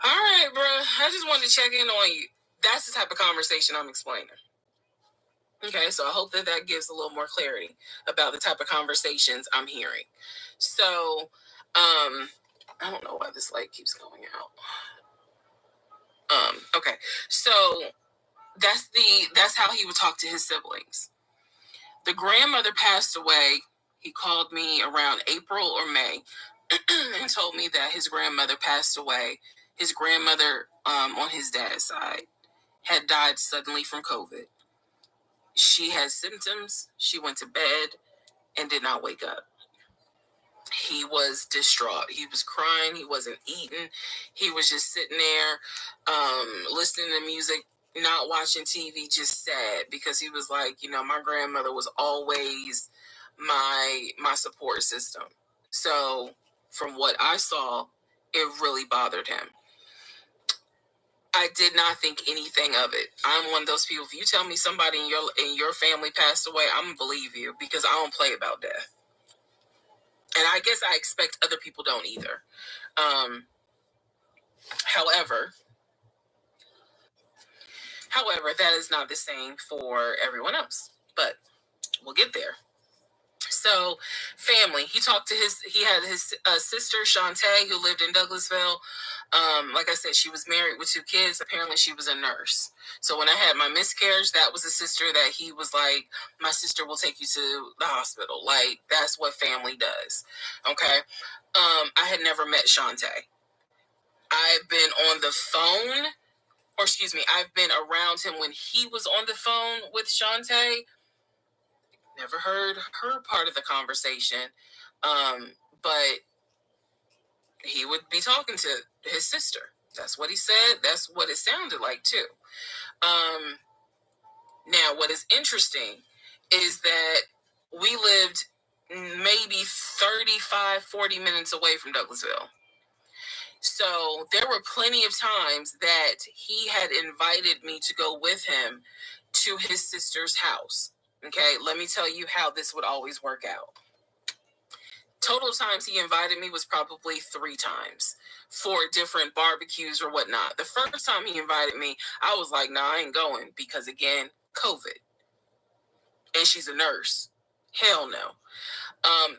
All right, bro. I just wanted to check in on you. That's the type of conversation I'm explaining. Okay, so I hope that gives a little more clarity about the type of conversations I'm hearing. So, I don't know why this light keeps going out. Okay, so that's how he would talk to his siblings. The grandmother passed away. He called me around April or May and told me that his grandmother passed away. His grandmother, on his dad's side, had died suddenly from COVID. She had symptoms. She went to bed and did not wake up. He was distraught. He was crying. He wasn't eating. He was just sitting there, listening to music, not watching TV, just sad, because he was like, my grandmother was always my support system. So from what I saw, it really bothered him. I did not think anything of it. I'm one of those people. If you tell me somebody in your family passed away, I'm gonna believe you, because I don't play about death. And I guess I expect other people don't either. However, that is not the same for everyone else. But we'll get there. So, family. He had his sister Shantae, who lived in Douglasville. Like I said, she was married with 2 kids. Apparently, she was a nurse. So when I had my miscarriage, that was a sister that he was like, my sister will take you to the hospital. Like, that's what family does. Okay. I had never met Shantae. I've been on the phone, I've been around him when he was on the phone with Shantae. Never heard her part of the conversation. But he would be talking to his sister. That's what he said. That's what it sounded like too. Now, what is interesting is that we lived maybe 35, 40 minutes away from Douglasville. So there were plenty of times that he had invited me to go with him to his sister's house. Okay, let me tell you how this would always work out. Total times he invited me was probably 3 times for different barbecues or whatnot. The first time he invited me, I was like, nah, I ain't going because, again, COVID. And she's a nurse. Hell no.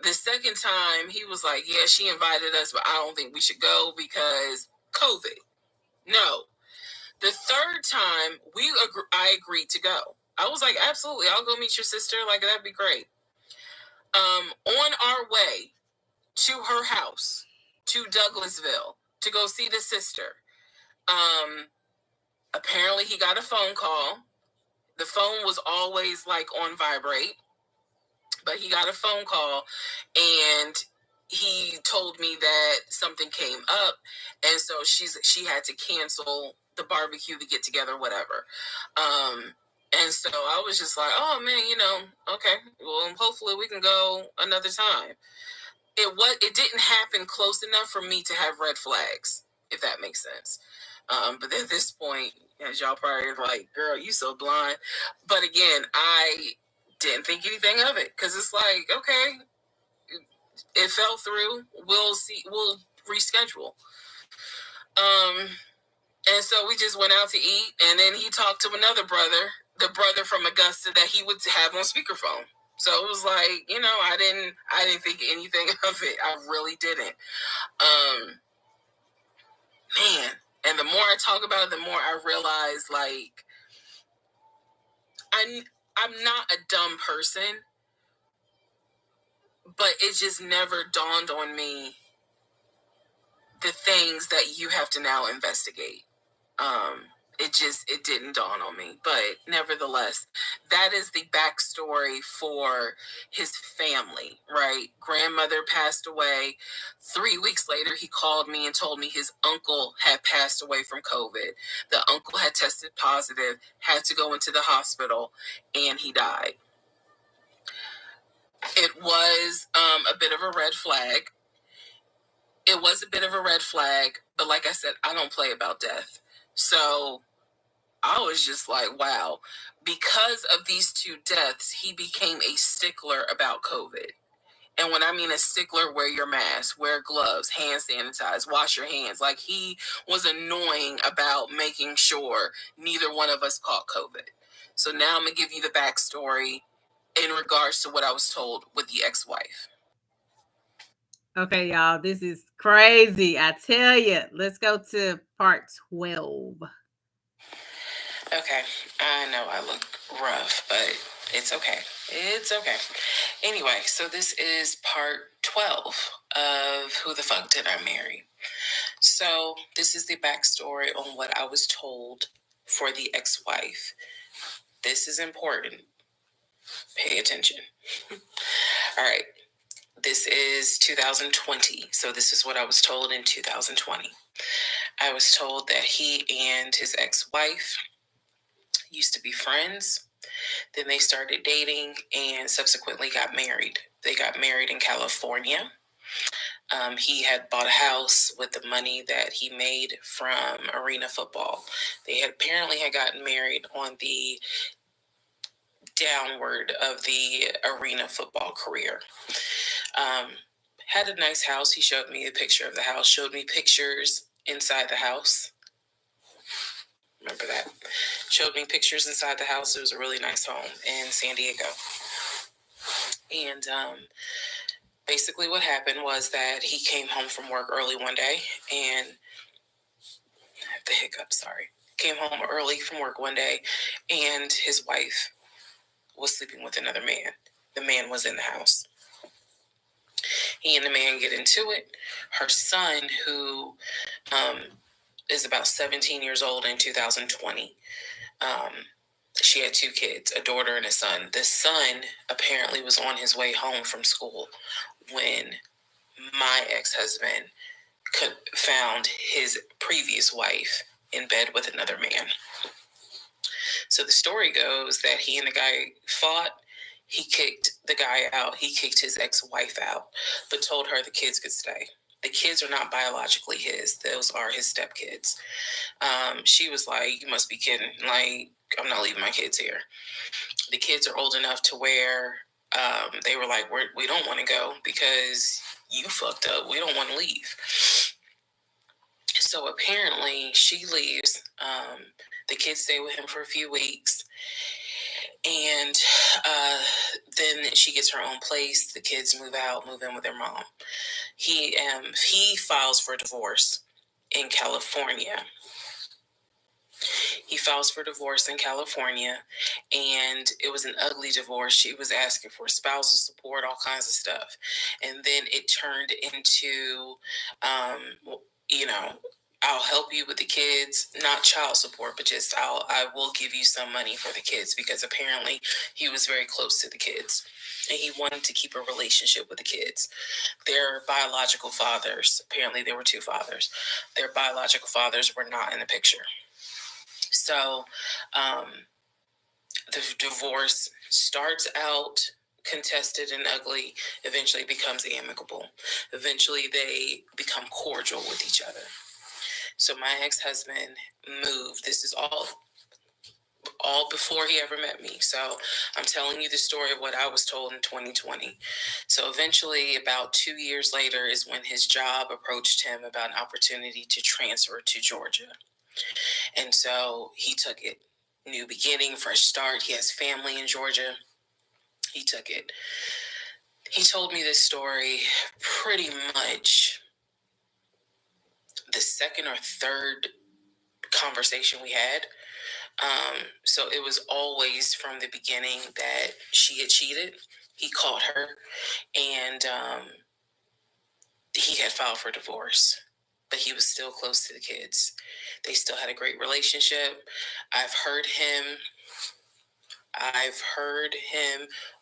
The second time, he was like, yeah, she invited us, but I don't think we should go because COVID. No. The third time, I agreed to go. I was like, absolutely, I'll go meet your sister. Like, that'd be great. On our way to her house, to Douglasville, to go see the sister, apparently he got a phone call. The phone was always like on vibrate, but he got a phone call and he told me that something came up, and so she had to cancel the barbecue, the get together, whatever. And so I was just like, oh man, okay, well, hopefully we can go another time. It didn't happen close enough for me to have red flags, if that makes sense. But at this point, as y'all probably like, girl, you so blind. But again, I didn't think anything of it because it's like, okay, it fell through. We'll see. We'll reschedule. And so we just went out to eat, and then he talked to another brother, the brother from Augusta that he would have on speakerphone. So it was like, I didn't think anything of it. I really didn't. Man, and the more I talk about it, the more I realize, like, I'm not a dumb person, but it just never dawned on me the things that you have to now investigate. It didn't dawn on me, but nevertheless, that is the backstory for his family, right? Grandmother passed away. 3 weeks later, he called me and told me his uncle had passed away from COVID. The uncle had tested positive, had to go into the hospital, and he died. It was a bit of a red flag. It was a bit of a red flag, but like I said, I don't play about death. So I was just like, wow. Because of these 2 deaths, he became a stickler about COVID. And when I mean a stickler, wear your mask, wear gloves, hand sanitize, wash your hands. Like, he was annoying about making sure neither one of us caught COVID. So now I'm going to give you the backstory in regards to what I was told with the ex-wife.
Okay, y'all, this is crazy. I tell you. Let's go to part 12.
Okay, I know I look rough, but it's okay. It's okay. Anyway, so this is part 12 of Who the Fuck Did I Marry? So this is the backstory on what I was told for the ex-wife. This is important. Pay attention. All right. This is 2020. So this is what I was told in 2020. I was told that he and his ex-wife used to be friends. Then they started dating and subsequently got married. They got married in California. He had bought a house with the money that he made from arena football. They had apparently gotten married on the downward of the arena football career. Had a nice house. He showed me a picture of the house, showed me pictures inside the house. Remember that? Showed me pictures inside the house. It was a really nice home in San Diego. And basically what happened was that he came home from work early one day and the hiccup, sorry. Came home early from work one day and his wife was sleeping with another man. The man was in the house. He and the man get into it. Her son, who is about 17 years old in 2020, she had 2 kids, a daughter and a son. The son apparently was on his way home from school when my ex-husband found his previous wife in bed with another man. So the story goes that he and the guy fought. He kicked the guy out. He kicked his ex-wife out, but told her the kids could stay. The kids are not biologically his. Those are his stepkids. She was like, you must be kidding. Like, I'm not leaving my kids here. The kids are old enough to where they were like, we don't want to go because you fucked up. We don't want to leave. So apparently she leaves. The kids stay with him for a few weeks. And then she gets her own place. The kids move in with their mom. He files for divorce in California. He files for divorce in California, and it was an ugly divorce. She was asking for spousal support, all kinds of stuff. And then it turned into, I'll help you with the kids, not child support, but just I will give you some money for the kids, because apparently he was very close to the kids and he wanted to keep a relationship with the kids. Their biological fathers, apparently there were two fathers, their biological fathers were not in the picture. So the divorce starts out contested and ugly, eventually becomes amicable. Eventually they become cordial with each other. So my ex-husband moved. This is all before he ever met me. So I'm telling you the story of what I was told in 2020. So eventually, about 2 years later, is when his job approached him about an opportunity to transfer to Georgia. And so he took it. New beginning, fresh start. He has family in Georgia. He took it. He told me this story pretty much the second or third conversation we had. So it was always from the beginning that she had cheated. He caught her, and he had filed for divorce, but he was still close to the kids. They still had a great relationship. I've heard him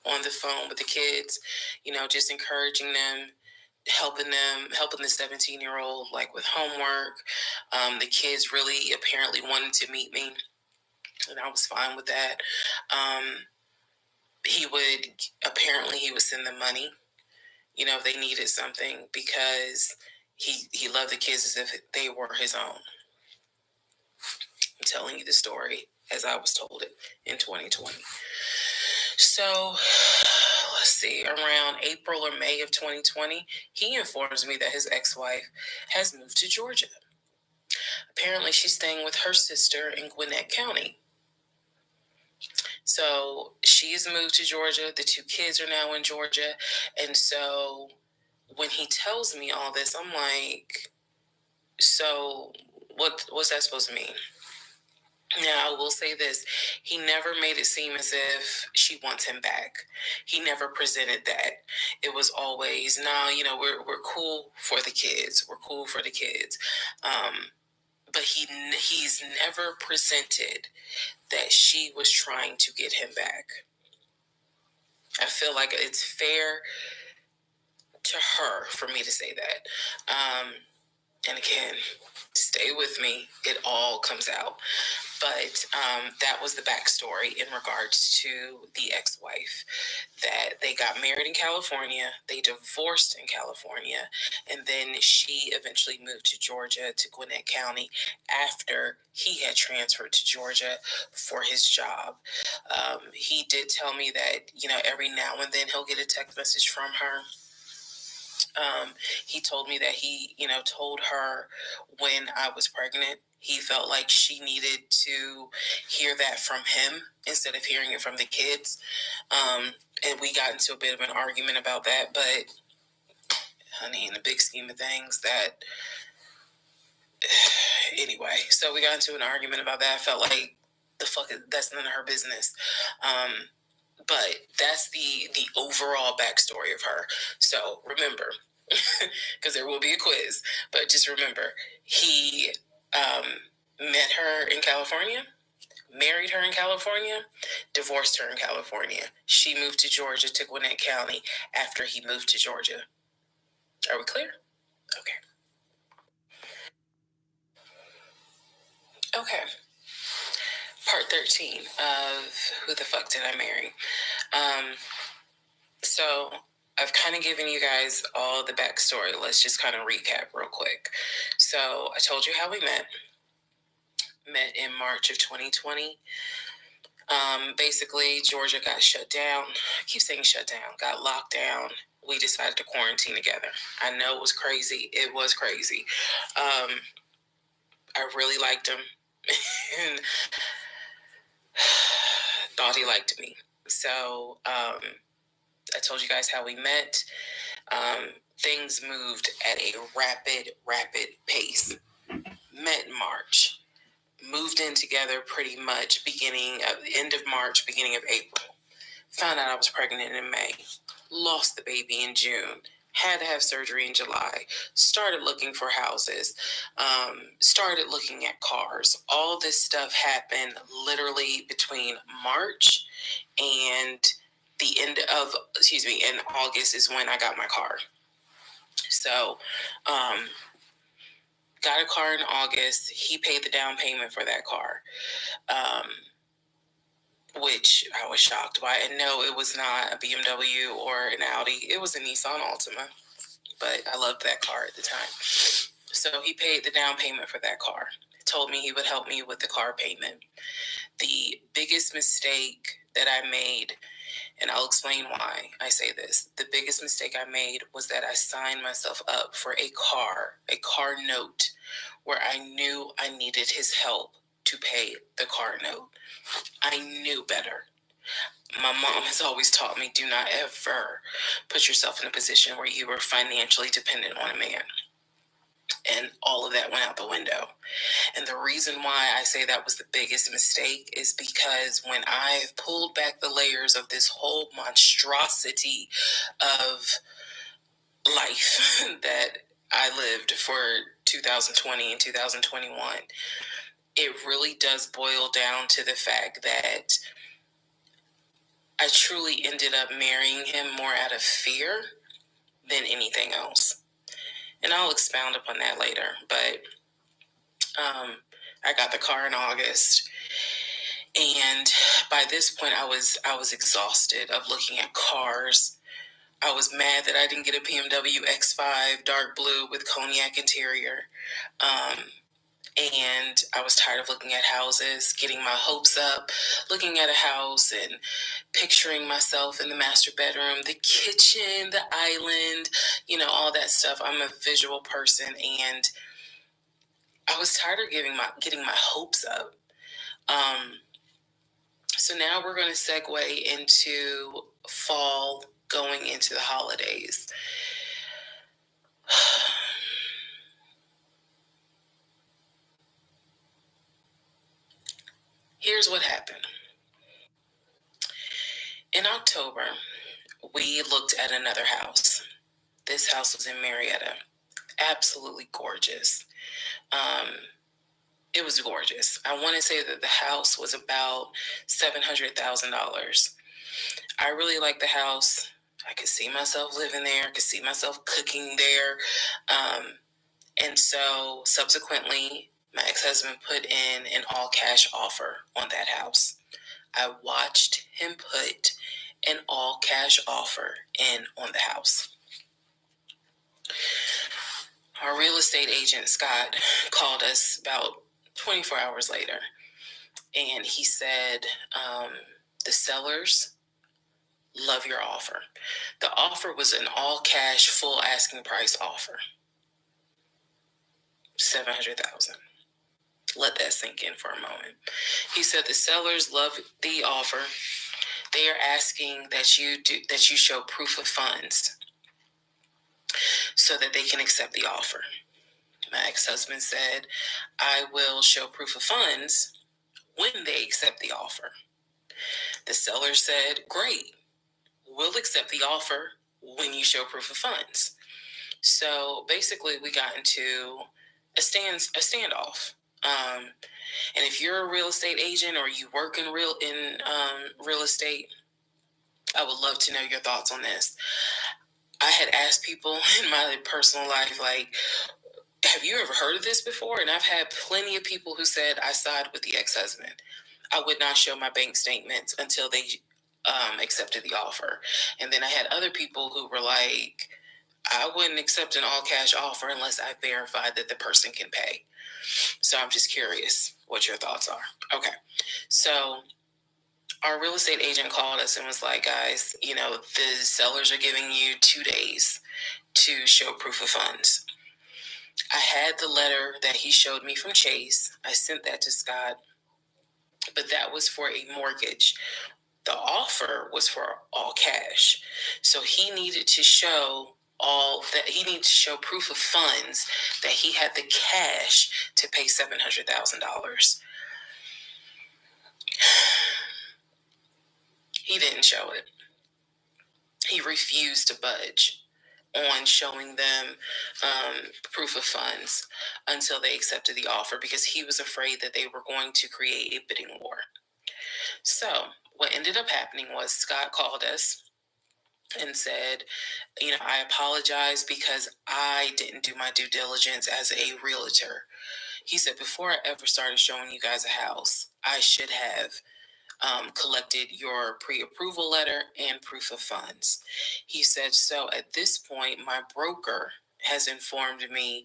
on the phone with the kids, just encouraging them, helping the 17-year-old like with homework. The kids really apparently wanted to meet me, and I was fine with that. He would send them money, if they needed something, because he loved the kids as if they were his own. I'm telling you the story as I was told it in 2020. So let's see, around April or May of 2020, he informs me that his ex-wife has moved to Georgia. Apparently she's staying with her sister in Gwinnett County. So she's moved to Georgia. The two kids are now in Georgia. And so when he tells me all this, I'm like, so what's that supposed to mean? Now, I will say this. He never made it seem as if she wants him back. He never presented that. It was always, we're cool for the kids. We're cool for the kids. But he's never presented that she was trying to get him back. I feel like it's fair to her for me to say that. And again, stay with me. It all comes out. But that was the backstory in regards to the ex-wife, that they got married in California, they divorced in California, and then she eventually moved to Georgia, to Gwinnett County, after he had transferred to Georgia for his job. He did tell me that, every now and then he'll get a text message from her. He told me that he, told her when I was pregnant, he felt like she needed to hear that from him instead of hearing it from the kids. And we got into a bit of an argument about that, but honey, in the big scheme of things, anyway, so we got into an argument about that. I felt like that's none of her business. But that's the overall backstory of her. So remember, because there will be a quiz, but just remember, he met her in California, married her in California, divorced her in California. She moved to Georgia, to Gwinnett County, after he moved to Georgia. Are we clear? Okay. Part 13 of Who the Fuck Did I Marry? So I've kind of given you guys all the backstory. Let's just kind of recap real quick. So I told you how we met in March of 2020. Basically, Georgia got shut down. I keep saying shut down, got locked down. We decided to quarantine together. I know it was crazy. It was crazy. I really liked him and thought he liked me. So I told you guys how we met. Things moved at a rapid pace. Met in March. Moved in together pretty much end of March, beginning of April. Found out I was pregnant in May. Lost the baby in June. Had to have surgery in July. Started looking for houses. Started looking at cars. All this stuff happened literally between March and in August is when I got my car. So, got a car in August. He paid the down payment for that car. Which I was shocked by. And no, it was not a BMW or an Audi. It was a Nissan Altima. But I loved that car at the time. So he paid the down payment for that car. Told me he would help me with the car payment. The biggest mistake that I made, and I'll explain why I say this. The biggest mistake I made was that I signed myself up for a car note, where I knew I needed his help to pay the car note. I knew better. My mom has always taught me, do not ever put yourself in a position where you are financially dependent on a man. And all of that went out the window. And the reason why I say that was the biggest mistake is because when I've pulled back the layers of this whole monstrosity of life that I lived for 2020 and 2021, it really does boil down to the fact that I truly ended up marrying him more out of fear than anything else. And I'll expound upon that later. But I got the car in August. And by this point, I was exhausted of looking at cars. I was mad that I didn't get a BMW X5 dark blue with cognac interior. And I was tired of looking at houses, getting my hopes up, looking at a house and picturing myself in the master bedroom, the kitchen, the island, all that stuff. I'm a visual person, and I was tired of getting my hopes up. So now we're going to segue into fall, going into the holidays. Here's what happened. In October, we looked at another house. This house was in Marietta. Absolutely gorgeous. It was gorgeous. I want to say that the house was about $700,000. I really liked the house. I could see myself living there. I could see myself cooking there. And so subsequently, my ex-husband put in an all-cash offer on that house. I watched him put an all-cash offer in on the house. Our real estate agent, Scott, called us about 24 hours later. And he said, the sellers love your offer. The offer was an all-cash, full asking price offer. $700,000. Let that sink in for a moment. He said the sellers love the offer. They are asking that you show proof of funds so that they can accept the offer. My ex-husband said, I will show proof of funds when they accept the offer. The seller said, great, we'll accept the offer when you show proof of funds. So basically we got into a standoff. And if you're a real estate agent or you work in real estate, I would love to know your thoughts on this. I had asked people in my personal life, like, have you ever heard of this before? And I've had plenty of people who said I side with the ex-husband. I would not show my bank statements until they accepted the offer. And then I had other people who were like, I wouldn't accept an all-cash offer unless I verified that the person can pay. So I'm just curious what your thoughts are. Okay. So our real estate agent called us and was like, guys, the sellers are giving you 2 days to show proof of funds. I had the letter that he showed me from Chase. I sent that to Scott, but that was for a mortgage. The offer was for all cash. So he needed to show proof of funds that he had the cash to pay $700,000. He didn't show it. He refused to budge on showing them proof of funds until they accepted the offer, because he was afraid that they were going to create a bidding war. So what ended up happening was Scott called us and said, I apologize because I didn't do my due diligence as a realtor. He said, before I ever started showing you guys a house, I should have collected your pre-approval letter and proof of funds. He said, so at this point, my broker has informed me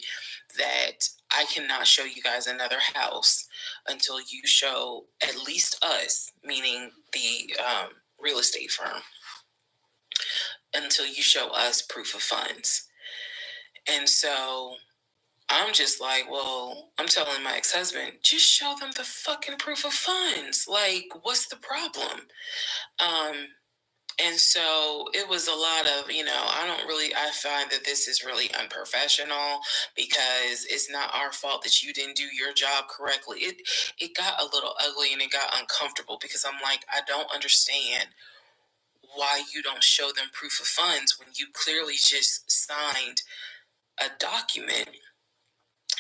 that I cannot show you guys another house until you show at least us, meaning the real estate firm, until you show us proof of funds. And so I'm just like, well, I'm telling my ex-husband, just show them the fucking proof of funds. Like, what's the problem? And so it was a lot of, I find that this is really unprofessional, because it's not our fault that you didn't do your job correctly. It got a little ugly and it got uncomfortable, because I'm like, I don't understand why you don't show them proof of funds when you clearly just signed a document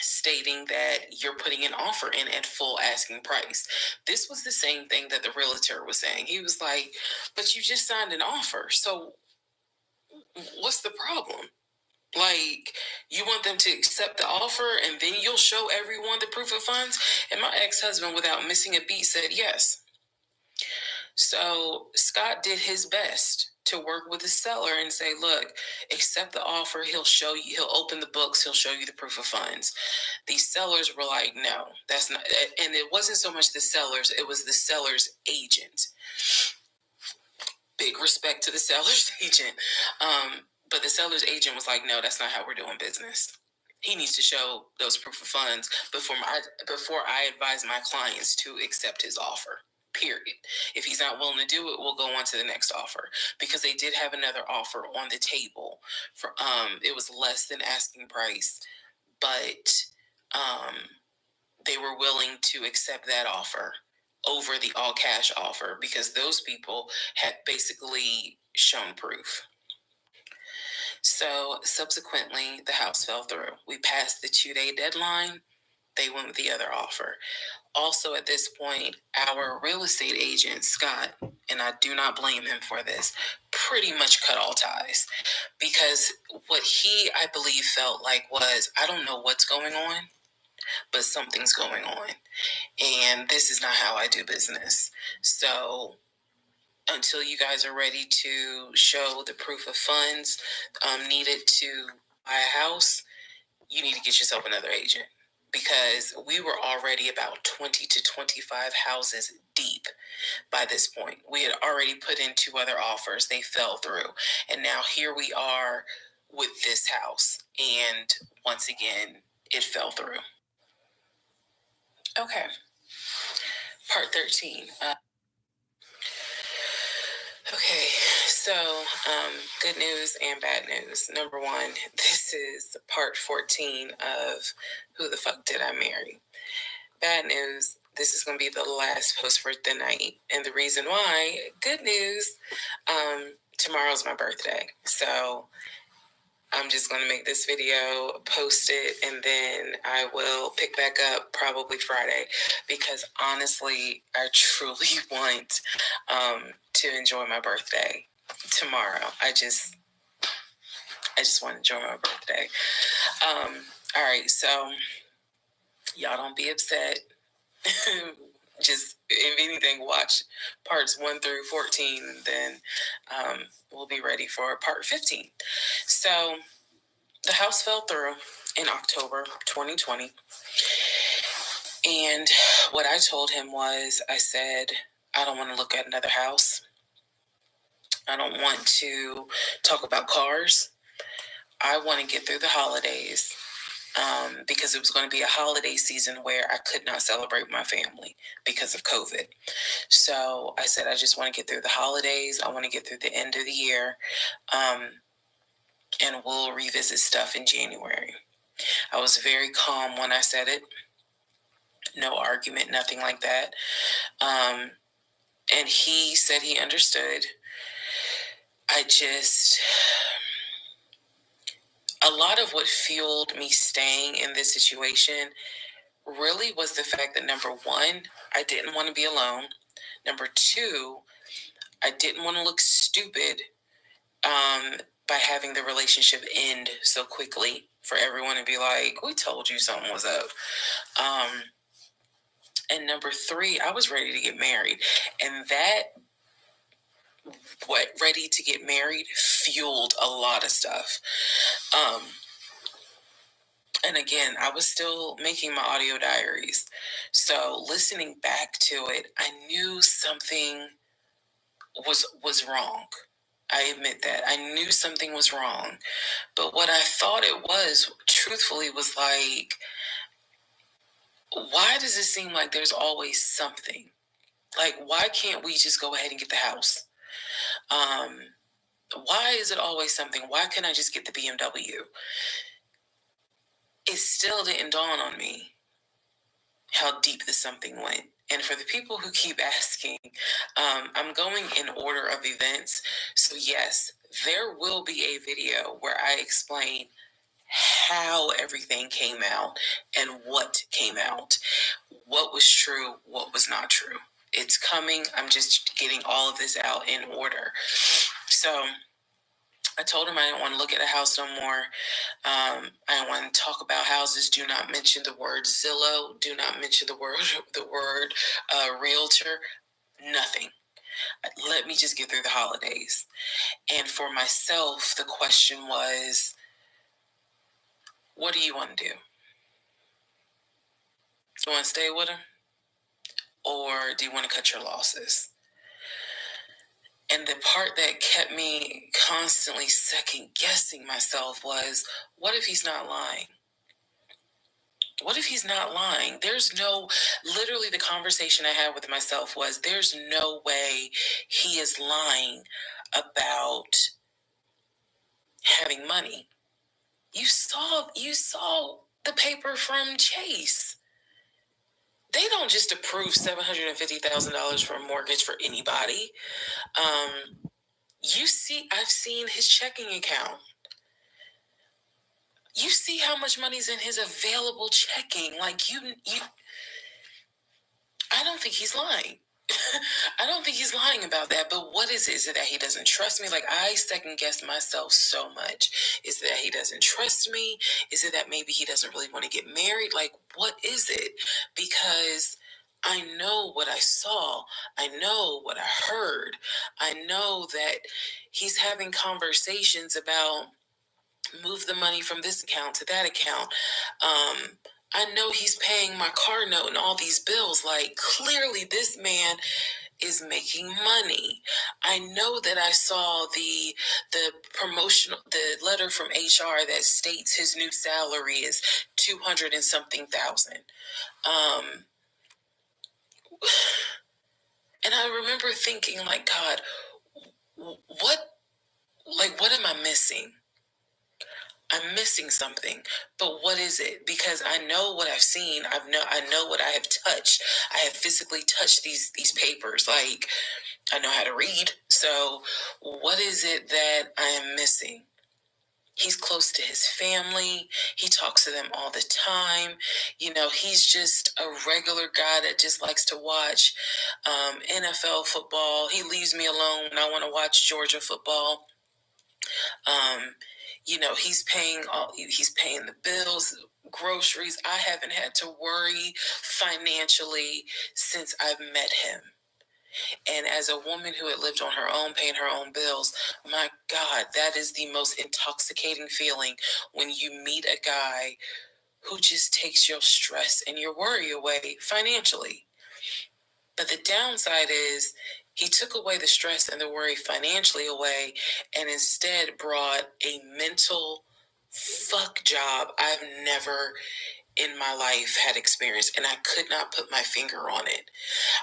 stating that you're putting an offer in at full asking price. This was the same thing that the realtor was saying. He was like, but you just signed an offer, so what's the problem? Like, you want them to accept the offer and then you'll show everyone the proof of funds? And my ex-husband, without missing a beat, said yes. So Scott did his best to work with the seller and say, look, accept the offer. He'll open the books. He'll show you the proof of funds. These sellers were like, no, that's not. And it wasn't so much the sellers, it was the seller's agent. Big respect to the seller's agent. But the seller's agent was like, no, that's not how we're doing business. He needs to show those proof of funds before I advise my clients to accept his offer. Period. If he's not willing to do it, we'll go on to the next offer, because they did have another offer on the table for it was less than asking price, but they were willing to accept that offer over the all cash offer, because those people had basically shown proof. So subsequently, the house fell through. We passed the 2-day deadline. They went with the other offer. Also, at this point, our real estate agent, Scott, and I do not blame him for this, pretty much cut all ties, because what he, I believe, felt like was, I don't know what's going on, but something's going on, and this is not how I do business. So until you guys are ready to show the proof of funds needed to buy a house, you need to get yourself another agent, because we were already about 20 to 25 houses deep by this point. We had already put in 2 other offers. They fell through. And now here we are with this house. And once again, it fell through. Okay. Part 13. Okay, so good news and bad news. Number 1, this is part 14 of Who the Fuck Did I Marry? Bad news, this is going to be the last post for the night. And the reason why, good news, tomorrow's my birthday. So I'm just going to make this video, post it, and then I will pick back up probably Friday, because honestly, I truly want to enjoy my birthday tomorrow. I just want to enjoy my birthday. All right, so y'all don't be upset. Just, if anything, watch parts 1 through 14, and then we'll be ready for part 15. So the house fell through in October 2020. And what I told him was, I said, I don't want to look at another house. I don't want to talk about cars. I want to get through the holidays because it was going to be a holiday season where I could not celebrate my family because of COVID. So I said, I just want to get through the holidays. I want to get through the end of the year. And we'll revisit stuff in January. I was very calm when I said it. No argument, nothing like that. And he said he understood. A lot of what fueled me staying in this situation really was the fact that, number one, I didn't want to be alone. Number two, I didn't want to look stupid by having the relationship end so quickly for everyone to be like, we told you something was up. And number three, I was ready to get married. And that ready to get married fueled a lot of stuff. And again, I was still making my audio diaries. So listening back to it, I knew something was wrong. I admit that. I knew something was wrong. But what I thought it was, truthfully, was like, why does it seem like there's always something? Like, why can't we just go ahead and get the house? Why is it always something? Why can't I just get the BMW? It still didn't dawn on me how deep the something went. And for the people who keep asking, I'm going in order of events. So yes, there will be a video where I explain how everything came out and what came out, what was true, what was not true. It's coming. I'm just getting all of this out in order. So I told him I didn't want to look at a house no more. I don't want to talk about houses. Do not mention the word Zillow. Do not mention the word realtor. Nothing. Let me just get through the holidays. And for myself, the question was, what do you want to do? Do you want to stay with him? Or do you want to cut your losses? And the part that kept me constantly second guessing myself was, what if he's not lying? What if he's not lying? Literally the conversation I had with myself was, there's no way he is lying about having money. You saw the paper from Chase. They don't just approve $750,000 for a mortgage for anybody. I've seen his checking account. You see how much money's in his available checking. Like I don't think he's lying. I don't think he's lying about that. But what is it? Is it that he doesn't trust me? Like, I second guess myself so much. Is it that he doesn't trust me? Is it that maybe he doesn't really want to get married? Like, what is it? Because I know what I saw. I know what I heard. I know that he's having conversations about move the money from this account to that account. I know he's paying my car note and all these bills. Like, clearly this man is making money. I know that I saw the the letter from HR that states his new salary is 200 and something thousand. And I remember thinking, like, God, what am I missing? I'm missing something, but what is it? Because I know what I've seen. I know what I have touched. I have physically touched these papers. Like, I know how to read. So what is it that I am missing? He's close to his family. He talks to them all the time. He's just a regular guy that just likes to watch NFL football. He leaves me alone when I want to watch Georgia football. He's paying the bills, groceries. I haven't had to worry financially since I've met him. And as a woman who had lived on her own, paying her own bills, my God, that is the most intoxicating feeling when you meet a guy who just takes your stress and your worry away financially. But the downside is he took away the stress and the worry financially away and instead brought a mental fuck job I've never in my life had experienced, and I could not put my finger on it.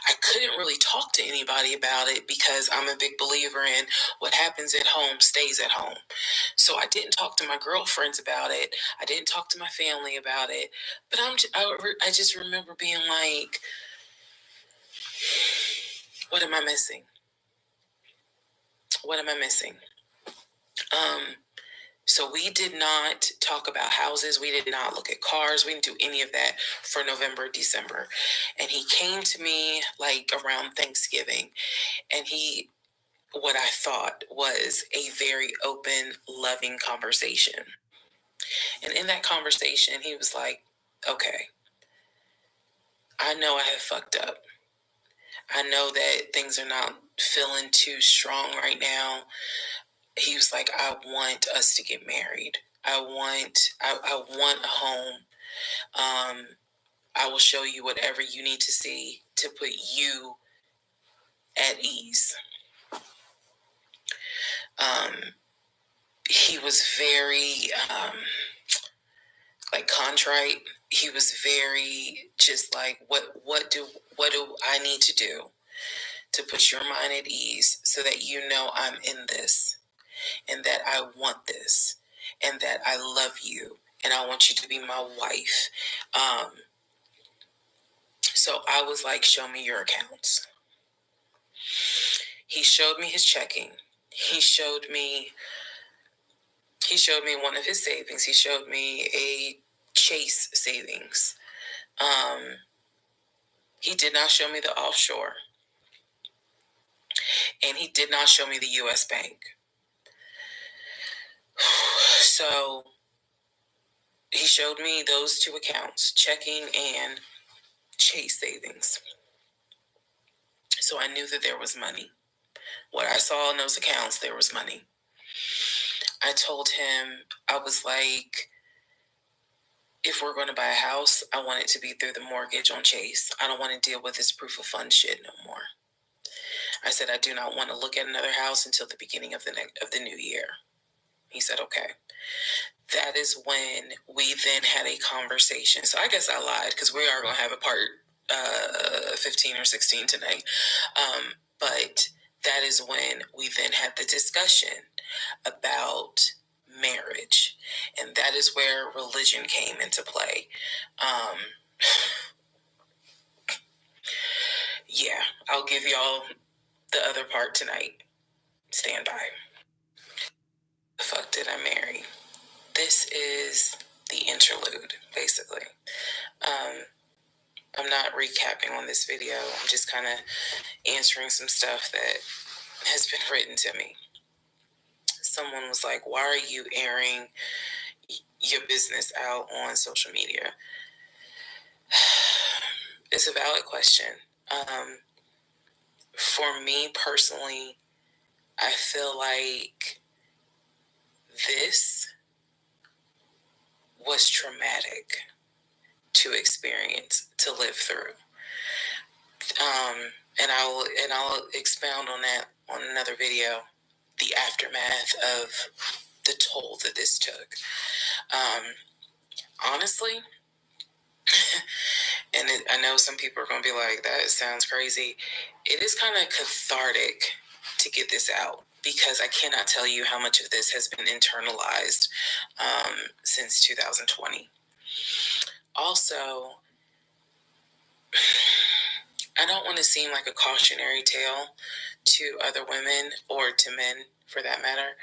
I couldn't really talk to anybody about it because I'm a big believer in what happens at home stays at home. So I didn't talk to my girlfriends about it. I didn't talk to my family about it. But I just remember being like, what am I missing? What am I missing? So we did not talk about houses. We did not look at cars. We didn't do any of that for November, December. And he came to me like around Thanksgiving, and what I thought was a very open, loving conversation. And in that conversation, he was like, okay, I know I have fucked up. I know that things are not feeling too strong right now. He was like, I want us to get married. I want a home. I will show you whatever you need to see to put you at ease. He was very like contrite. He was very just like, what do I need to do to put your mind at ease so that you know I'm in this and that I want this and that I love you and I want you to be my wife. So I was like, show me your accounts. He showed me his checking. He showed me one of his savings. He showed me a Chase savings. He did not show me the offshore. And he did not show me the U.S. bank. So he showed me those two accounts, checking and Chase savings. So I knew that there was money. What I saw in those accounts, there was money. I told him, I was like, if we're going to buy a house, I want it to be through the mortgage on Chase. I don't want to deal with this proof of fund shit no more. I said, I do not want to look at another house until the beginning of the new year. He said, okay. That is when we then had a conversation. So I guess I lied because we are going to have a part 15 or 16 tonight. But that is when we then had the discussion about marriage. And that is where religion came into play. Yeah, I'll give y'all the other part tonight. Stand by. The fuck did I marry? This is the interlude, basically. I'm not recapping on this video. I'm just kind of answering some stuff that has been written to me. Someone was like, why are you airing your business out on social media? It's a valid question. For me personally, I feel like this was traumatic to experience, to live through. And I'll expound on that on another video, the aftermath of the toll that this took. Honestly, and I know some people are going to be like, that sounds crazy. It is kind of cathartic to get this out because I cannot tell you how much of this has been internalized since 2020. Also, I don't want to seem like a cautionary tale to other women or to men for that matter.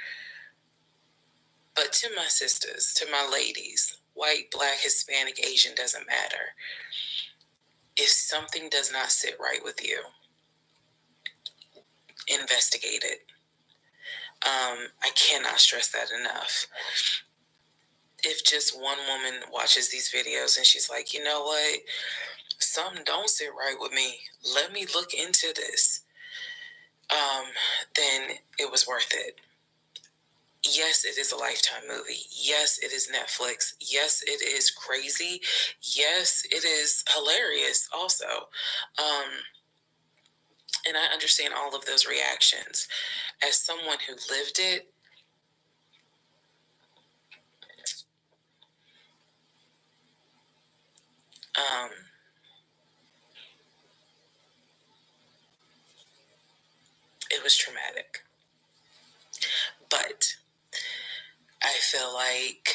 But to my sisters, to my ladies, white, black, Hispanic, Asian, doesn't matter. If something does not sit right with you, investigate it. I cannot stress that enough. If just one woman watches these videos and she's like, you know what? Something don't sit right with me. Let me look into this. Then it was worth it. Yes, it is a Lifetime movie. Yes, it is Netflix. Yes, it is crazy. Yes, it is hilarious also. And I understand all of those reactions. As someone who lived it, it was traumatic. But I feel like,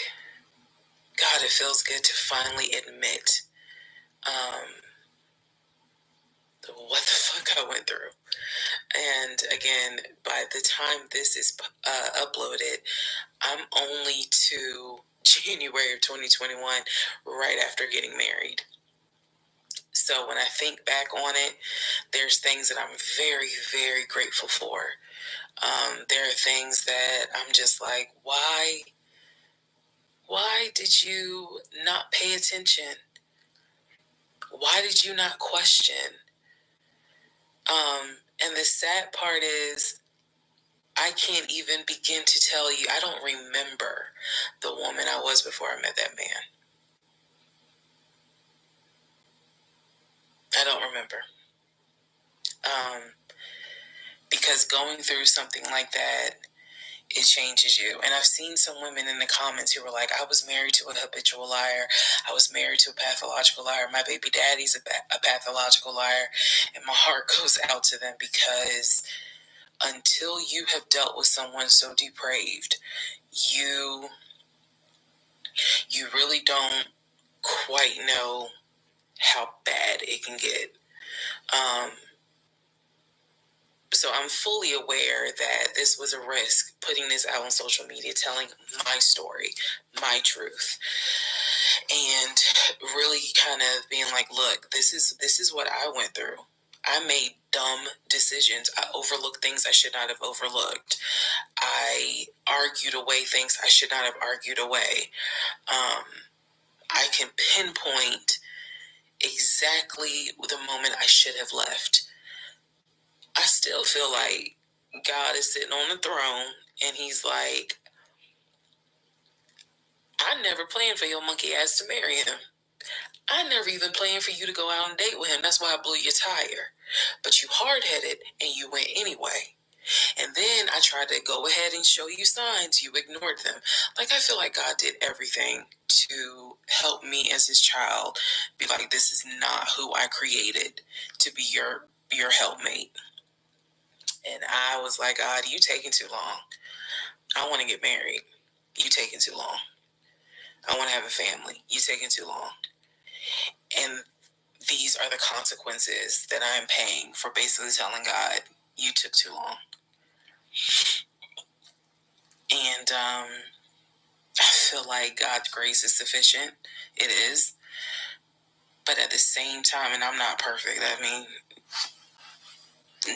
God, it feels good to finally admit what the fuck I went through. And again, by the time this is uploaded, I'm only to January of 2021, right after getting married. So when I think back on it, there's things that I'm very, very grateful for. There are things that I'm just like, why did you not pay attention? Why did you not question? And the sad part is, I can't even begin to tell you. I don't remember the woman I was before I met that man. I don't remember. Because going through something like that, it changes you. And I've seen some women in the comments who were like, I was married to a habitual liar. I was married to a pathological liar. My baby daddy's a pathological liar. And my heart goes out to them, because until you have dealt with someone so depraved, you really don't quite know how bad it can get. So I'm fully aware that this was a risk, putting this out on social media, telling my story, my truth, and really kind of being like, look, this is what I went through. I made dumb decisions. I overlooked things I should not have overlooked. I argued away things I should not have argued away. I can pinpoint exactly the moment I should have left. I still feel like God is sitting on the throne and he's like, I never planned for your monkey ass to marry him. I never even planned for you to go out and date with him. That's why I blew your tire. But you hard-headed and you went anyway. And then I tried to go ahead and show you signs. You ignored them. Like, I feel like God did everything to help me as his child be like, this is not who I created to be your helpmate. And I was like, God, you taking too long. I want to get married. You taking too long. I want to have a family. You taking too long. And these are the consequences that I am paying for basically telling God, you took too long. And I feel like God's grace is sufficient. It is. But at the same time, and I'm not perfect. I mean,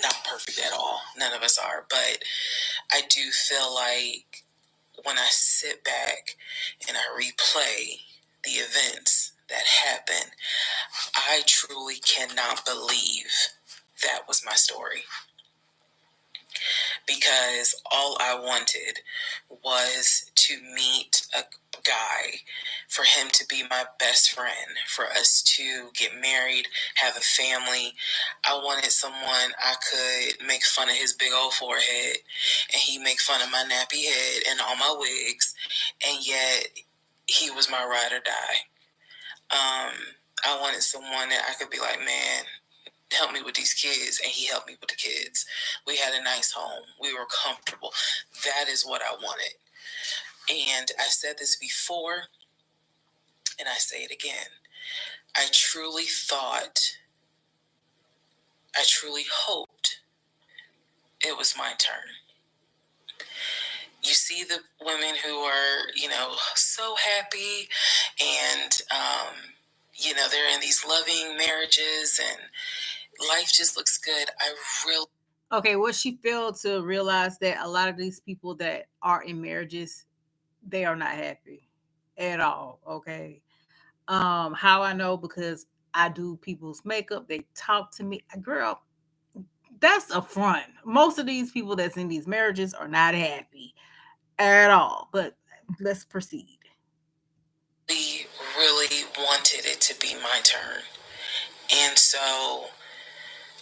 not perfect at all. None of us are. But I do feel like when I sit back and I replay the events that happened, I truly cannot believe that was my story. Because all I wanted was to meet a guy, for him to be my best friend, for us to get married, have a family. I wanted someone I could make fun of his big old forehead, and he make fun of my nappy head and all my wigs, and yet he was my ride or die. I wanted someone that I could be like, man, help me with these kids, and he helped me with the kids. We had a nice home. We were comfortable. That is what I wanted. And I said this before, and I say it again. I truly hoped it was my turn. You see the women who are, so happy, and, they're in these loving marriages, and life just looks good.
Okay, what she failed to realize that a lot of these people that are in marriages, they are not happy at all. Okay. How I know, because I do people's makeup, they talk to me. Girl, that's a front. Most of these people that's in these marriages are not happy at all. But let's proceed.
We really wanted it to be my turn. And so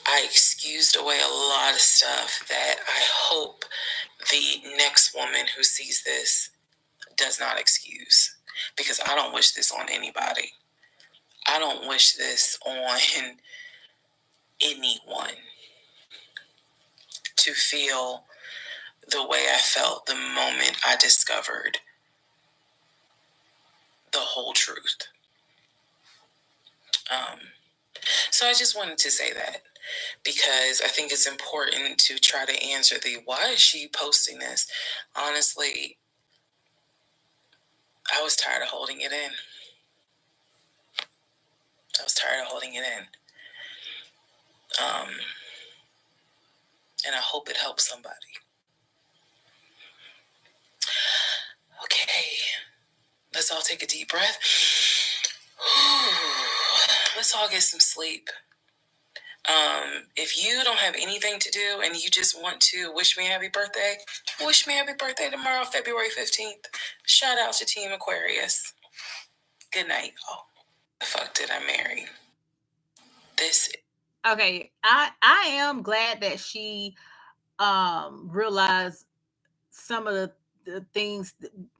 I excused excused away a lot of stuff that I hope the next woman who sees this does not excuse, because I don't wish this on anybody. I don't wish this on anyone, to feel the way I felt the moment I discovered the whole truth. So I just wanted to say that, because I think it's important to try to answer the why is she posting this. Honestly, I was tired of holding it in. And I hope it helps somebody. Okay, let's all take a deep breath. Let's all get some sleep. If you don't have anything to do and you just want to wish me happy birthday tomorrow, February 15th. Shout out to Team Aquarius. Good night, y'all. The fuck did I marry?
Okay, I am glad that she realized some of the things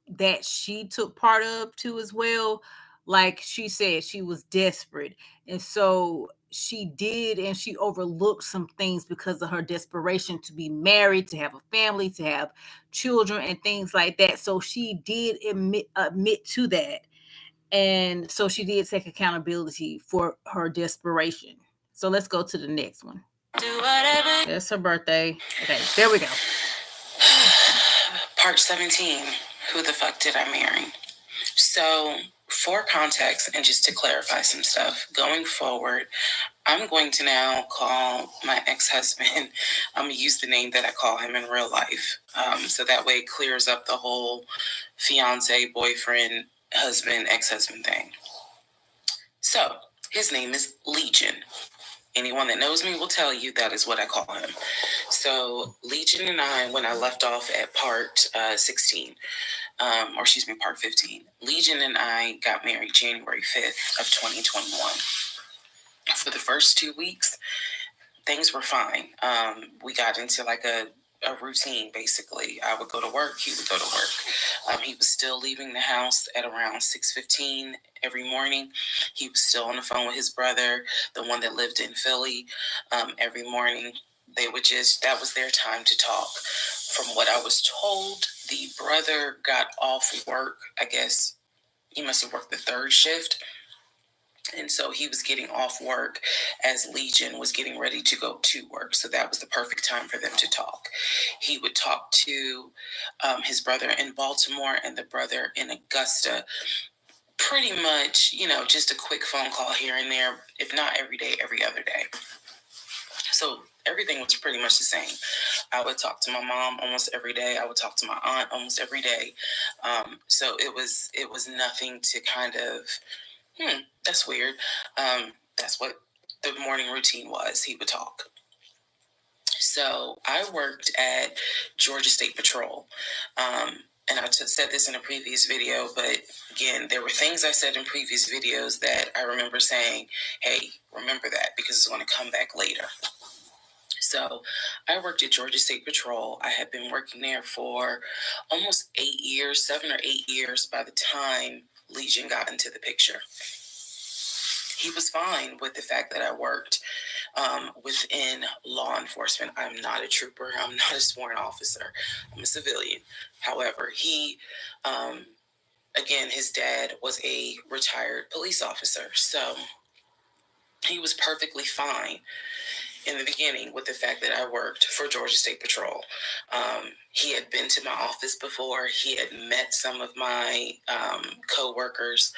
that she took part of too as well. Like she said, she was desperate, and so she did, and she overlooked some things because of her desperation to be married, to have a family, to have children, and things like that. So she did admit to that, and so she did take accountability for her desperation. So let's go to the next one. It's her birthday. Okay, there we go.
Part 17, who the fuck did I marry? So, for context and just to clarify some stuff, going forward, I'm going to now call my ex-husband, I'm going to use the name that I call him in real life. So that way it clears up the whole fiance, boyfriend, husband, ex-husband thing. So, his name is Legion. Anyone that knows me will tell you that is what I call him. So Legion and I, when I left off at part 16, part 15, Legion and I got married January 5th of 2021. For the first 2 weeks, things were fine. We got into like a routine, basically. I would go to work, he would go to work. He was still leaving the house at around 6:15 every morning. He was still on the phone with his brother, the one that lived in Philly, every morning. That was their time to talk. From what I was told, the brother got off work. I guess he must have worked the third shift. And so he was getting off work as Legion was getting ready to go to work. So that was the perfect time for them to talk. He would talk to his brother in Baltimore and the brother in Augusta. Pretty much, just a quick phone call here and there, if not every day, every other day. So everything was pretty much the same. I would talk to my mom almost every day. I would talk to my aunt almost every day. So it was nothing to kind of, that's weird. That's what the morning routine was. He would talk. So I worked at Georgia State Patrol. And I said this in a previous video, but again, there were things I said in previous videos that I remember saying, hey, remember that, because it's going to come back later. So I worked at Georgia State Patrol. I had been working there for almost 8 years, 7 or 8 years by the time Legion got into the picture. He was fine with the fact that I worked within law enforcement. I'm not a trooper. I'm not a sworn officer. I'm a civilian. However, he, again, his dad was a retired police officer. So he was perfectly fine in the beginning with the fact that I worked for Georgia State Patrol. He had been to my office before. He had met some of my co-workers.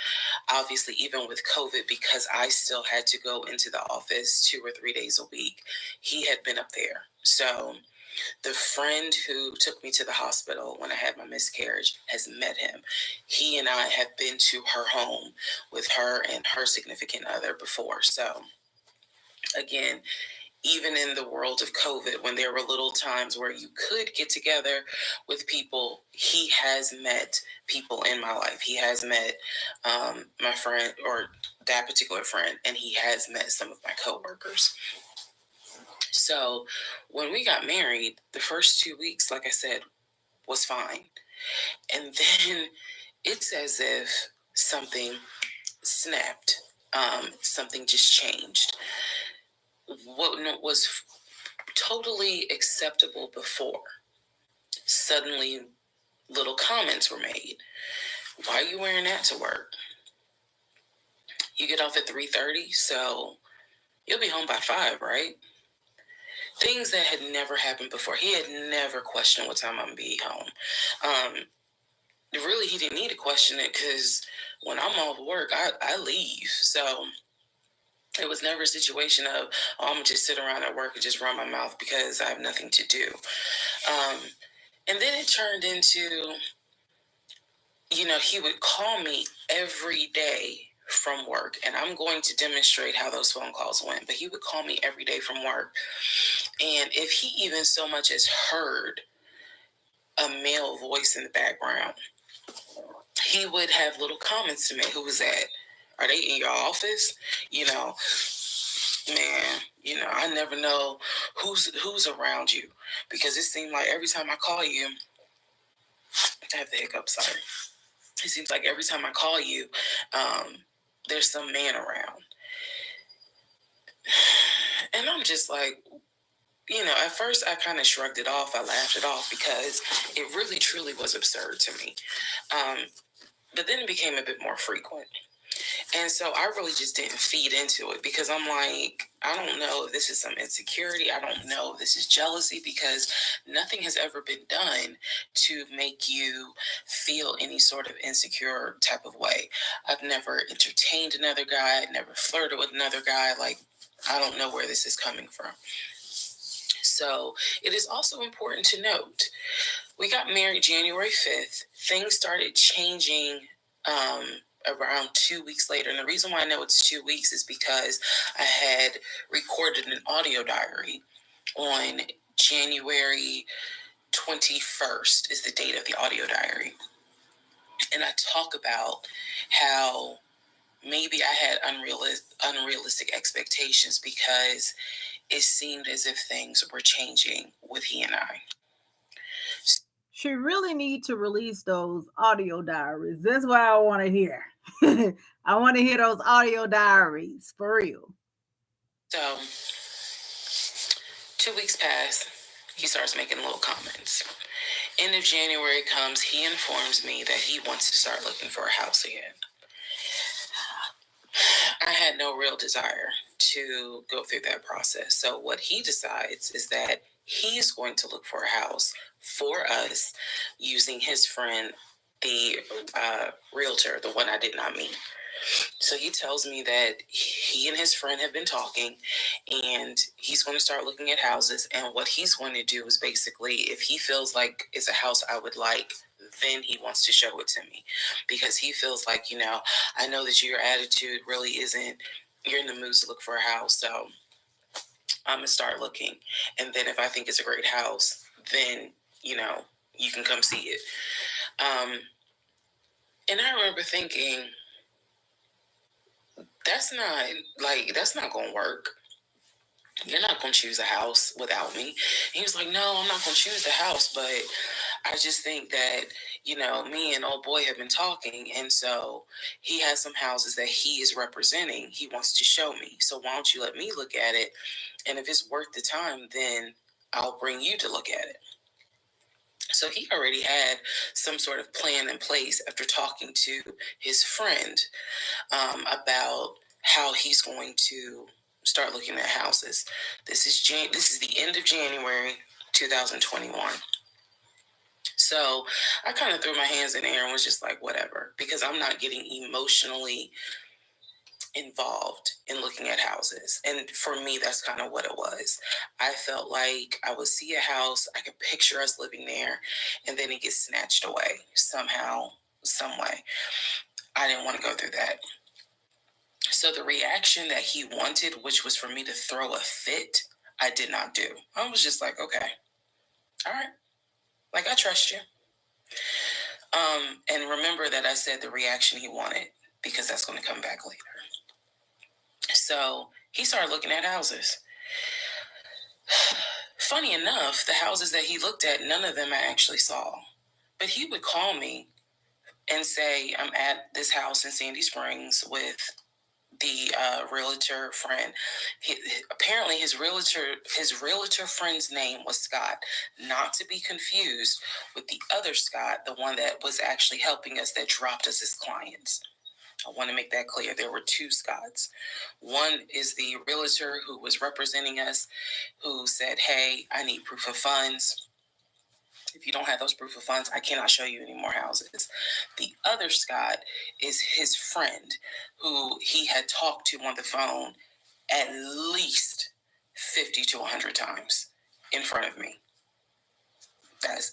Obviously, even with COVID, because I still had to go into the office 2 or 3 days a week, he had been up there. So the friend who took me to the hospital when I had my miscarriage has met him. He and I have been to her home with her and her significant other before. So again, even in the world of COVID, when there were little times where you could get together with people, he has met people in my life. He has met my friend, or that particular friend, and he has met some of my coworkers. So when we got married, the first 2 weeks, like I said, was fine. And then it's as if something snapped. Something just changed. What was totally acceptable before, suddenly little comments were made. Why are you wearing that to work? You get off at 3:30, so you'll be home by 5, right? Things that had never happened before. He had never questioned what time I'm going to be home. Really, he didn't need to question it because when I'm off work, I leave. So it was never a situation of, oh, I'm going to just sit around at work and just run my mouth because I have nothing to do. And then it turned into, he would call me every day from work, and I'm going to demonstrate how those phone calls went, but he would call me every day from work. And if he even so much as heard a male voice in the background, he would have little comments to make. Who was that? Are they in your office? Man, I never know who's around you, because it seemed like every time I call you, I have the hiccup, sorry. It seems like every time I call you, there's some man around. And I'm just like, at first I kind of shrugged it off. I laughed it off because it really, truly was absurd to me. But then it became a bit more frequent. And so I really just didn't feed into it, because I'm like, I don't know if this is some insecurity. I don't know if this is jealousy, because nothing has ever been done to make you feel any sort of insecure type of way. I've never entertained another guy, never flirted with another guy. Like, I don't know where this is coming from. So it is also important to note, we got married January 5th. Things started changing around 2 weeks later. And the reason why I know it's 2 weeks is because I had recorded an audio diary on January 21st is the date of the audio diary. And I talk about how maybe I had unrealistic expectations, because it seemed as if things were changing with he and I.
She really need to release those audio diaries. That's what I want to hear. I want to hear those audio diaries for real.
So 2 weeks pass. He starts making little comments. End of January comes. He informs me that he wants to start looking for a house again. I had no real desire to go through that process. So what he decides is that he's going to look for a house for us using his friend, the realtor, the one I did not meet. So he tells me that he and his friend have been talking, and he's going to start looking at houses. And what he's going to do is basically, if he feels like it's a house I would like, then he wants to show it to me, because he feels like, I know that your attitude really isn't, you're in the mood to look for a house. So I'm going to start looking. And then if I think it's a great house, then, you can come see it. And I remember thinking, that's not going to work. You're not going to choose a house without me. And he was like, no, I'm not going to choose the house, but I just think that, me and old boy have been talking. And so he has some houses that he is representing. He wants to show me. So why don't you let me look at it? And if it's worth the time, then I'll bring you to look at it. So he already had some sort of plan in place after talking to his friend about how he's going to start looking at houses. This is the end of January 2021. So I kind of threw my hands in the air and was just like, whatever, because I'm not getting emotionally involved in looking at houses. And for me, that's kind of what it was. I felt like I would see a house, I could picture us living there, and then it gets snatched away somehow, some way. I didn't want to go through that. So the reaction that he wanted, which was for me to throw a fit, I did not do. I was just like, okay, all right, like, I trust you. And remember that I said the reaction he wanted, because that's going to come back later. So he started looking at houses. Funny enough, the houses that he looked at, none of them I actually saw. But he would call me and say, I'm at this house in Sandy Springs with the realtor friend. Apparently his realtor friend's name was Scott, not to be confused with the other Scott, the one that was actually helping us, that dropped us as clients. I want to make that clear. There were two Scotts. One is the realtor who was representing us, who said, hey, I need proof of funds. If you don't have those proof of funds, I cannot show you any more houses. The other Scott is his friend, who he had talked to on the phone at least 50 to 100 times in front of me.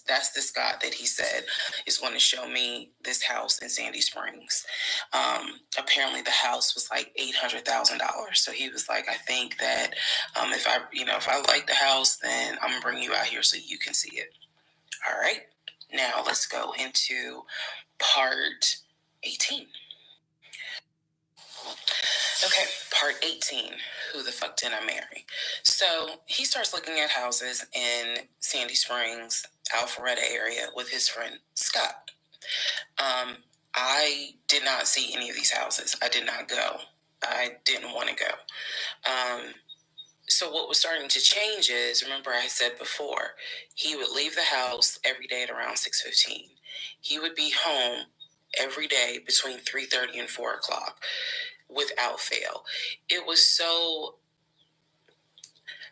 That's the Scott that he said is going to show me this house in Sandy Springs. Apparently, the house was like $800,000. So he was like, I think that if I like the house, then I'm gonna bring you out here so you can see it. All right. Now let's go into part 18. Okay, part 18. Who the fuck did I marry? So he starts looking at houses in Sandy Springs, Alpharetta area with his friend Scott. I did not see any of these houses. I did not go. I didn't want to go. So what was starting to change is, remember I said before, he would leave the house every day at around 6:15. He would be home every day between 3:30 and 4 o'clock without fail. It was so,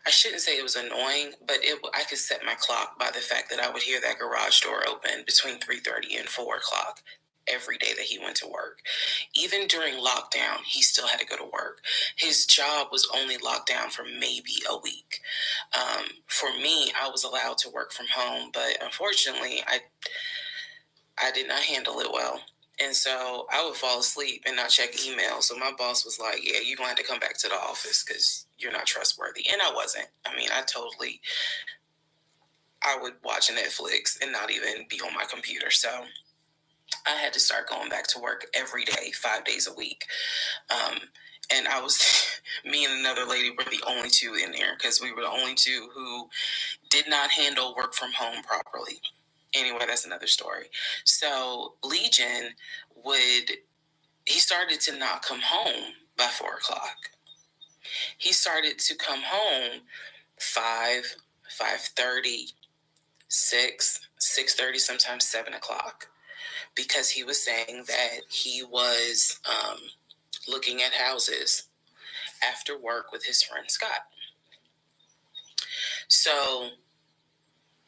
I shouldn't say it was annoying, but I could set my clock by the fact that I would hear that garage door open between 3:30 and 4 o'clock every day that he went to work. Even during lockdown, he still had to go to work. His job was only locked down for maybe a week. For me, I was allowed to work from home, but unfortunately, I did not handle it well. And so I would fall asleep and not check email. So my boss was like, yeah, you're going to have to come back to the office because you're not trustworthy. And I wasn't. I mean, I would watch Netflix and not even be on my computer. So I had to start going back to work every day, 5 days a week. And I was, me and another lady were the only two in there because we were the only two who did not handle work from home properly. Anyway, that's another story. So Legion he started to not come home by 4 o'clock. He started to come home 5, 5:30, 6, 6:30, sometimes 7 o'clock, because he was saying that he was looking at houses after work with his friend Scott. So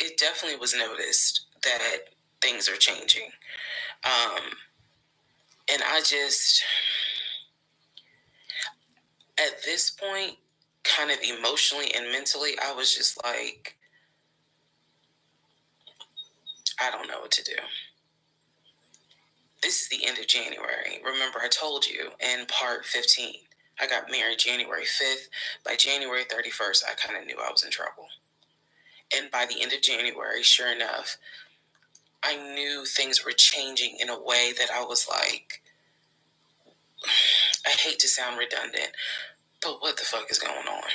it definitely was noticed that things are changing. And I just, at this point, kind of emotionally and mentally, I was just like, I don't know what to do. This is the end of January. Remember, I told you in part 15, I got married January 5th. By January 31st, I kind of knew I was in trouble. And by the end of January, sure enough, I knew things were changing in a way that I was like, I hate to sound redundant, but what the fuck is going on?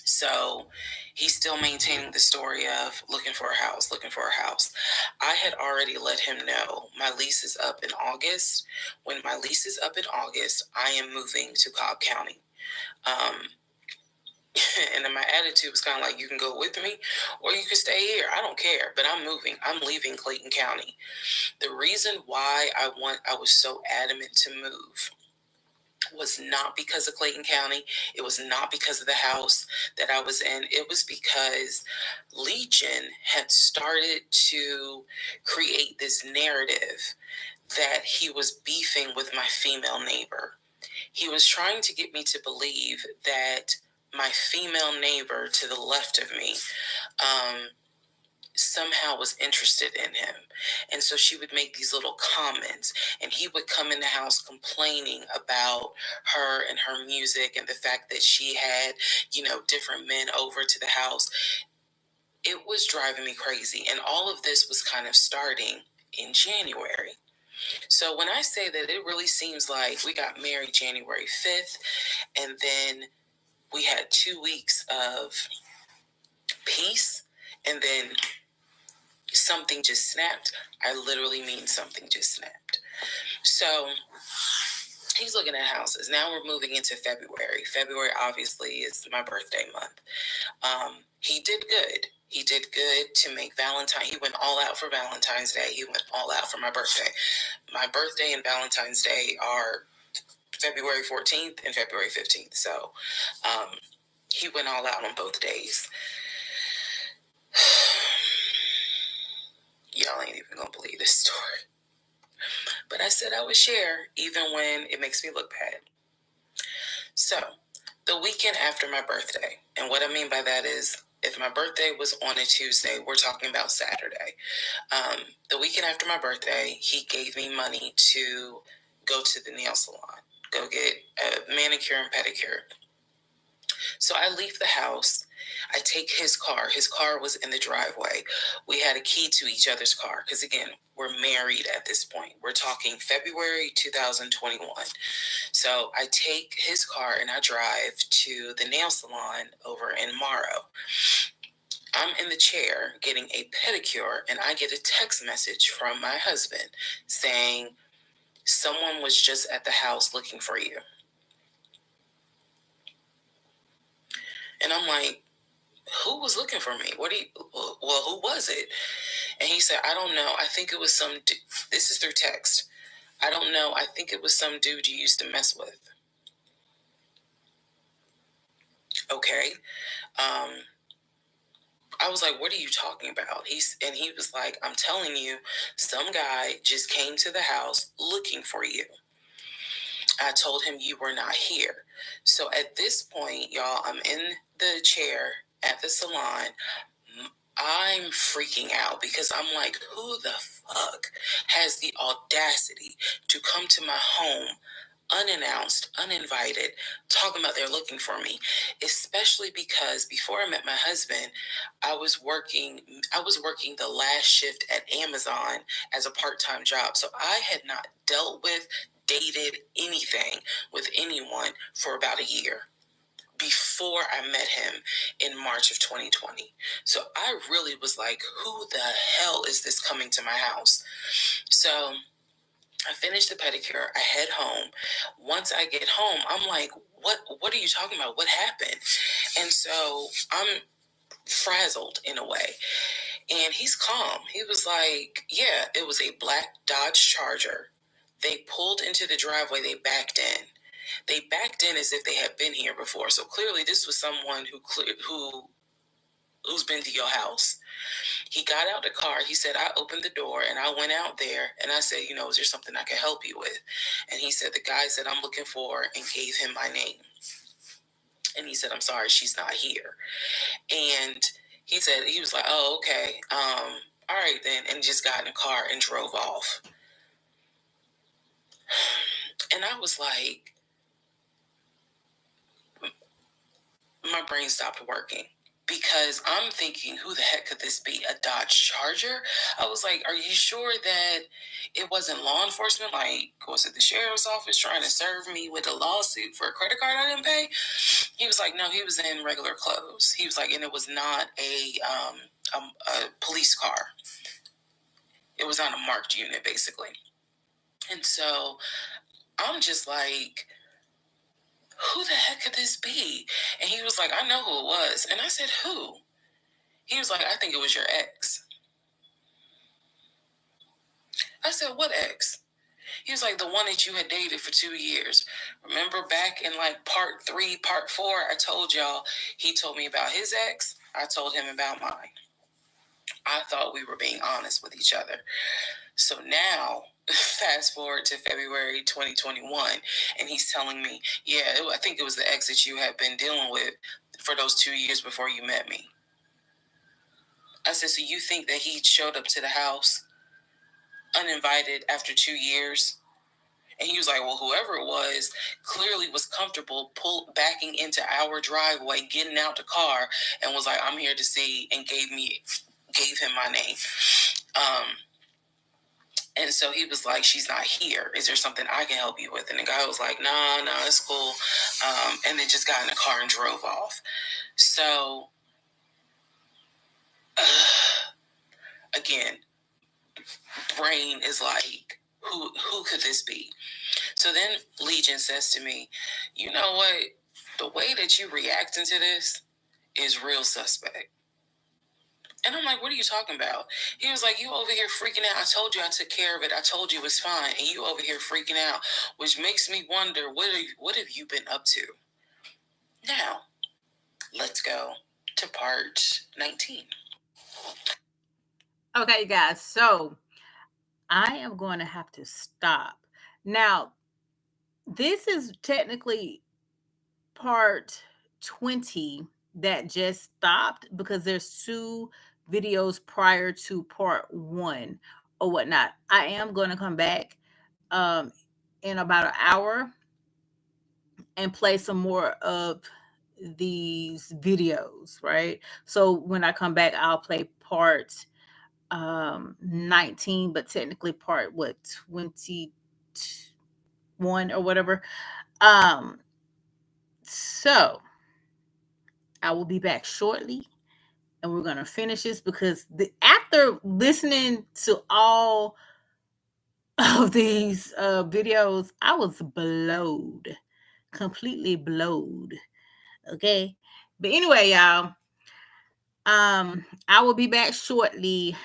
So he's still maintaining the story of looking for a house. I had already let him know my lease is up in August. When my lease is up in August, I am moving to Cobb County. And then my attitude was kind of like, you can go with me or you can stay here. I don't care, but I'm moving. I'm leaving Clayton County. The reason why I was so adamant to move was not because of Clayton County. It was not because of the house that I was in. It was because Legion had started to create this narrative that he was beefing with my female neighbor. He was trying to get me to believe that my female neighbor to the left of me somehow was interested in him. And so she would make these little comments, and he would come in the house complaining about her and her music and the fact that she had, different men over to the house. It was driving me crazy. And all of this was kind of starting in January. So when I say that, it really seems like we got married January 5th, and then we had 2 weeks of And then something just snapped. I literally mean something just snapped. So he's looking at houses. Now we're moving into February. February obviously is my birthday month. He did good. He did good to make Valentine. He went all out for Valentine's Day. He went all out for my birthday. My birthday and Valentine's Day are February 14th and February 15th. So he went all out on both days. Y'all ain't even gonna believe this story. But I said I would share even when it makes me look bad. So, the weekend after my birthday, and what I mean by that is if my birthday was on a Tuesday, we're talking about Saturday. The weekend after my birthday, he gave me money to go to the nail salon, go get a manicure and pedicure. So I leave the house. I take his car. His car was in the driveway. We had a key to each other's car because, again, we're married at this point. We're talking February 2021. So I take his car and I drive to the nail salon over in Morrow. I'm in the chair getting a pedicure and I get a text message from my husband saying, someone was just at the house looking for you. And I'm like, who was looking for me? Who was it? And he said, I don't know. I think it was some, this is through text. I don't know. I think it was some dude you used to mess with. Okay. I was like, what are you talking about? He was like, I'm telling you, some guy just came to the house looking for you. I told him you were not here. So at this point, y'all, I'm in the chair at the salon. I'm freaking out because I'm like, who the fuck has the audacity to come to my home unannounced, uninvited, talking about they're looking for me, especially because before I met my husband, I was working the last shift at Amazon as a part-time job. So I had not dealt with, dated anything with anyone for about a year before I met him in March of 2020. So I really was like, who the hell is this coming to my house? So I finished the pedicure. I head home. Once I get home, I'm like, what are you talking about? What happened? And so I'm frazzled in a way. And he's calm. He was like, yeah, it was a black Dodge Charger. They pulled into the driveway. They backed in. They backed in as if they had been here before. So clearly this was someone who's been to your house. He got out the car. He said, I opened the door and I went out there and I said, is there something I can help you with? And he said, the guy said, I'm looking for, and gave him my name. And he said, I'm sorry, she's not here. And he said, he was like, oh, okay. All right then. And just got in the car and drove off. And I was like, my brain stopped working. Because I'm thinking, who the heck could this be? A Dodge Charger? I was like, are you sure that it wasn't law enforcement? Like, was it the sheriff's office trying to serve me with a lawsuit for a credit card I didn't pay? He was like, no, he was in regular clothes. He was like, and it was not a police car. It was on a marked unit, basically. And so I'm just like, who the heck could this be? And he was like, I know who it was. And I said, who? He was like, I think it was your ex. I said, what ex? He was like, the one that you had dated for 2 years. Remember back in like part 3, part 4, I told y'all, he told me about his ex. I told him about mine. I thought we were being honest with each other. So now, fast forward to February 2021, and he's telling me, yeah, I think it was the ex that you had been dealing with for those 2 years before you met me. I said, so you think that he showed up to the house uninvited after 2 years? And he was like, well, whoever it was clearly was comfortable backing into our driveway, getting out the car, and was like, I'm here to see, and gave him my name. And so he was like, she's not here. Is there something I can help you with? And the guy was like, no, it's cool. And then just got in the car and drove off. So again, brain is like, who could this be? So then Legion says to me, you know what? The way that you reacting to this is real suspect. And I'm like, what are you talking about? He was like, you over here freaking out. I told you I took care of it. I told you it was fine. And you over here freaking out, which makes me wonder, what have you been up to? Now, let's go to part 19.
Okay, guys. So I am going to have to stop. Now, this is technically part 20 that just stopped because there's two videos prior to part 1 or whatnot. I am going to come back um in about an hour and play some more of these videos, right? So when I come back, I'll play part 19, but technically part what, 21 or whatever. Um so I will be back shortly and we're going to finish this because after listening to all of these videos, I was blowed, completely blowed. Okay. But anyway, y'all, I will be back shortly